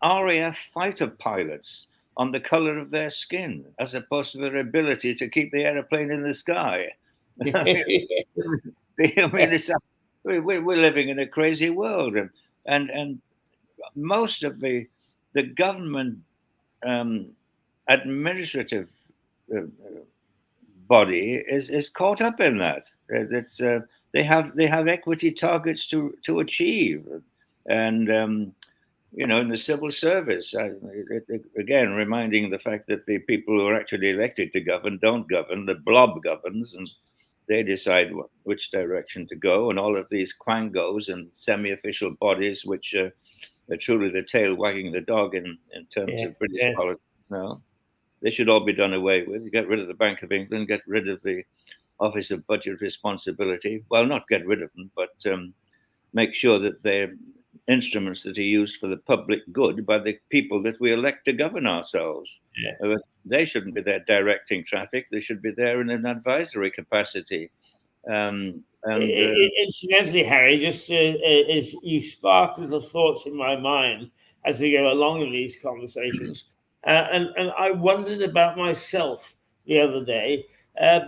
RAF fighter pilots on the color of their skin, as opposed to their ability to keep the airplane in the sky. We're living in a crazy world, and most of the government administrative body is caught up in that. It's they have equity targets to achieve, and in the civil service, again, reminding the fact that the people who are actually elected to govern don't govern. The blob governs, and they decide which direction to go. And all of these quangos and semi-official bodies, which are truly the tail wagging the dog in terms of British politics now, they should all be done away with. Get rid of the Bank of England, get rid of the Office of Budget Responsibility. Well, not get rid of them, but make sure that they're instruments that are used for the public good by the people that we elect to govern ourselves. They shouldn't be there directing traffic. They should be there in an advisory capacity. Incidentally, Harry, just as you spark little thoughts in my mind as we go along in these conversations, and I wondered about myself the other day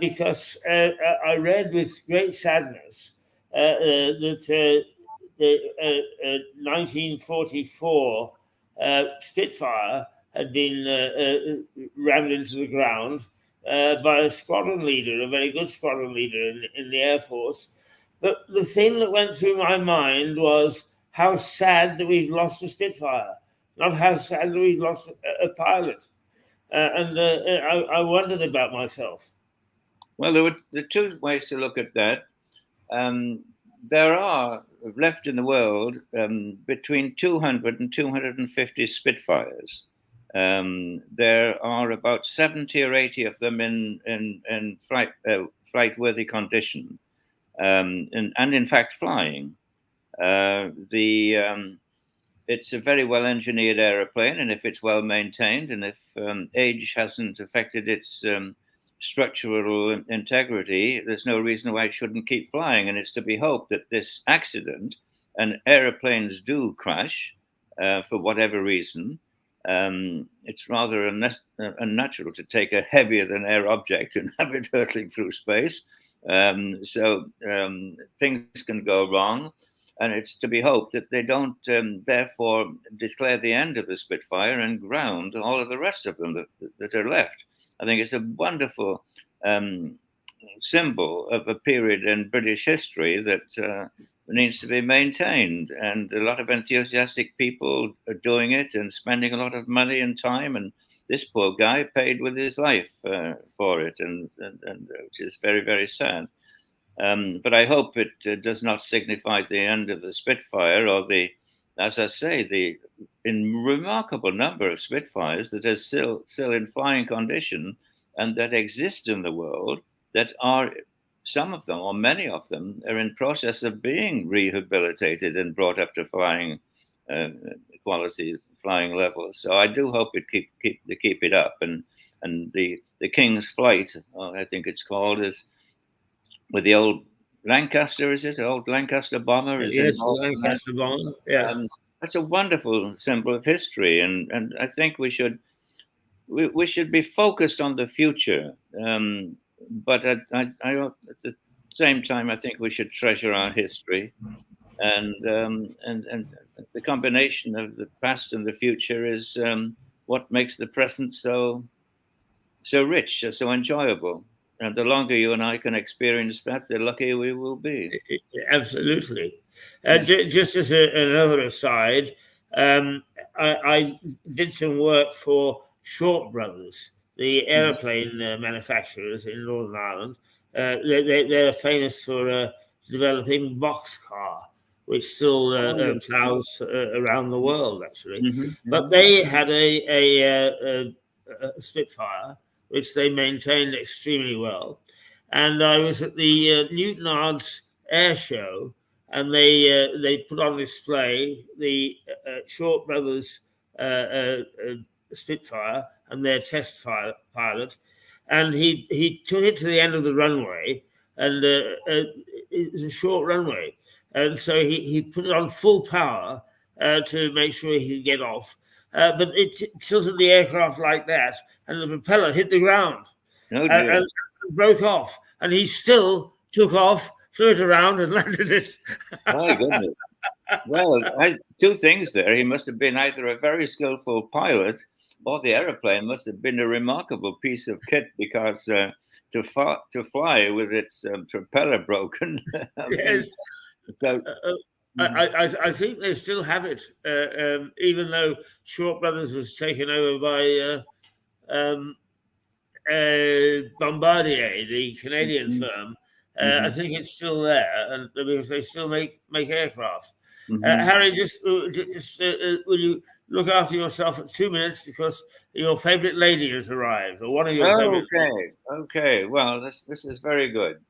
because I read with great sadness that the 1944 Spitfire had been rammed into the ground by a squadron leader, a very good squadron leader in the Air Force. But the thing that went through my mind was how sad that we've lost a Spitfire, not how sad that we've lost a pilot. I wondered about myself. Well, there were two ways to look at that. There are left in the world between 200 and 250 Spitfires. There are about 70 or 80 of them in flight-worthy condition, and in fact flying. It's a very well-engineered aeroplane, and if it's well maintained, and if age hasn't affected its structural integrity, there's no reason why it shouldn't keep flying. And it's to be hoped that this accident, and aeroplanes do crash for whatever reason, It's rather unnatural to take a heavier than air object and have it hurtling through space. So things can go wrong. And it's to be hoped that they don't, therefore, declare the end of the Spitfire and ground all of the rest of them that are left. I think it's a wonderful symbol of a period in British history that needs to be maintained. And a lot of enthusiastic people are doing it and spending a lot of money and time. And this poor guy paid with his life for it, and which is very, very sad. But I hope it does not signify the end of the Spitfire or as I say, the in remarkable number of Spitfires that are still in flying condition and that exist in the world, that are, some of them or many of them are in process of being rehabilitated and brought up to flying quality, flying levels. So I do hope it keep it up, and the King's Flight, I think it's called, is with the old Lancaster, is it? Old Lancaster bomber is yes, the Lancaster bomber. Yes, that's a wonderful symbol of history, and I think we should be focused on the future. But at the same time, I think we should treasure our history, and the combination of the past and the future is what makes the present so rich, so enjoyable. And the longer you and I can experience that, the luckier we will be. Absolutely. Just as another aside, I did some work for Short Brothers, the aeroplane manufacturers in Northern Ireland. They're famous for developing boxcar, which still plows around the world, actually. But they had a Spitfire, which they maintained extremely well. And I was at the Newtonards Air Show, and they put on display the Short Brothers Spitfire and their test pilot, and he took it to the end of the runway, and it was a short runway, and so he put it on full power to make sure he could get off. But it tilted the aircraft like that, and the propeller hit the ground and broke off. And he still took off, flew it around, and landed it. My goodness. Well, two things there. He must have been either a very skillful pilot, or the aeroplane must have been a remarkable piece of kit, because to fly with its propeller broken. Yes. So, I think they still have it, even though Short Brothers was taken over by Bombardier, the Canadian firm. I think it's still there, and because they still make aircraft. Harry, just will you look after yourself for 2 minutes, because your favourite lady has arrived, or one of your favourite. Okay. Well, this is very good.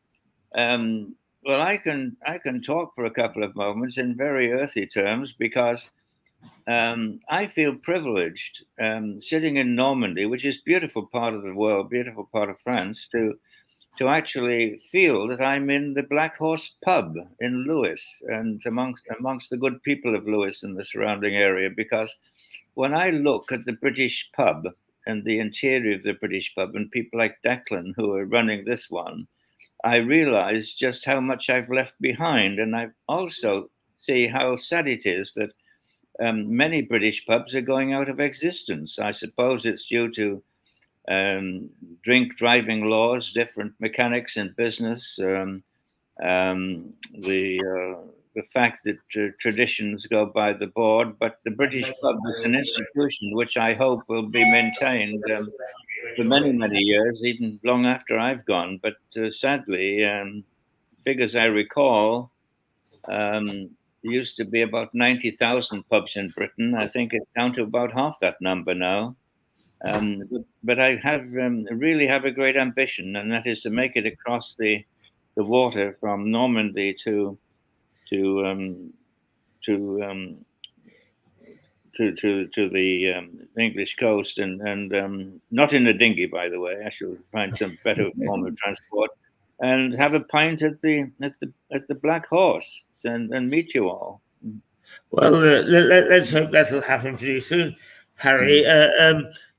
Well, I can talk for a couple of moments in very earthy terms, because I feel privileged sitting in Normandy, which is a beautiful part of the world, beautiful part of France, to actually feel that I'm in the Black Horse pub in Lewes, and amongst the good people of Lewes and the surrounding area. Because when I look at the British pub and the interior of the British pub, and people like Declan who are running this one, I realize just how much I've left behind. And I also see how sad it is that many British pubs are going out of existence. I suppose it's due to drink driving laws, different mechanics in business, the fact that traditions go by the board. But the British pub is an institution which I hope will be maintained for many, many years, even long after I've gone. But sadly, figures I recall, there used to be about 90,000 pubs in Britain. I think it's down to about half that number now. But I really have a great ambition, and that is to make it across the water from Normandy to the English coast, and not in a dinghy, by the way. I should find some better form of transport, and have a pint at the Black Horse and meet you all. Well, let's hope that'll happen pretty soon. Harry.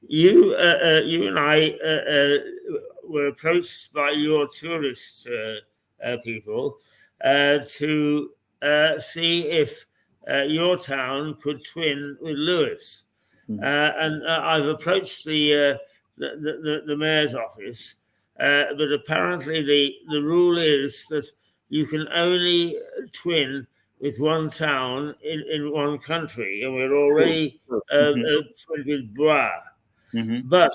You and I were approached by your tourist people to see if your town could twin with Lewis. And I've approached the mayor's office, but apparently the rule is that you can only twin with one town in one country, and we're already twinned with Bois. But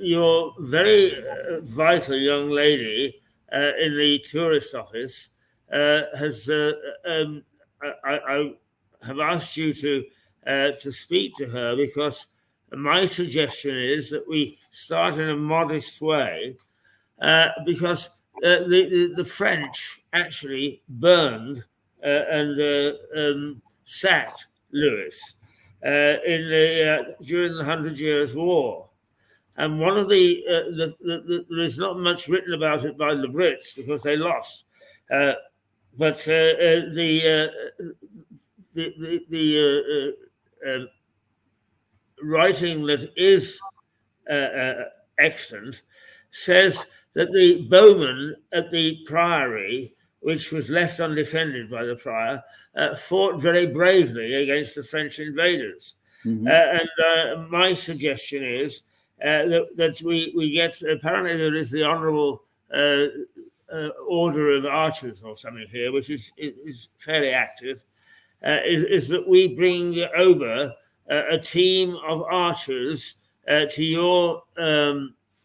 your very vital young lady in the tourist office has I have asked you to speak to her, because my suggestion is that we start in a modest way, because the French actually burned and sacked Lewis during the 100 Years' War. And one of there is not much written about it by the Brits because they lost. But the writing that is extant says that the bowmen at the priory, which was left undefended by the prior, fought very bravely against the French invaders. And my suggestion is that we get, apparently there is the Honourable Order of Archers or something here, which is fairly active, is that we bring over a team of archers to your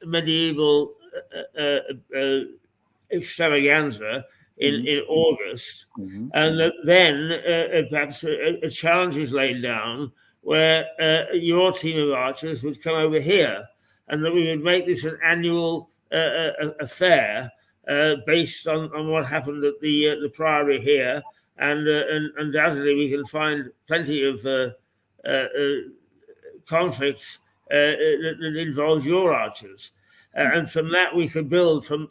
medieval extravaganza in August, and that then perhaps a challenge is laid down where your team of archers would come over here, and that we would make this an annual affair based on what happened at the priory here, and undoubtedly we can find plenty of conflicts that involve your archers. And from that we could build from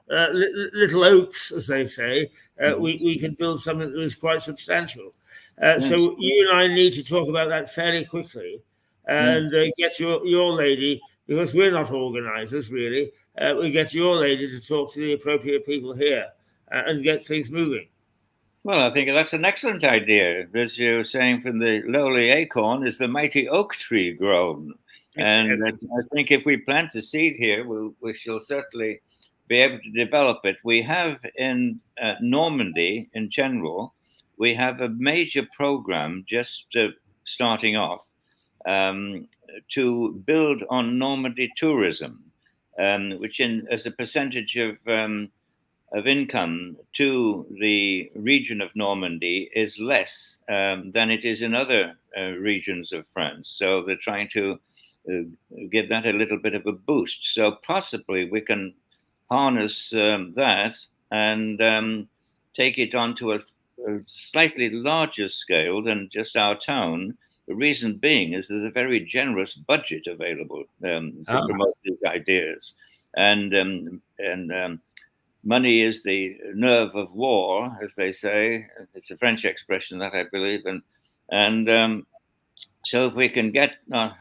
little oaks, as they say, we could build something that was quite substantial. So you and I need to talk about that fairly quickly, and get your lady, because we're not organisers really, we get your lady to talk to the appropriate people here and get things moving. Well, I think that's an excellent idea. As you were saying, from the lowly acorn is the mighty oak tree grown. And I think if we plant a seed here, we shall certainly be able to develop it. We have in Normandy, in general, we have a major program just starting off to build on Normandy tourism, which as a percentage of income to the region of Normandy is less than it is in other regions of France. So they're trying to give that a little bit of a boost. So possibly we can harness that and take it onto a slightly larger scale than just our town. The reason being is there's a very generous budget available to promote these ideas. And money is the nerve of war, as they say. It's a French expression that I believe, and so if we can get our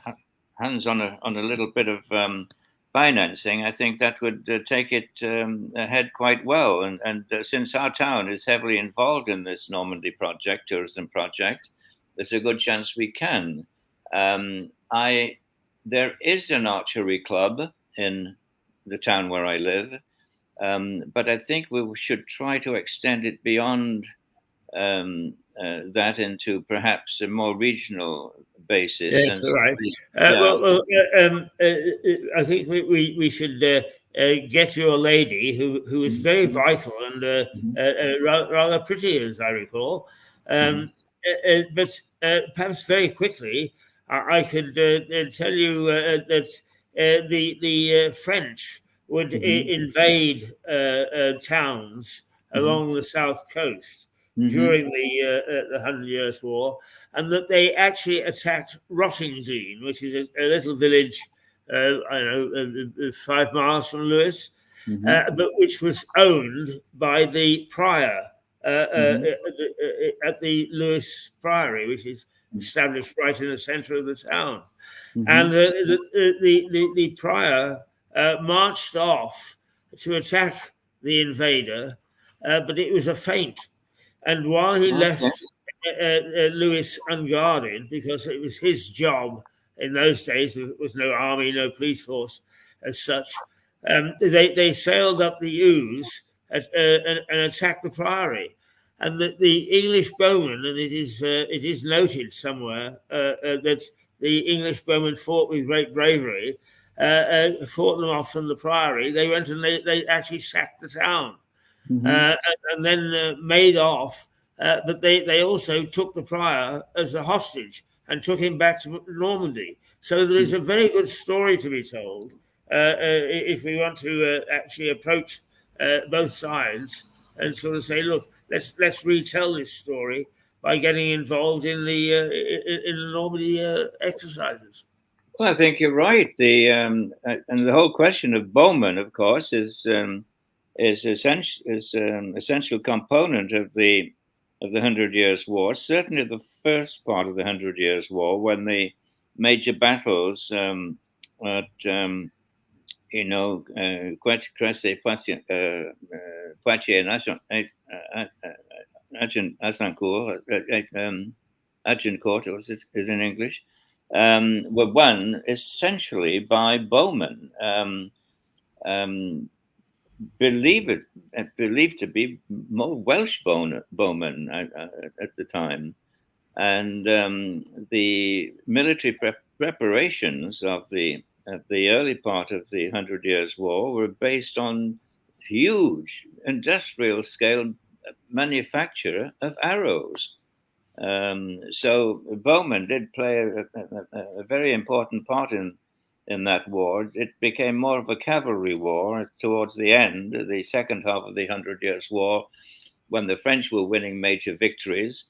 hands on a little bit of financing, I think that would take it ahead quite well. And since our town is heavily involved in this Normandy project, tourism project, there's a good chance we can. There is an archery club in the town where I live. But I think we should try to extend it beyond that into perhaps a more regional basis. Yes, right. I think we should get your lady, who is very vital and rather pretty, as I recall. But perhaps very quickly, I could tell you that the French would invade towns along the south coast during the 100 Years' War, and that they actually attacked Rottingdean, which is a little village, 5 miles from Lewis, but which was owned by the prior at the Lewis Priory, which is established right in the centre of the town. And the prior marched off to attack the invader, but it was a feint. And while he left Lewis unguarded, because it was his job in those days, there was no army, no police force as such, they sailed up the Ouse and attacked the priory. And the English bowmen, and it is noted somewhere that the English bowmen fought with great bravery, fought them off from the priory. They went and they actually sacked the town, and then made off. But they also took the prior as a hostage and took him back to Normandy. So there is a very good story to be told if we want to actually approach both sides and sort of say, look, let's retell this story by getting involved in the Normandy exercises. Well, I think you're right. And the whole question of bowmen, of course, is essential component of the 100 Years' War. Certainly, the first part of the 100 Years' War, when the major battles at Poitiers, Agincourt, is in English, were won essentially by bowmen. Believed to be more Welsh bowmen at the time, and the military preparations of the early part of the 100 Years' War were based on huge industrial scale manufacture of arrows. So bowmen did play a very important part in that war. It became more of a cavalry war towards the end, the second half of the 100 Years' War, when the French were winning major victories.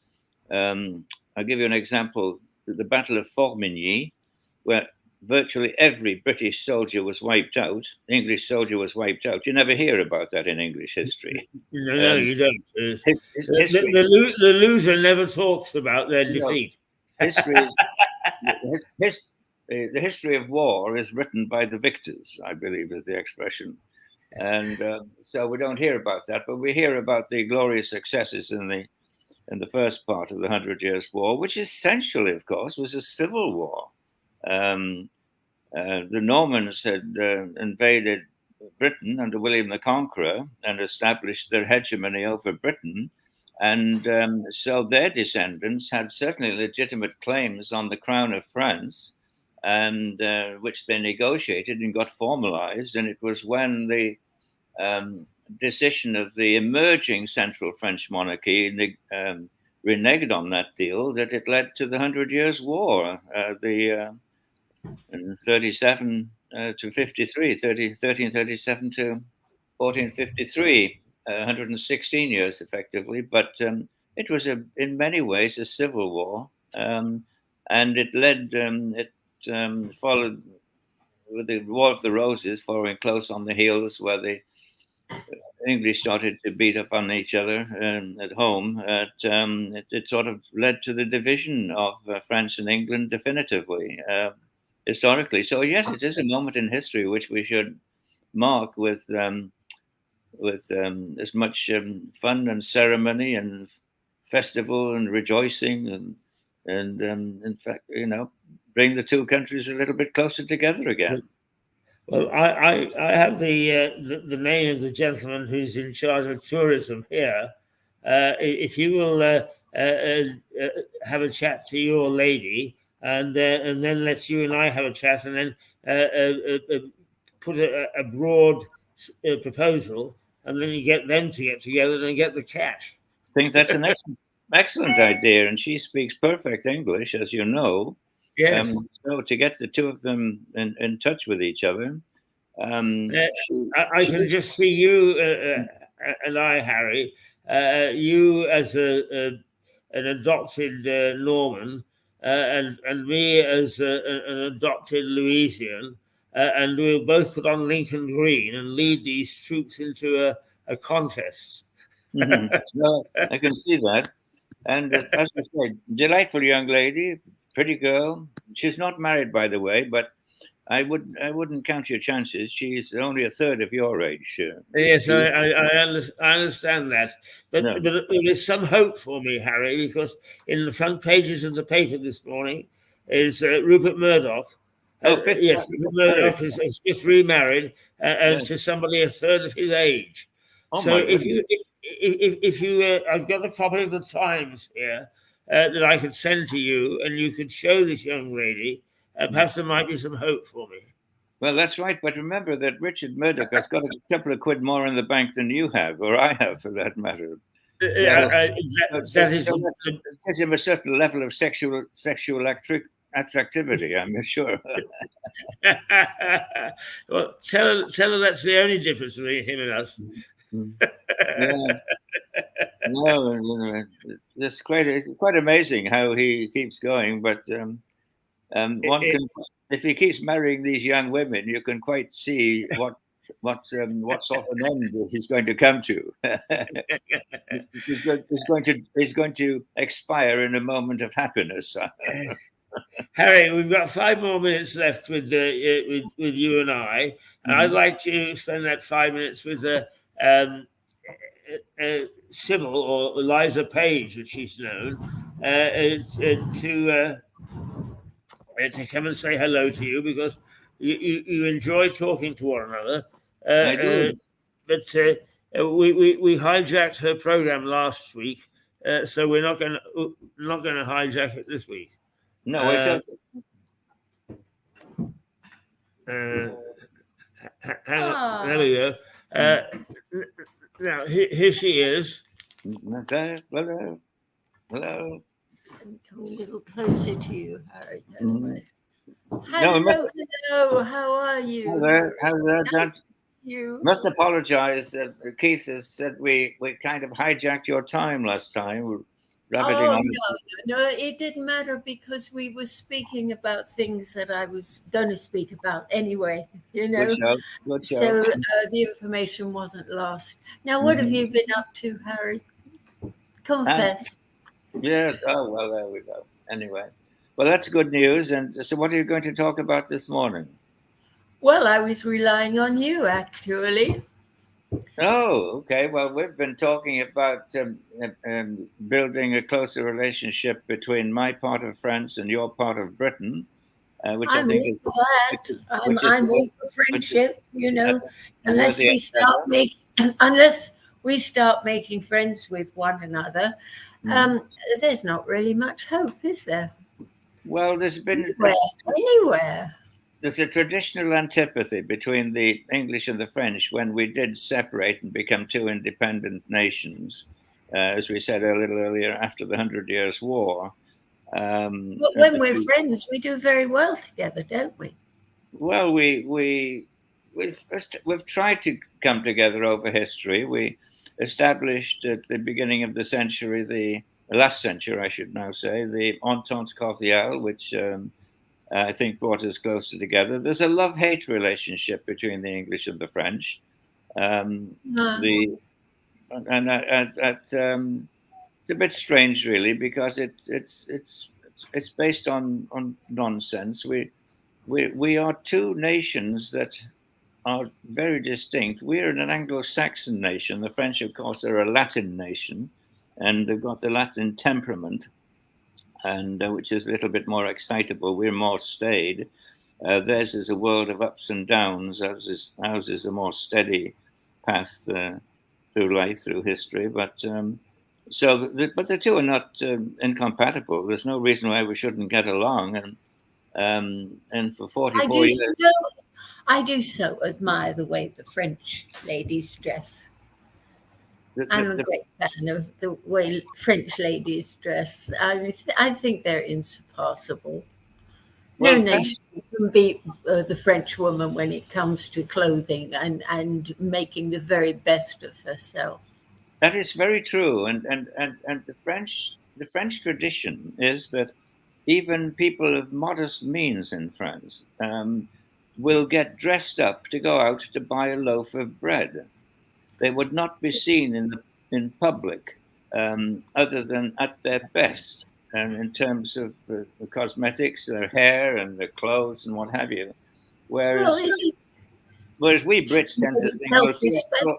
I'll give you an example: the Battle of Formigny, where virtually every British soldier was wiped out. The English soldier was wiped out. You never hear about that in English history. No, you don't. The loser never talks about their defeat. The history of war is written by the victors, I believe, is the expression. And so we don't hear about that, but we hear about the glorious successes in the first part of the 100 Years' War, which essentially, of course, was a civil war. The Normans had invaded Britain under William the Conqueror and established their hegemony over Britain. And so their descendants had certainly legitimate claims on the crown of France, and which they negotiated and got formalized. And it was when the decision of the emerging central French monarchy reneged on that deal that it led to the 100 Years' War, in 37 to 53, 1337 to 1453, 116 years effectively. But it was in many ways a civil war, and it led, followed with the War of the Roses, following close on the heels, where the English started to beat up on each other at home. It sort of led to the division of France and England definitively, historically. So yes, it is a moment in history which we should mark with as much fun and ceremony and festival and rejoicing, and in fact, bring the two countries a little bit closer together again. Well, I have the name of the gentleman who's in charge of tourism here. If you will have a chat to your lady, and then let's you and I have a chat, and then put a broad proposal, and then you get them to get together and get the cash. I think that's an excellent idea, and she speaks perfect English, as you know. Yes. So to get the two of them in touch with each other, I can just see you and I, Harry, you as an adopted Norman, and me as an adopted Louisian, and we'll both put on Lincoln Green and lead these troops into a contest. Well, I can see that. And as I said, delightful young lady, pretty girl, she's not married, by the way, but I wouldn't count your chances. She's only a third of your age. Yes, I understand that, No. but there is some hope for me, Harry, because in the front pages of the paper this morning is Rupert Murdoch. Fifth Yes, Rupert Murdoch is just remarried and Yes. to somebody a third of his age. Oh, So my if goodness. you, I've got a copy of the Times here that I could send to you, and you could show this young lady. Perhaps there might be some hope for me. Well, that's right. But remember that Richard Murdoch has got a couple of quid more in the bank than you have, or I have, for that matter. So, That is that gives him a certain level of sexual attractivity, I'm sure. Well, tell her that's the only difference between him and us. Yeah. No, it's quite amazing how he keeps going. But one can, if he keeps marrying these young women, you can quite see what sort of an end he's going to come to. He's going to expire in a moment of happiness. Harry, we've got 5 more minutes left with you and I, and I'd like to spend that 5 minutes with Sybil, or Eliza Page, which she's known, to come and say hello to you, because you enjoy talking to one another. I do. But we hijacked her program last week, so we're not going to hijack it this week. No, I don't. There we go. Now here she is. Hello. Come a little closer to you, Harry. Hello. How are you? Hello. Nice to see you. Must apologize. Keith has said we kind of hijacked your time last time. We're rabbiting on. No, it didn't matter, because we were speaking about things that I was going to speak about anyway, Good show. So the information wasn't lost. Now, what have you been up to, Harry? Confess. Yes. Oh, well, there we go. Anyway, well, that's good news. And so what are you going to talk about this morning? Well, I was relying on you, actually. Oh, okay. Well, we've been talking about building a closer relationship between my part of France and your part of Britain, which I think is glad. I'm all for friendship, unless we start making friends with one another. There's not really much hope, is there? Well, there's been anywhere. There's a traditional antipathy between the English and the French when we did separate and become 2 independent nations, as we said a little earlier, after the 100 Years' War. But when we're friends, we do very well together, don't we? Well, we've tried to come together over history. We established at the beginning of the century, the last century, I should now say, the Entente Cordiale, which I think brought us closer together. There's a love-hate relationship between the English and the French. It's a bit strange, really, because it's based on nonsense. We are 2 nations that are very distinct. We're an Anglo-Saxon nation. The French, of course, are a Latin nation, and they've got the Latin temperament, and which is a little bit more excitable. We're more staid. Theirs is a world of ups and downs. Ours is a more steady path through life, through history. But but the 2 are not incompatible. There's no reason why we shouldn't get along. And for 44 years, I do so admire the way the French ladies dress. I'm a great fan of the way French ladies dress. I think they're insurpassable. No nation can beat the French woman when it comes to clothing and making the very best of herself. That is very true. And the French tradition is that even people of modest means in France will get dressed up to go out to buy a loaf of bread. They would not be seen in public other than at their best. and in terms of the cosmetics, their hair and their clothes and what have you. Whereas we Brits tend to think, oh,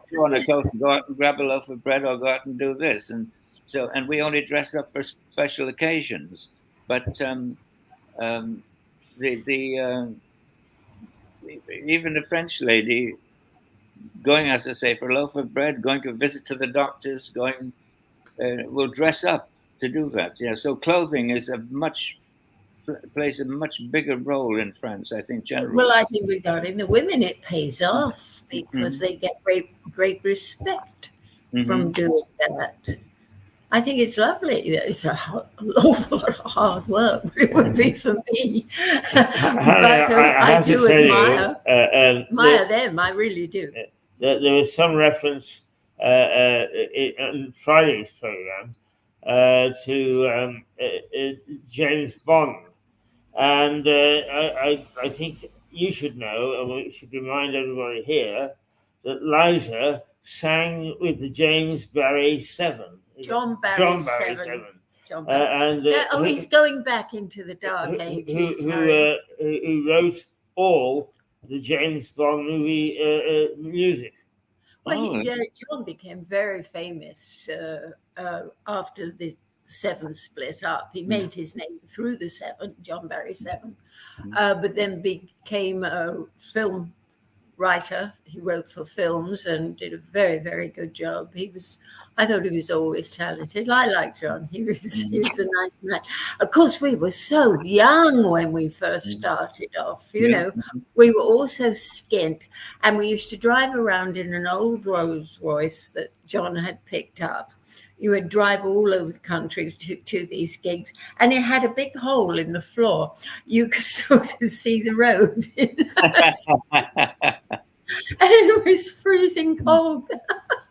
throw on a coat and go out and grab a loaf of bread or go out and do this. And we only dress up for special occasions. But even the French lady going, as I say, for a loaf of bread, going to visit to the doctors, will dress up to do that. Yeah. So clothing plays a much bigger role in France, I think, generally. Well, I think regarding the women, it pays off because they get great respect from doing that. I think it's lovely. It's an awful lot of hard work, but it would be for me. I do admire them. I really do. There was some reference in Friday's program to James Bond. And I think you should know, and we should remind everybody here, that Liza sang with the James Barrie Seven. John Barrie Seven. He's going back into the dark ages. Who wrote all the James Bond movie music. Well, John became very famous after the Seven split up. He made his name through the Seven, John Barrie Seven, but then became a film writer. He wrote for films and did a very, very good job. I thought he was always talented. I liked John. He was a nice man. Of course, we were so young when we first started off. You know, we were all so skint, and we used to drive around in an old Rolls Royce that John had picked up. You would drive all over the country to these gigs, and it had a big hole in the floor. You could sort of see the road. And it was freezing cold.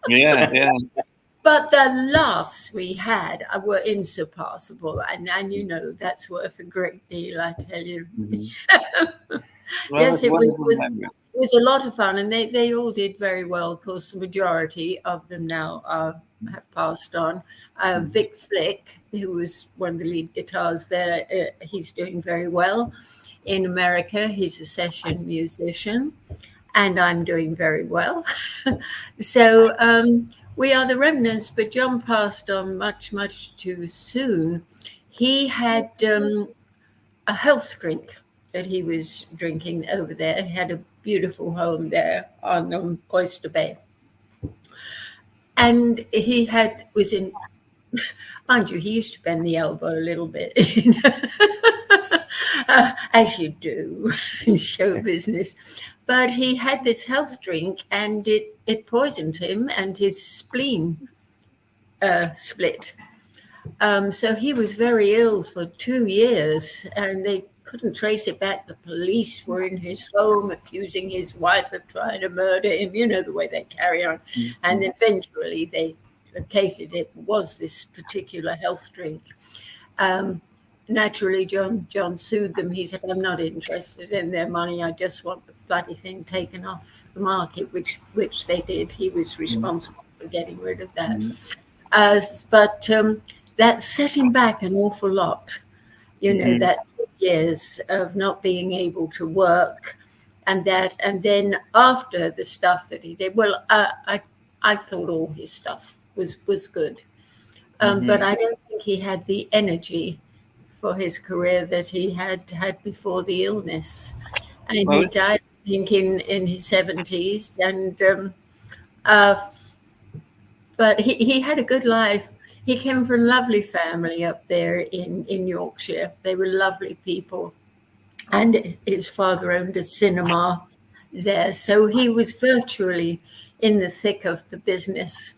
Yeah. But the laughs we had were insurpassable, and you know that's worth a great deal, I tell you. Yes, it was a lot of fun, and they all did very well. Of course, the majority of them now have passed on. Vic Flick, who was one of the lead guitars there, he's doing very well in America. He's a session musician, and I'm doing very well. So we are the remnants, but John passed on much, much too soon. He had a health drink that he was drinking over there. He had a beautiful home there on Oyster Bay. And he was in, mind you, he used to bend the elbow a little bit, as you do in show business. But he had this health drink, and it poisoned him, and his spleen split. So he was very ill for 2 years, and they couldn't trace it back. The police were in his home accusing his wife of trying to murder him. You know the way they carry on. And eventually they located it was this particular health drink. Naturally, John sued them. He said, I'm not interested in their money. I just want the bloody thing taken off the market, which they did. He was responsible for getting rid of that. But that set him back an awful lot. You know, that years of not being able to work, and then after the stuff that he did, well, I thought all his stuff was good, but I don't think he had the energy for his career that he had before the illness, and he died, I think, in his 70s, and but he had a good life. He came from a lovely family up there in Yorkshire. They were lovely people. And his father owned a cinema there. So he was virtually in the thick of the business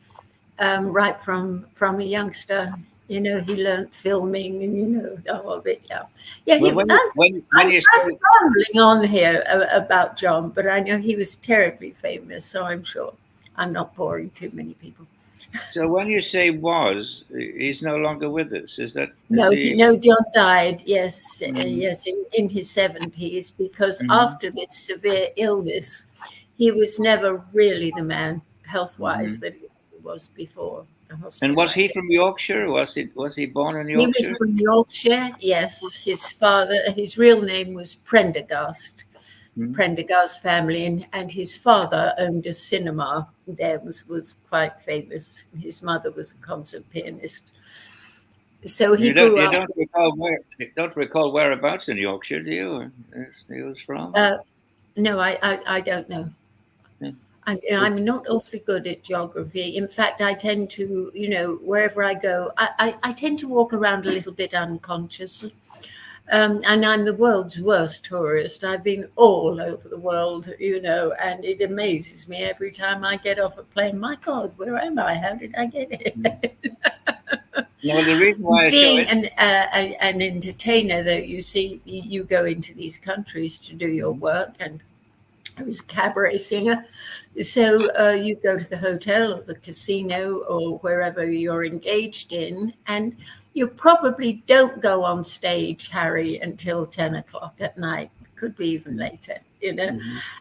right from a youngster. You know, he learned filming and, you know, the whole bit. Yeah, I'm rambling on here about John, but I know he was terribly famous, so I'm sure I'm not boring too many people. So when you say was, he's no longer with us, is that? No, John died, yes, yes, in his 70s, because after this severe illness, he was never really the man, health-wise, that he was before. the hospital. And was he from Yorkshire? Was he born in Yorkshire? He was from Yorkshire, yes. His real name was Prendergast. Prendergast family, and his father owned a cinema there, was quite famous. His mother was a concert pianist. So he grew up. You don't recall whereabouts in Yorkshire, do you? He was from? No, I don't know. Yeah. I'm not awfully good at geography. In fact, I tend to, wherever I go, I tend to walk around a little bit unconscious. And I'm the world's worst tourist. I've been all over the world, and it amazes me every time I get off a plane. My God, where am I? How did I get here? No, the reason why being an entertainer, though, you see, you go into these countries to do your work, and I was a cabaret singer. So you go to the hotel or the casino or wherever you're engaged in, and you probably don't go on stage, Harry, until 10 o'clock at night. Could be even later,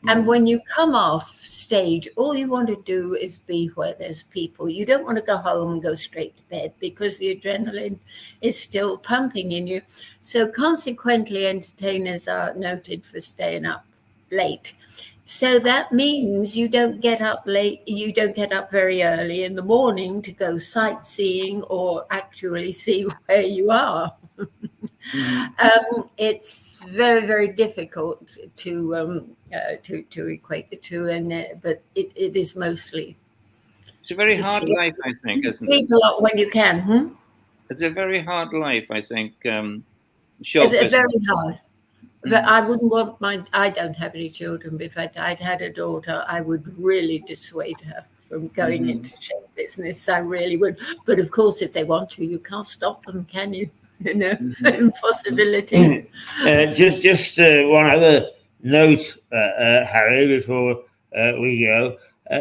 And when you come off stage, all you want to do is be where there's people. You don't want to go home and go straight to bed because the adrenaline is still pumping in you. So consequently, entertainers are noted for staying up late. So that means you don't get up late, you don't get up very early in the morning to go sightseeing or actually see where you are. It's very, very difficult to equate the two, but it is mostly. It's a very hard life, I think, isn't it? Sleep a lot when you can. It's a very hard life, I think. It's very hard. But I wouldn't want I don't have any children, but if I'd had a daughter, I would really dissuade her from going into show business. I really would. But of course, if they want to, you can't stop them, can you? Impossibility. Just one other note, Harry, before we go,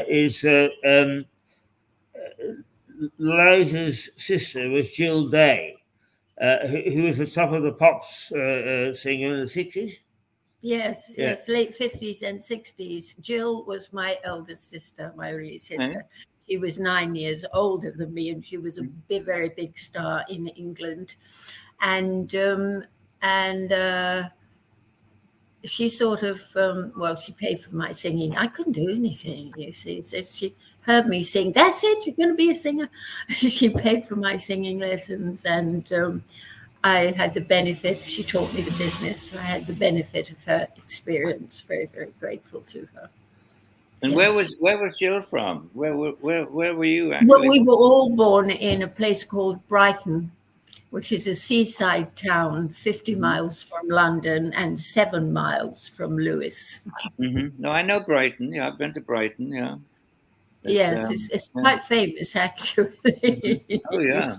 is Liza's sister was Jill Day. Who was the top of the pops singer in the 60s? Yes, late 50s and 60s. Jill was my eldest sister, my only sister. She was 9 years older than me, and she was a very big star in England. And she sort of, she paid for my singing. I couldn't do anything, you see. So she heard me sing. That's it, you're going to be a singer. She paid for my singing lessons, and I had the benefit. She taught me the business. I had the benefit of her experience. Very, very grateful to her. And yes. where was Jill from? Where were you actually? Well, we were all born in a place called Brighton, which is a seaside town 50 miles from London and 7 miles from Lewis. No, I know Brighton. Yeah, I've been to Brighton. Yeah. But, yes, it's quite famous, actually. Oh, yeah.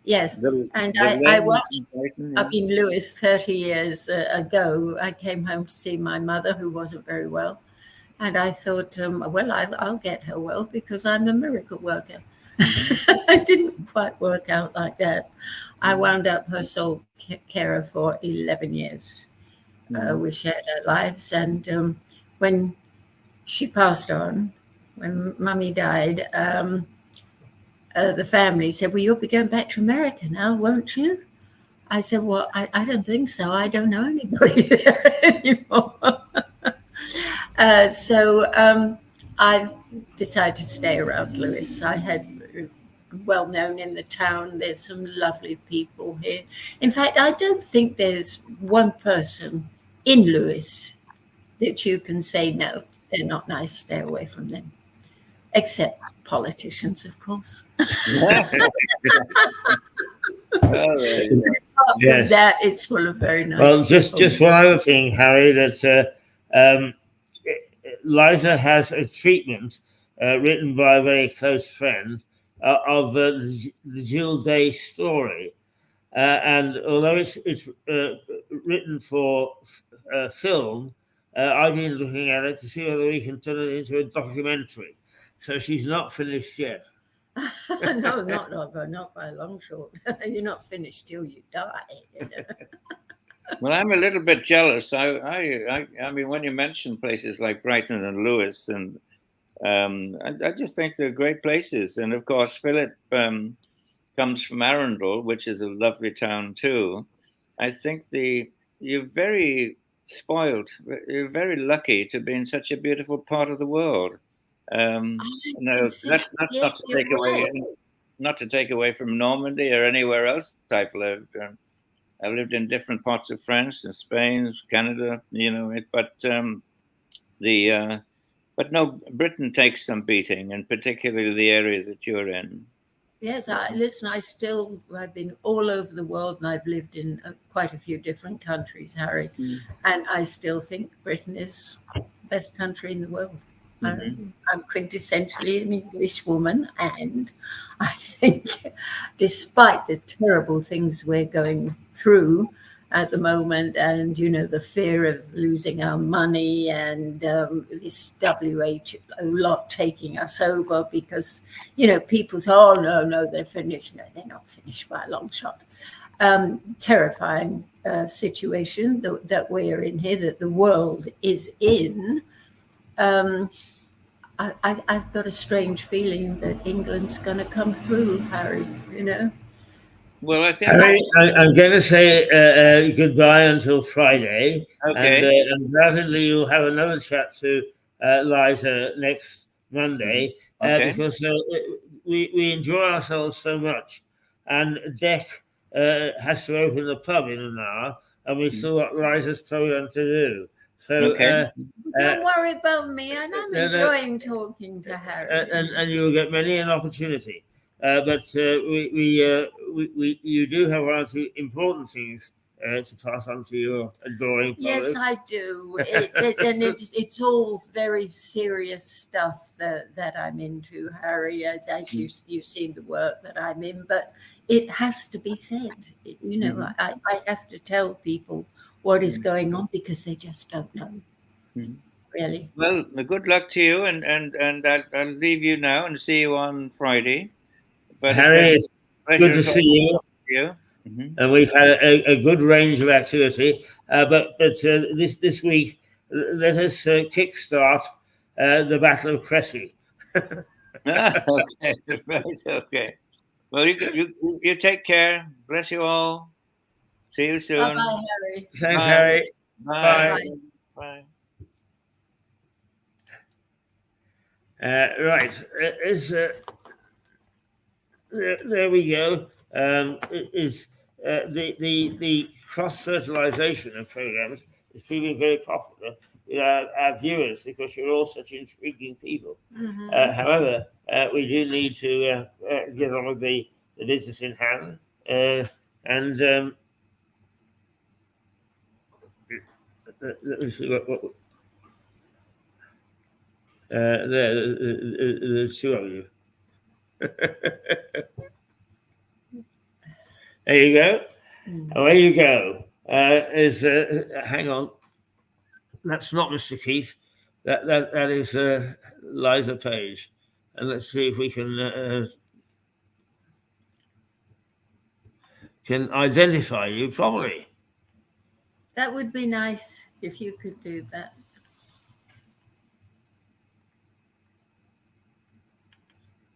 Yes, and I was up in Lewis 30 years ago. I came home to see my mother, who wasn't very well. And I thought, I'll get her well because I'm a miracle worker. It didn't quite work out like that. I wound up her sole carer for 11 years. We shared our lives. And when she passed on, when Mummy died, the family said, well, you'll be going back to America now, won't you? I said, well, I don't think so. I don't know anybody there anymore. So I decided to stay around Lewis. I had well known in the town. There's some lovely people here. In fact, I don't think there's one person in Lewis that you can say, no, they're not nice, stay away from them. Except politicians, of course. Yes. That it's full of very nice. Well, just one other thing, Harry, that Liza has a treatment written by a very close friend of the Jill Day story, and although it's written for film, I've been looking at it to see whether we can turn it into a documentary. So she's not finished yet. No, not by a long shot. You're not finished till you die. Well, I'm a little bit jealous. I mean, when you mention places like Brighton and Lewis, and I just think they're great places. And of course, Philip comes from Arundel, which is a lovely town too. I think you're very spoiled. You're very lucky to be in such a beautiful part of the world. No, that's Yes, not to you're take away, right. not to take away from Normandy or anywhere else I've lived. I've lived in different parts of France and Spain, Canada, the but no, Britain takes some beating, and particularly the area that you're in. Yes, listen, I've been all over the world and I've lived in quite a few different countries, Harry. And I still think Britain is the best country in the world. I'm quintessentially an English woman, and I think despite the terrible things we're going through at the moment, and the fear of losing our money, and this WHO lot taking us over, because people say, oh no, they're finished. No, they're not finished by a long shot. Terrifying situation that we're in here, that the world is in. I've got a strange feeling that England's going to come through, Harry. Well, I think Harry, I'm going to say goodbye until Friday, and okay. undoubtedly you'll have another chat to Liza next Monday, Okay. because we enjoy ourselves so much, and Dec has to open the pub in an hour, and we've still got Liza's program to do. So Okay. Don't worry about me, and I'm enjoying talking to Harry. and you'll get many an opportunity. But you do have one or two important things to pass on to your adoring followers. Yes, I do. And it's all very serious stuff that I'm into, Harry, as you've seen the work that I'm in. But it has to be said. I have to tell people what is going on, because they just don't know. Really. Well, good luck to you, and I'll leave you now and see you on Friday. But Harry, it's good to see you. And we've had a good range of activity. But this week, let us kickstart the Battle of Cressy. Okay, right, okay. Well, you take care. Bless you all. See you soon. Bye, Harry. Thanks, Harry. Bye. Bye. Right. There we go. The cross fertilization of programs is proving very popular with our viewers, because you're all such intriguing people. However, we do need to get on with the business in hand, and let me see what the two of you. There you go. Away you go. Hang on. That's not Mr. Keith. That is Liza Page. And let's see if we can identify you properly. That would be nice if you could do that.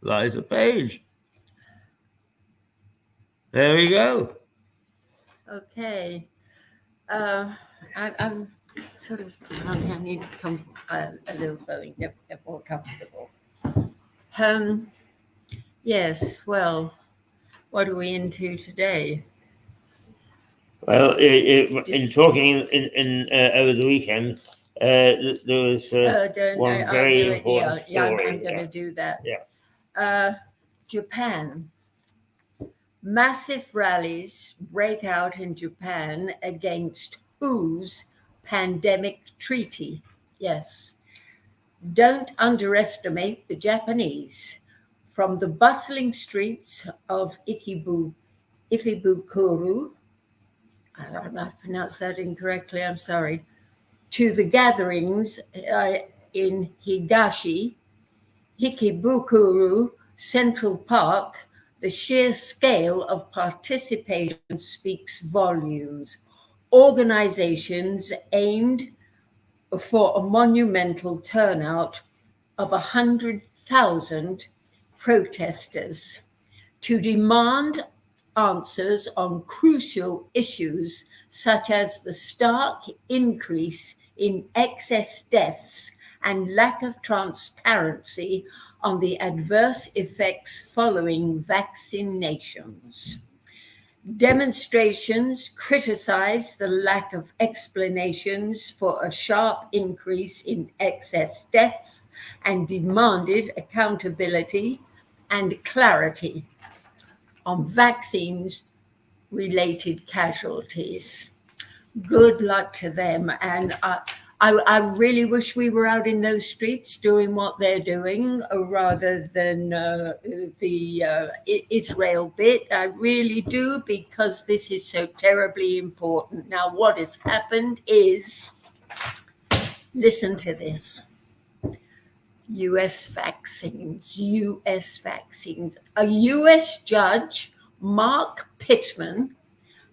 Liza Page. There we go. Okay. I'm sort of, I need to come a little further, get more comfortable. Yes, well, what are we into today? Well, in talking in over the weekend, there was one very important story. I'm going to do that. Yeah. Japan. Massive rallies break out in Japan against whose pandemic treaty? Yes. Don't underestimate the Japanese. From the bustling streets of Ifibukuro, I might pronounce that incorrectly, I'm sorry, to the gatherings in Hikibukuro Central Park, the sheer scale of participation speaks volumes. Organizations aimed for a monumental turnout of 100,000 protesters to demand answers on crucial issues such as the stark increase in excess deaths and lack of transparency on the adverse effects following vaccinations. Demonstrations criticized the lack of explanations for a sharp increase in excess deaths and demanded accountability and clarity on vaccines-related casualties. Good luck to them. And I really wish we were out in those streets doing what they're doing rather than the Israel bit. I really do, because this is so terribly important. Now, what has happened is, listen to this. US vaccines. A US judge, Mark Pittman,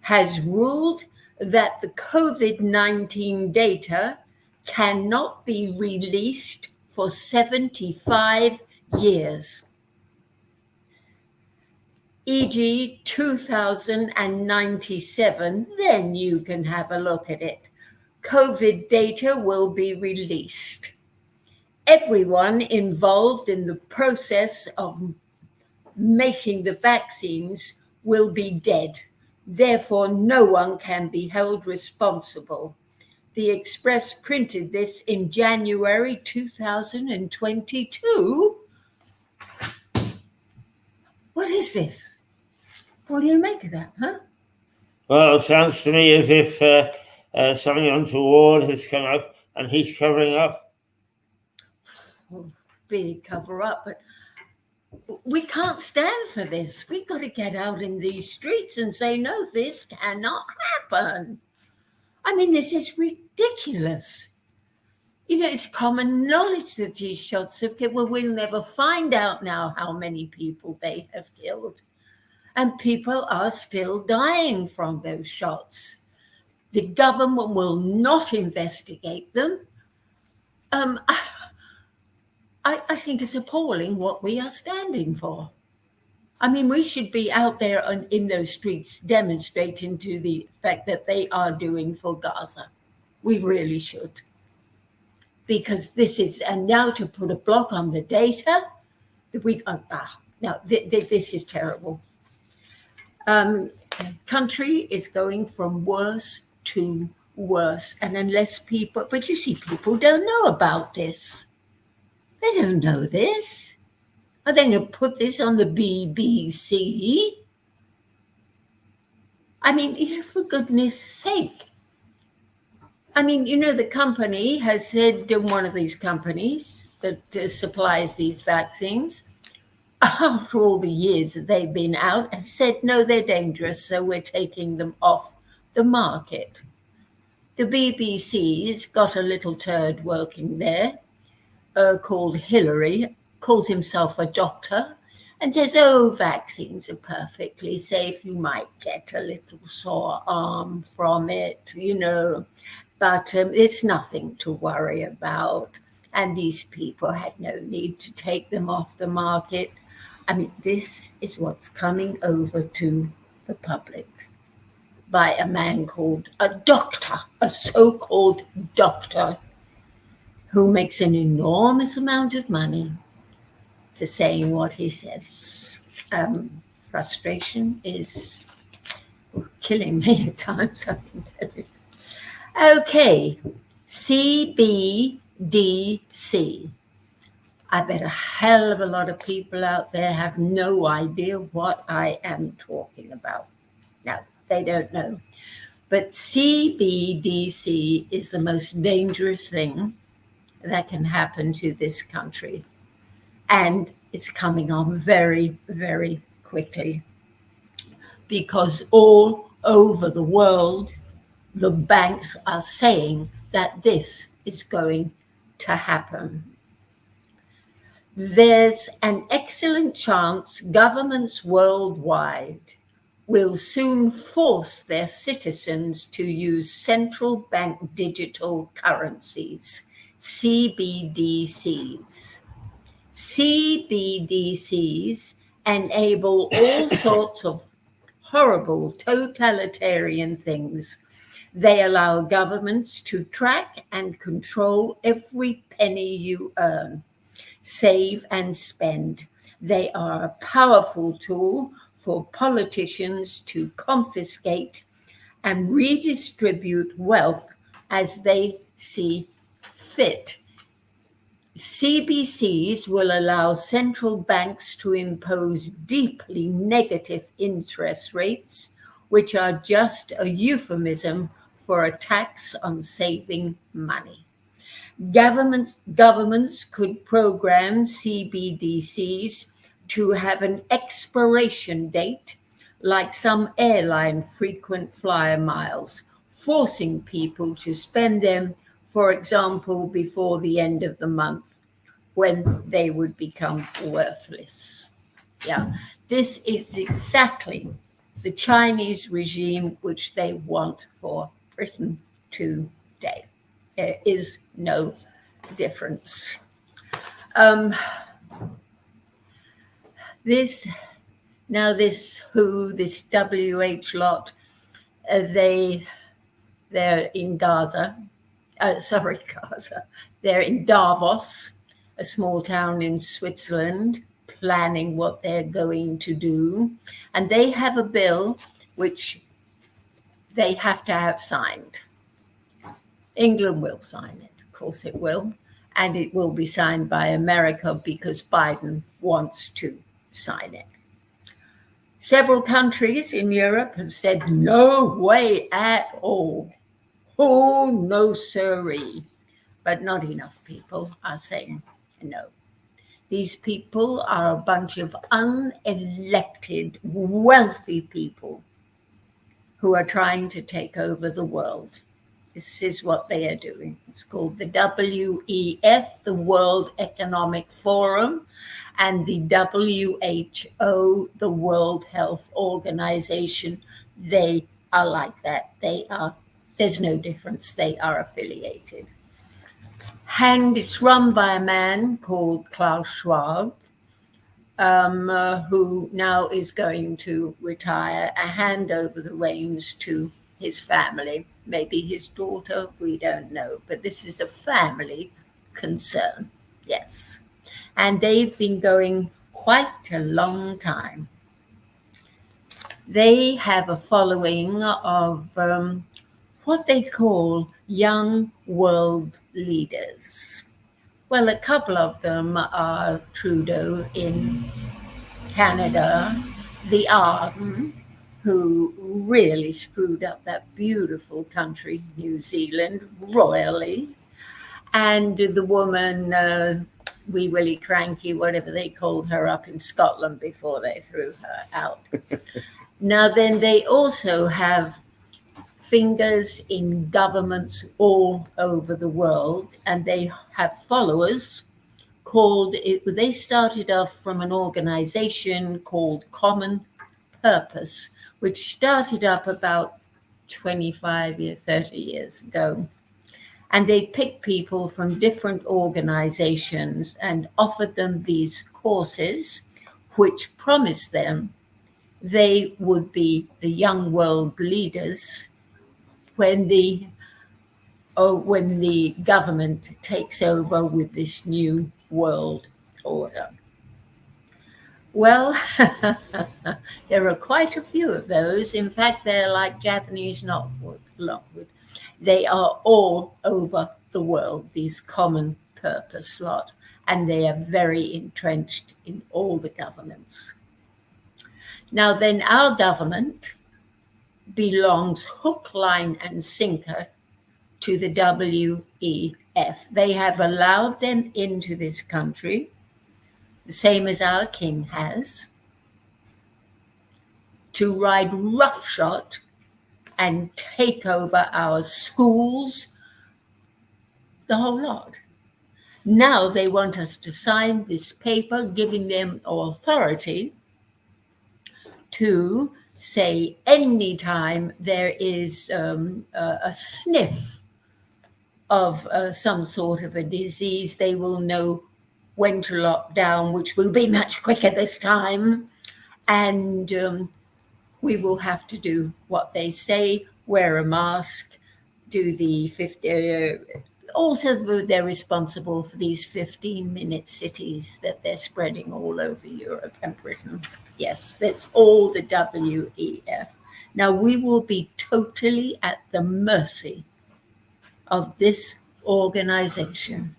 has ruled that the COVID-19 data cannot be released for 75 years, e.g. 2097, then you can have a look at it. COVID data will be released. Everyone involved in the process of making the vaccines will be dead. Therefore, no one can be held responsible. The Express printed this in January 2022. What is this? What do you make of that, huh? Well, it sounds to me as if something untoward has come up and he's covering up. Well, big cover up, but we can't stand for this. We've got to get out in these streets and say, no, this cannot happen. I mean, this is ridiculous. You know, it's common knowledge that these shots have killed. Well, we'll never find out now how many people they have killed. And people are still dying from those shots. The government will not investigate them. I think it's appalling what we are standing for. I mean, we should be out there in those streets demonstrating to the fact that they are doing for Gaza. We really should. Because this is, and now to put a block on the data, this is terrible. Country is going from worse to worse. And unless people, but you see, people don't know about this. They don't know this. Are they going to put this on the BBC? I mean, for goodness sake. I mean, you know, the company has said, one of these companies that supplies these vaccines, after all the years that they've been out, has said, no, they're dangerous, so we're taking them off the market. The BBC's got a little turd working there called Hillary, calls himself a doctor, and says, oh, vaccines are perfectly safe. You might get a little sore arm from it, you know, but it's nothing to worry about. And these people had no need to take them off the market. I mean, this is what's coming over to the public by a man called a doctor, a so-called doctor, who makes an enormous amount of money for saying what he says. Frustration is killing me at times, I can tell you. Okay, CBDC. I bet a hell of a lot of people out there have no idea what I am talking about. No, they don't know. But CBDC is the most dangerous thing that can happen to this country. And it's coming on very, very quickly. Because all over the world, the banks are saying that this is going to happen. There's an excellent chance governments worldwide will soon force their citizens to use central bank digital currencies, CBDCs, CBDCs enable all sorts of horrible totalitarian things. They allow governments to track and control every penny you earn, save and spend. They are a powerful tool for politicians to confiscate and redistribute wealth as they see fit. CBCs will allow central banks to impose deeply negative interest rates, which are just a euphemism for a tax on saving money. Governments could program CBDCs to have an expiration date, like some airline frequent flyer miles, forcing people to spend them, for example, before the end of the month, when they would become worthless. Yeah, this is exactly the Chinese regime which they want for Britain today. There is no difference. This WH lot, they're in Gaza. Gaza. They're in Davos, a small town in Switzerland, planning what they're going to do. And they have a bill which they have to have signed. England will sign it, of course it will. And it will be signed by America because Biden wants to sign it. Several countries in Europe have said no way at all. Oh, no, sirree. But not enough people are saying no. These people are a bunch of unelected, wealthy people who are trying to take over the world. This is what they are doing. It's called the WEF, the World Economic Forum, and the WHO, the World Health Organization. They are like that. There's no difference. They are affiliated. And it's run by a man called Klaus Schwab, who now is going to retire and hand over the reins to his family, maybe his daughter, we don't know. But this is a family concern, yes. And they've been going quite a long time. They have a following of what they call young world leaders. Well, a couple of them are Trudeau in Canada, the Arden, who really screwed up that beautiful country, New Zealand, royally. And the woman, Wee Willie Cranky, whatever they called her up in Scotland before they threw her out. Now then, they also have fingers in governments all over the world, and they have followers called, they started off from an organization called Common Purpose, which started up about 25 years, 30 years ago. And they picked people from different organizations and offered them these courses, which promised them they would be the young world leaders when the government takes over with this new world order. Well, there are quite a few of those. In fact, they're like Japanese knotwood. They are all over the world, these common purpose lot, and they are very entrenched in all the governments. Now then, our government belongs hook, line, and sinker to the WEF. They have allowed them into this country, the same as our king has, to ride roughshod and take over our schools, the whole lot. Now they want us to sign this paper giving them authority to say anytime there is a sniff of some sort of a disease, they will know when to lock down, which will be much quicker this time. And we will have to do what they say, wear a mask, do the 50. Also, they're responsible for these 15-minute cities that they're spreading all over Europe and Britain. Yes, that's all the WEF. Now, we will be totally at the mercy of this organization,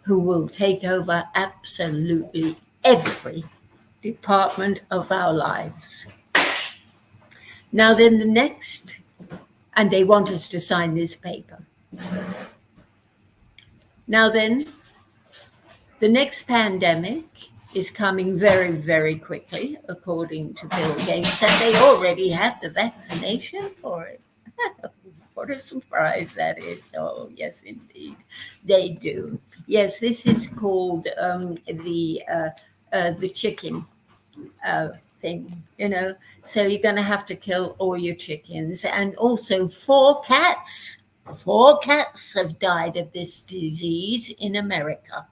who will take over absolutely every department of our lives. Now, then the next, and they want us to sign this paper. Now then, the next pandemic is coming very, very quickly, according to Bill Gates, and they already have the vaccination for it. What a surprise that is. Oh, yes, indeed, they do. Yes, this is called the chicken thing, you know. So you're going to have to kill all your chickens. And also 4 cats. 4 cats have died of this disease in America.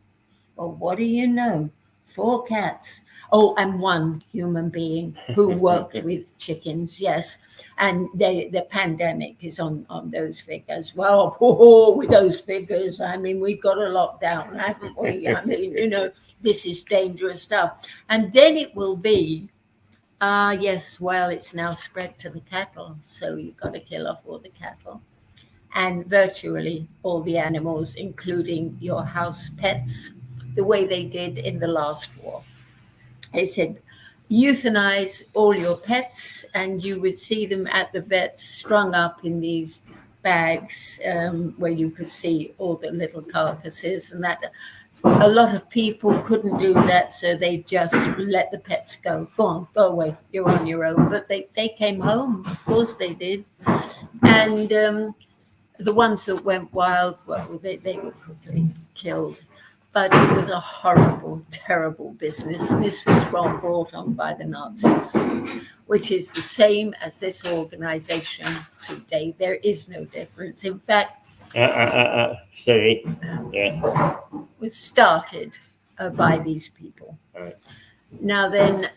Well, what do you know? 4 cats. Oh, and 1 human being who worked with chickens, yes. And the pandemic is on those figures. Well, with those figures, I mean, we've got a lockdown, haven't we? I mean, you know, this is dangerous stuff. And then it will be, yes, well, it's now spread to the cattle. So you've got to kill off all the cattle. And virtually all the animals, including your house pets, the way they did in the last war. They said, euthanize all your pets, and you would see them at the vets strung up in these bags where you could see all the little carcasses, and that a lot of people couldn't do that, so they just let the pets go. Go on, go away, you're on your own. But they came home, of course they did. And the ones that went wild, well, they were quickly killed. But it was a horrible, terrible business. This was brought on by the Nazis, which is the same as this organization today. There is no difference. In fact, sorry. Yeah. Was started by these people. Right. Now then,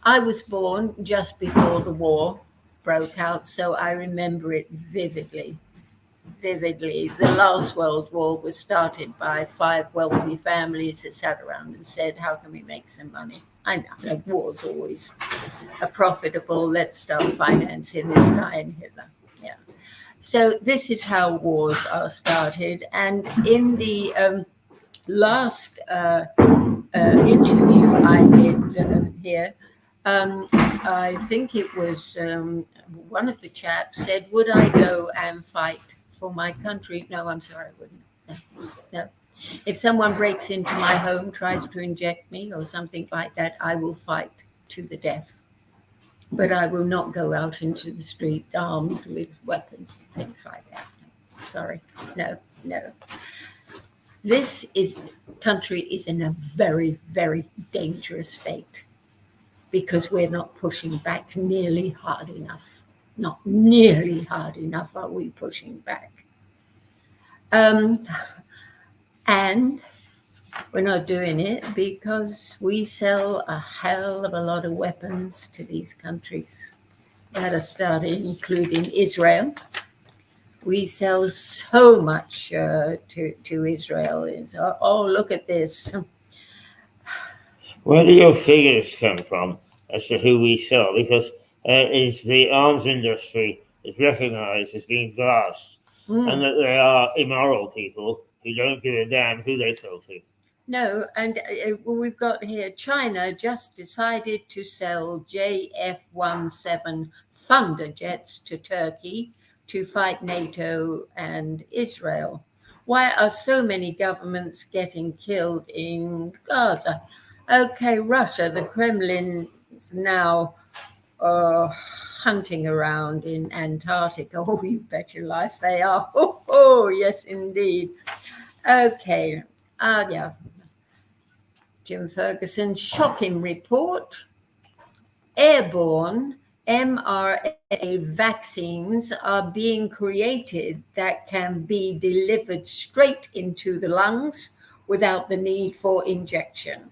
I was born just before the war broke out, so I remember it vividly. The last World War was started by 5 wealthy families that sat around and said, how can we make some money? I know, war's always a profitable, let's start financing this guy and Hitler. Yeah. So this is how wars are started. And in the last interview I did here, I think it was one of the chaps said, would I go and fight for my country? No, I'm sorry, I wouldn't. No. If someone breaks into my home, tries to inject me or something like that, I will fight to the death. But I will not go out into the street armed with weapons and things like that. Sorry, no. This country is in a very, very dangerous state because we're not pushing back nearly hard enough. Not nearly hard enough are we pushing back. And we're not doing it because we sell a hell of a lot of weapons to these countries that are starting, including Israel. We sell so much to Israel. Oh, look at this. Where do your figures come from as to who we sell? Because is the arms industry is recognized as being vast, and that they are immoral people who don't give a damn who they sell to. No, and we've got here, China just decided to sell JF-17 Thunder jets to Turkey to fight NATO and Israel. Why are so many governments getting killed in Gaza? Okay, Russia, the Kremlin is now hunting around in Antarctica. Oh, you bet your life they are. Oh, yes, indeed. Okay, yeah. Jim Ferguson, shocking report. Airborne mRNA vaccines are being created that can be delivered straight into the lungs without the need for injection.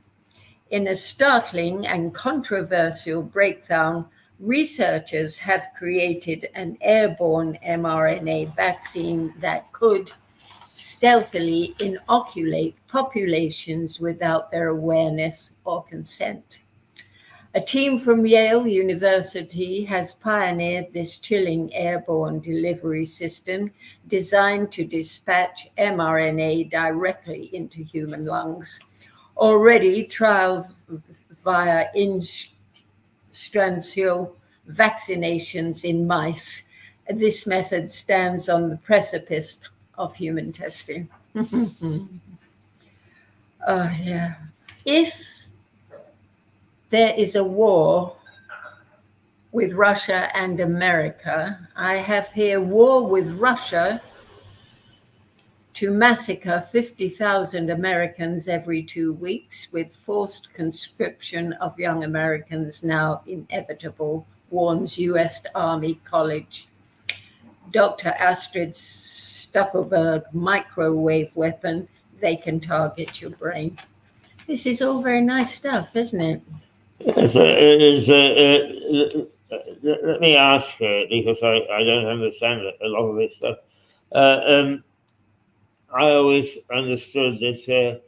In a startling and controversial breakthrough, researchers have created an airborne mRNA vaccine that could stealthily inoculate populations without their awareness or consent. A team from Yale University has pioneered this chilling airborne delivery system designed to dispatch mRNA directly into human lungs. Already, trials via intranscranial vaccinations in mice. This method stands on the precipice of human testing. Oh, yeah. If there is a war with Russia and America, I have here war with Russia to massacre 50,000 Americans every 2 weeks, with forced conscription of young Americans now inevitable, warns U.S. Army College. Dr. Astrid Stuckelberg microwave weapon, they can target your brain. This is all very nice stuff, isn't it? Yes, let me ask, because I don't understand a lot of this stuff. I always understood that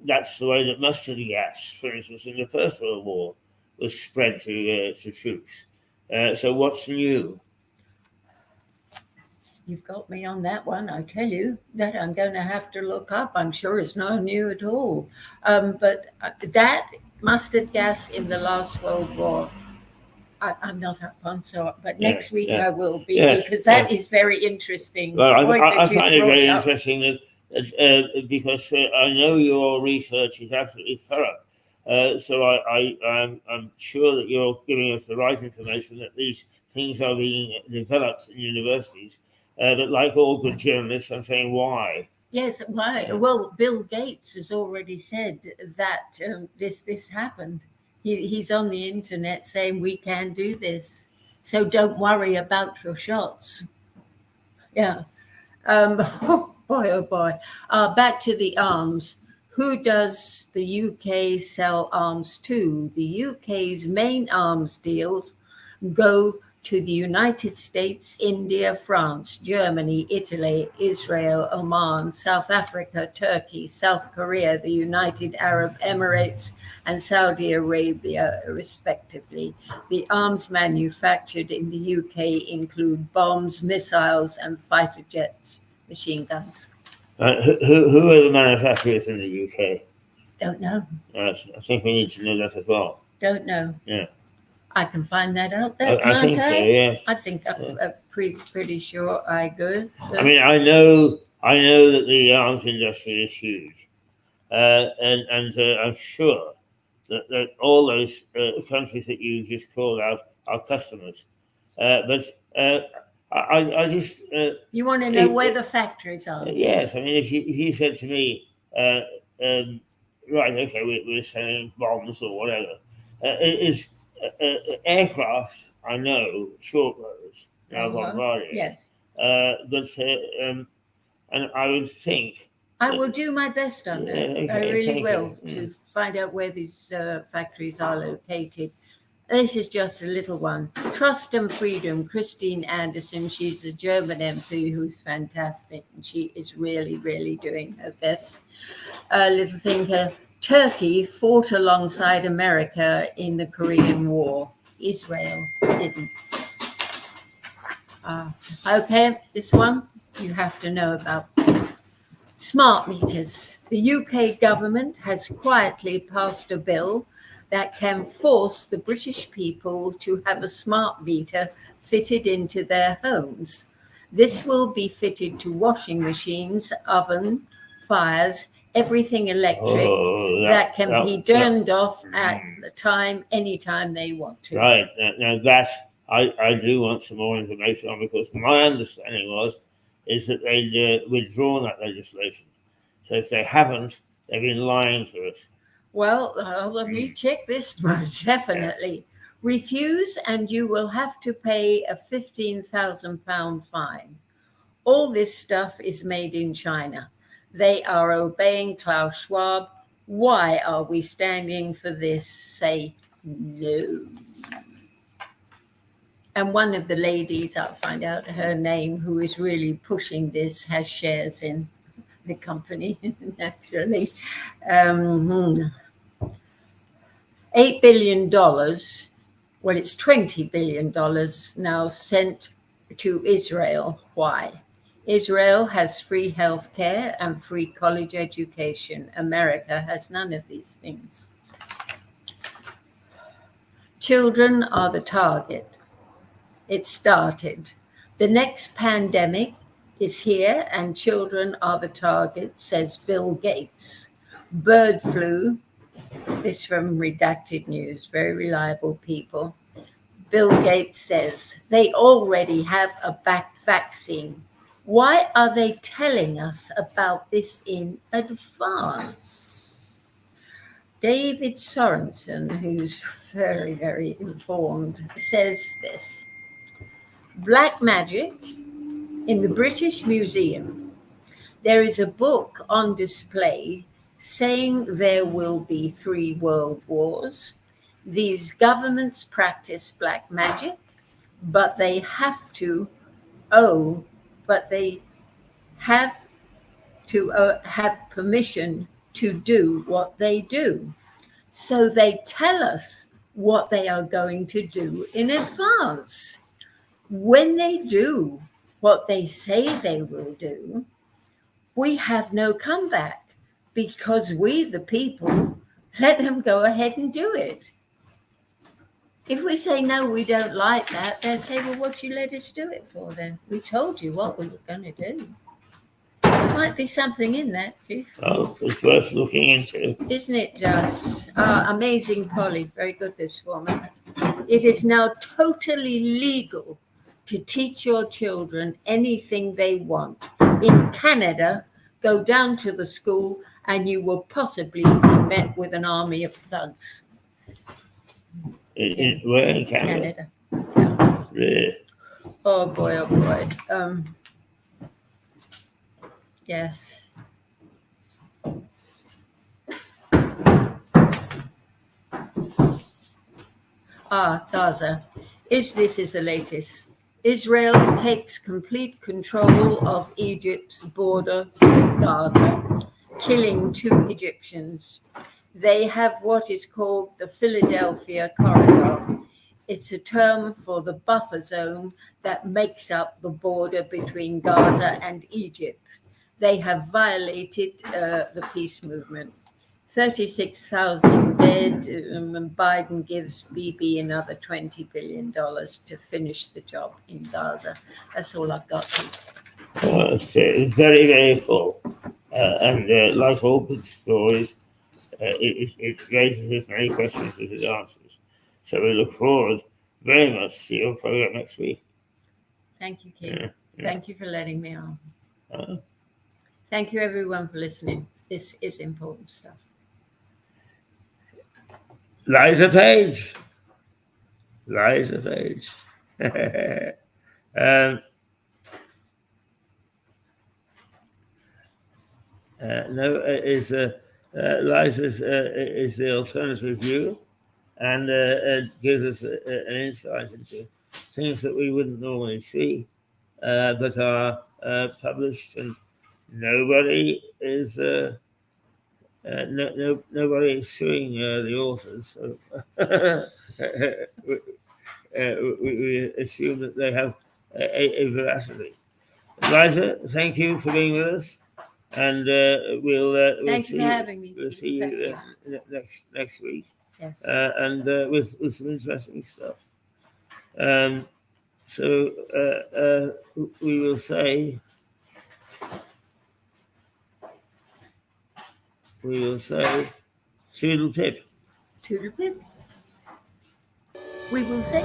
that's the way that mustard gas, for instance, in the First World War, was spread to troops. So what's new? You've got me on that one. I tell you that I'm going to have to look up. I'm sure it's not new at all. But that mustard gas in the last World War, I'm not up on, but next week I will be, because that is very interesting. Well, I find it very interesting that because I know your research is absolutely thorough. So I'm sure that you're giving us the right information, that these things are being developed in universities. But like all good journalists, I'm saying why. Yes, why? Well, Bill Gates has already said that this happened. He's on the internet saying we can do this, so don't worry about your shots. Yeah. Oh boy. Back to the arms. Who does the UK sell arms to? The UK's main arms deals go to the United States, India, France, Germany, Italy, Israel, Oman, South Africa, Turkey, South Korea, the United Arab Emirates, and Saudi Arabia, respectively. The arms manufactured in the UK include bombs, missiles, and fighter jets, machine guns. Who are the manufacturers in the UK? Don't know. I think we need to know that as well. Don't know. Yeah. I can find that out there, can't I think so, yes. I think I'm pretty sure I go. I mean, I know that the arms industry is huge, and I'm sure that all those countries that you just called out are customers. But I just you want to know where the factories are? Yes, I mean, if you said to me, right, okay, we're selling bombs or whatever, aircraft, I know, short rows, now Bombardier. Yes. But and I would think I will do my best on that. Okay, I really will to find out where these factories are located. This is just a little one. Trust and Freedom, Christine Anderson. She's a German MP who's fantastic. And she is really, really doing her best. Little thinker. Turkey fought alongside America in the Korean War. Israel didn't. Okay, this one you have to know about. Smart meters. The UK government has quietly passed a bill that can force the British people to have a smart meter fitted into their homes. This will be fitted to washing machines, oven, fires, everything electric that can be turned off at the time, anytime they want to. Right. Now that I do want some more information on, because my understanding is that they'd withdrawn that legislation. So if they haven't, they've been lying to us. Well, let me check this one, definitely. Refuse and you will have to pay a £15,000 fine. All this stuff is made in China. They are obeying Klaus Schwab. Why are we standing for this? Say no. And one of the ladies, I'll find out her name, who is really pushing this, has shares in the company, naturally. $8 billion, well, it's $20 billion now sent to Israel. Why? Israel has free health care and free college education. America has none of these things. Children are the target. It started. The next pandemic is here and children are the target, says Bill Gates. Bird flu, this from Redacted News, very reliable people. Bill Gates says they already have a vaccine. Why are they telling us about this in advance? David Sorensen, who's very, very informed, says this. Black magic in the British Museum. There is a book on display saying there will be 3 world wars. These governments practice black magic, but they have to have permission to do what they do. So they tell us what they are going to do in advance. When they do what they say they will do, we have no comeback because we, the people, let them go ahead and do it. If we say, no, we don't like that, they'll say, well, what do you let us do it for then? We told you what we were going to do. There might be something in that, Keith. Oh, it's worth looking into. Isn't it just? Amazing Polly, very good, this woman. It is now totally legal to teach your children anything they want. In Canada, go down to the school and you will possibly be met with an army of thugs. Where in Canada? Yeah. Really? Oh boy, oh boy. Yes. Gaza. This is the latest. Israel takes complete control of Egypt's border with Gaza, killing 2 Egyptians. They have what is called the Philadelphia Corridor. It's a term for the buffer zone that makes up the border between Gaza and Egypt. They have violated the peace movement. 36,000 dead. Biden gives Bibi another $20 billion to finish the job in Gaza. That's all I've got. It's very, very full. And like all good stories, it raises as many questions as it answers. So we look forward very much to your program next week. Thank you, Keith. Thank you for letting me on. Thank you, everyone, for listening. This is important stuff. Liza Page. No, Liza's is the alternative view, and it gives us an insight into things that we wouldn't normally see, but are published, and nobody is nobody is suing the authors. So we assume that they have a veracity. Liza, thank you for being with us, and we'll Thank see you for having me. We'll see you next week. Yes. And with some interesting stuff. So we will say. toodle pip. Toodle pip. We will say.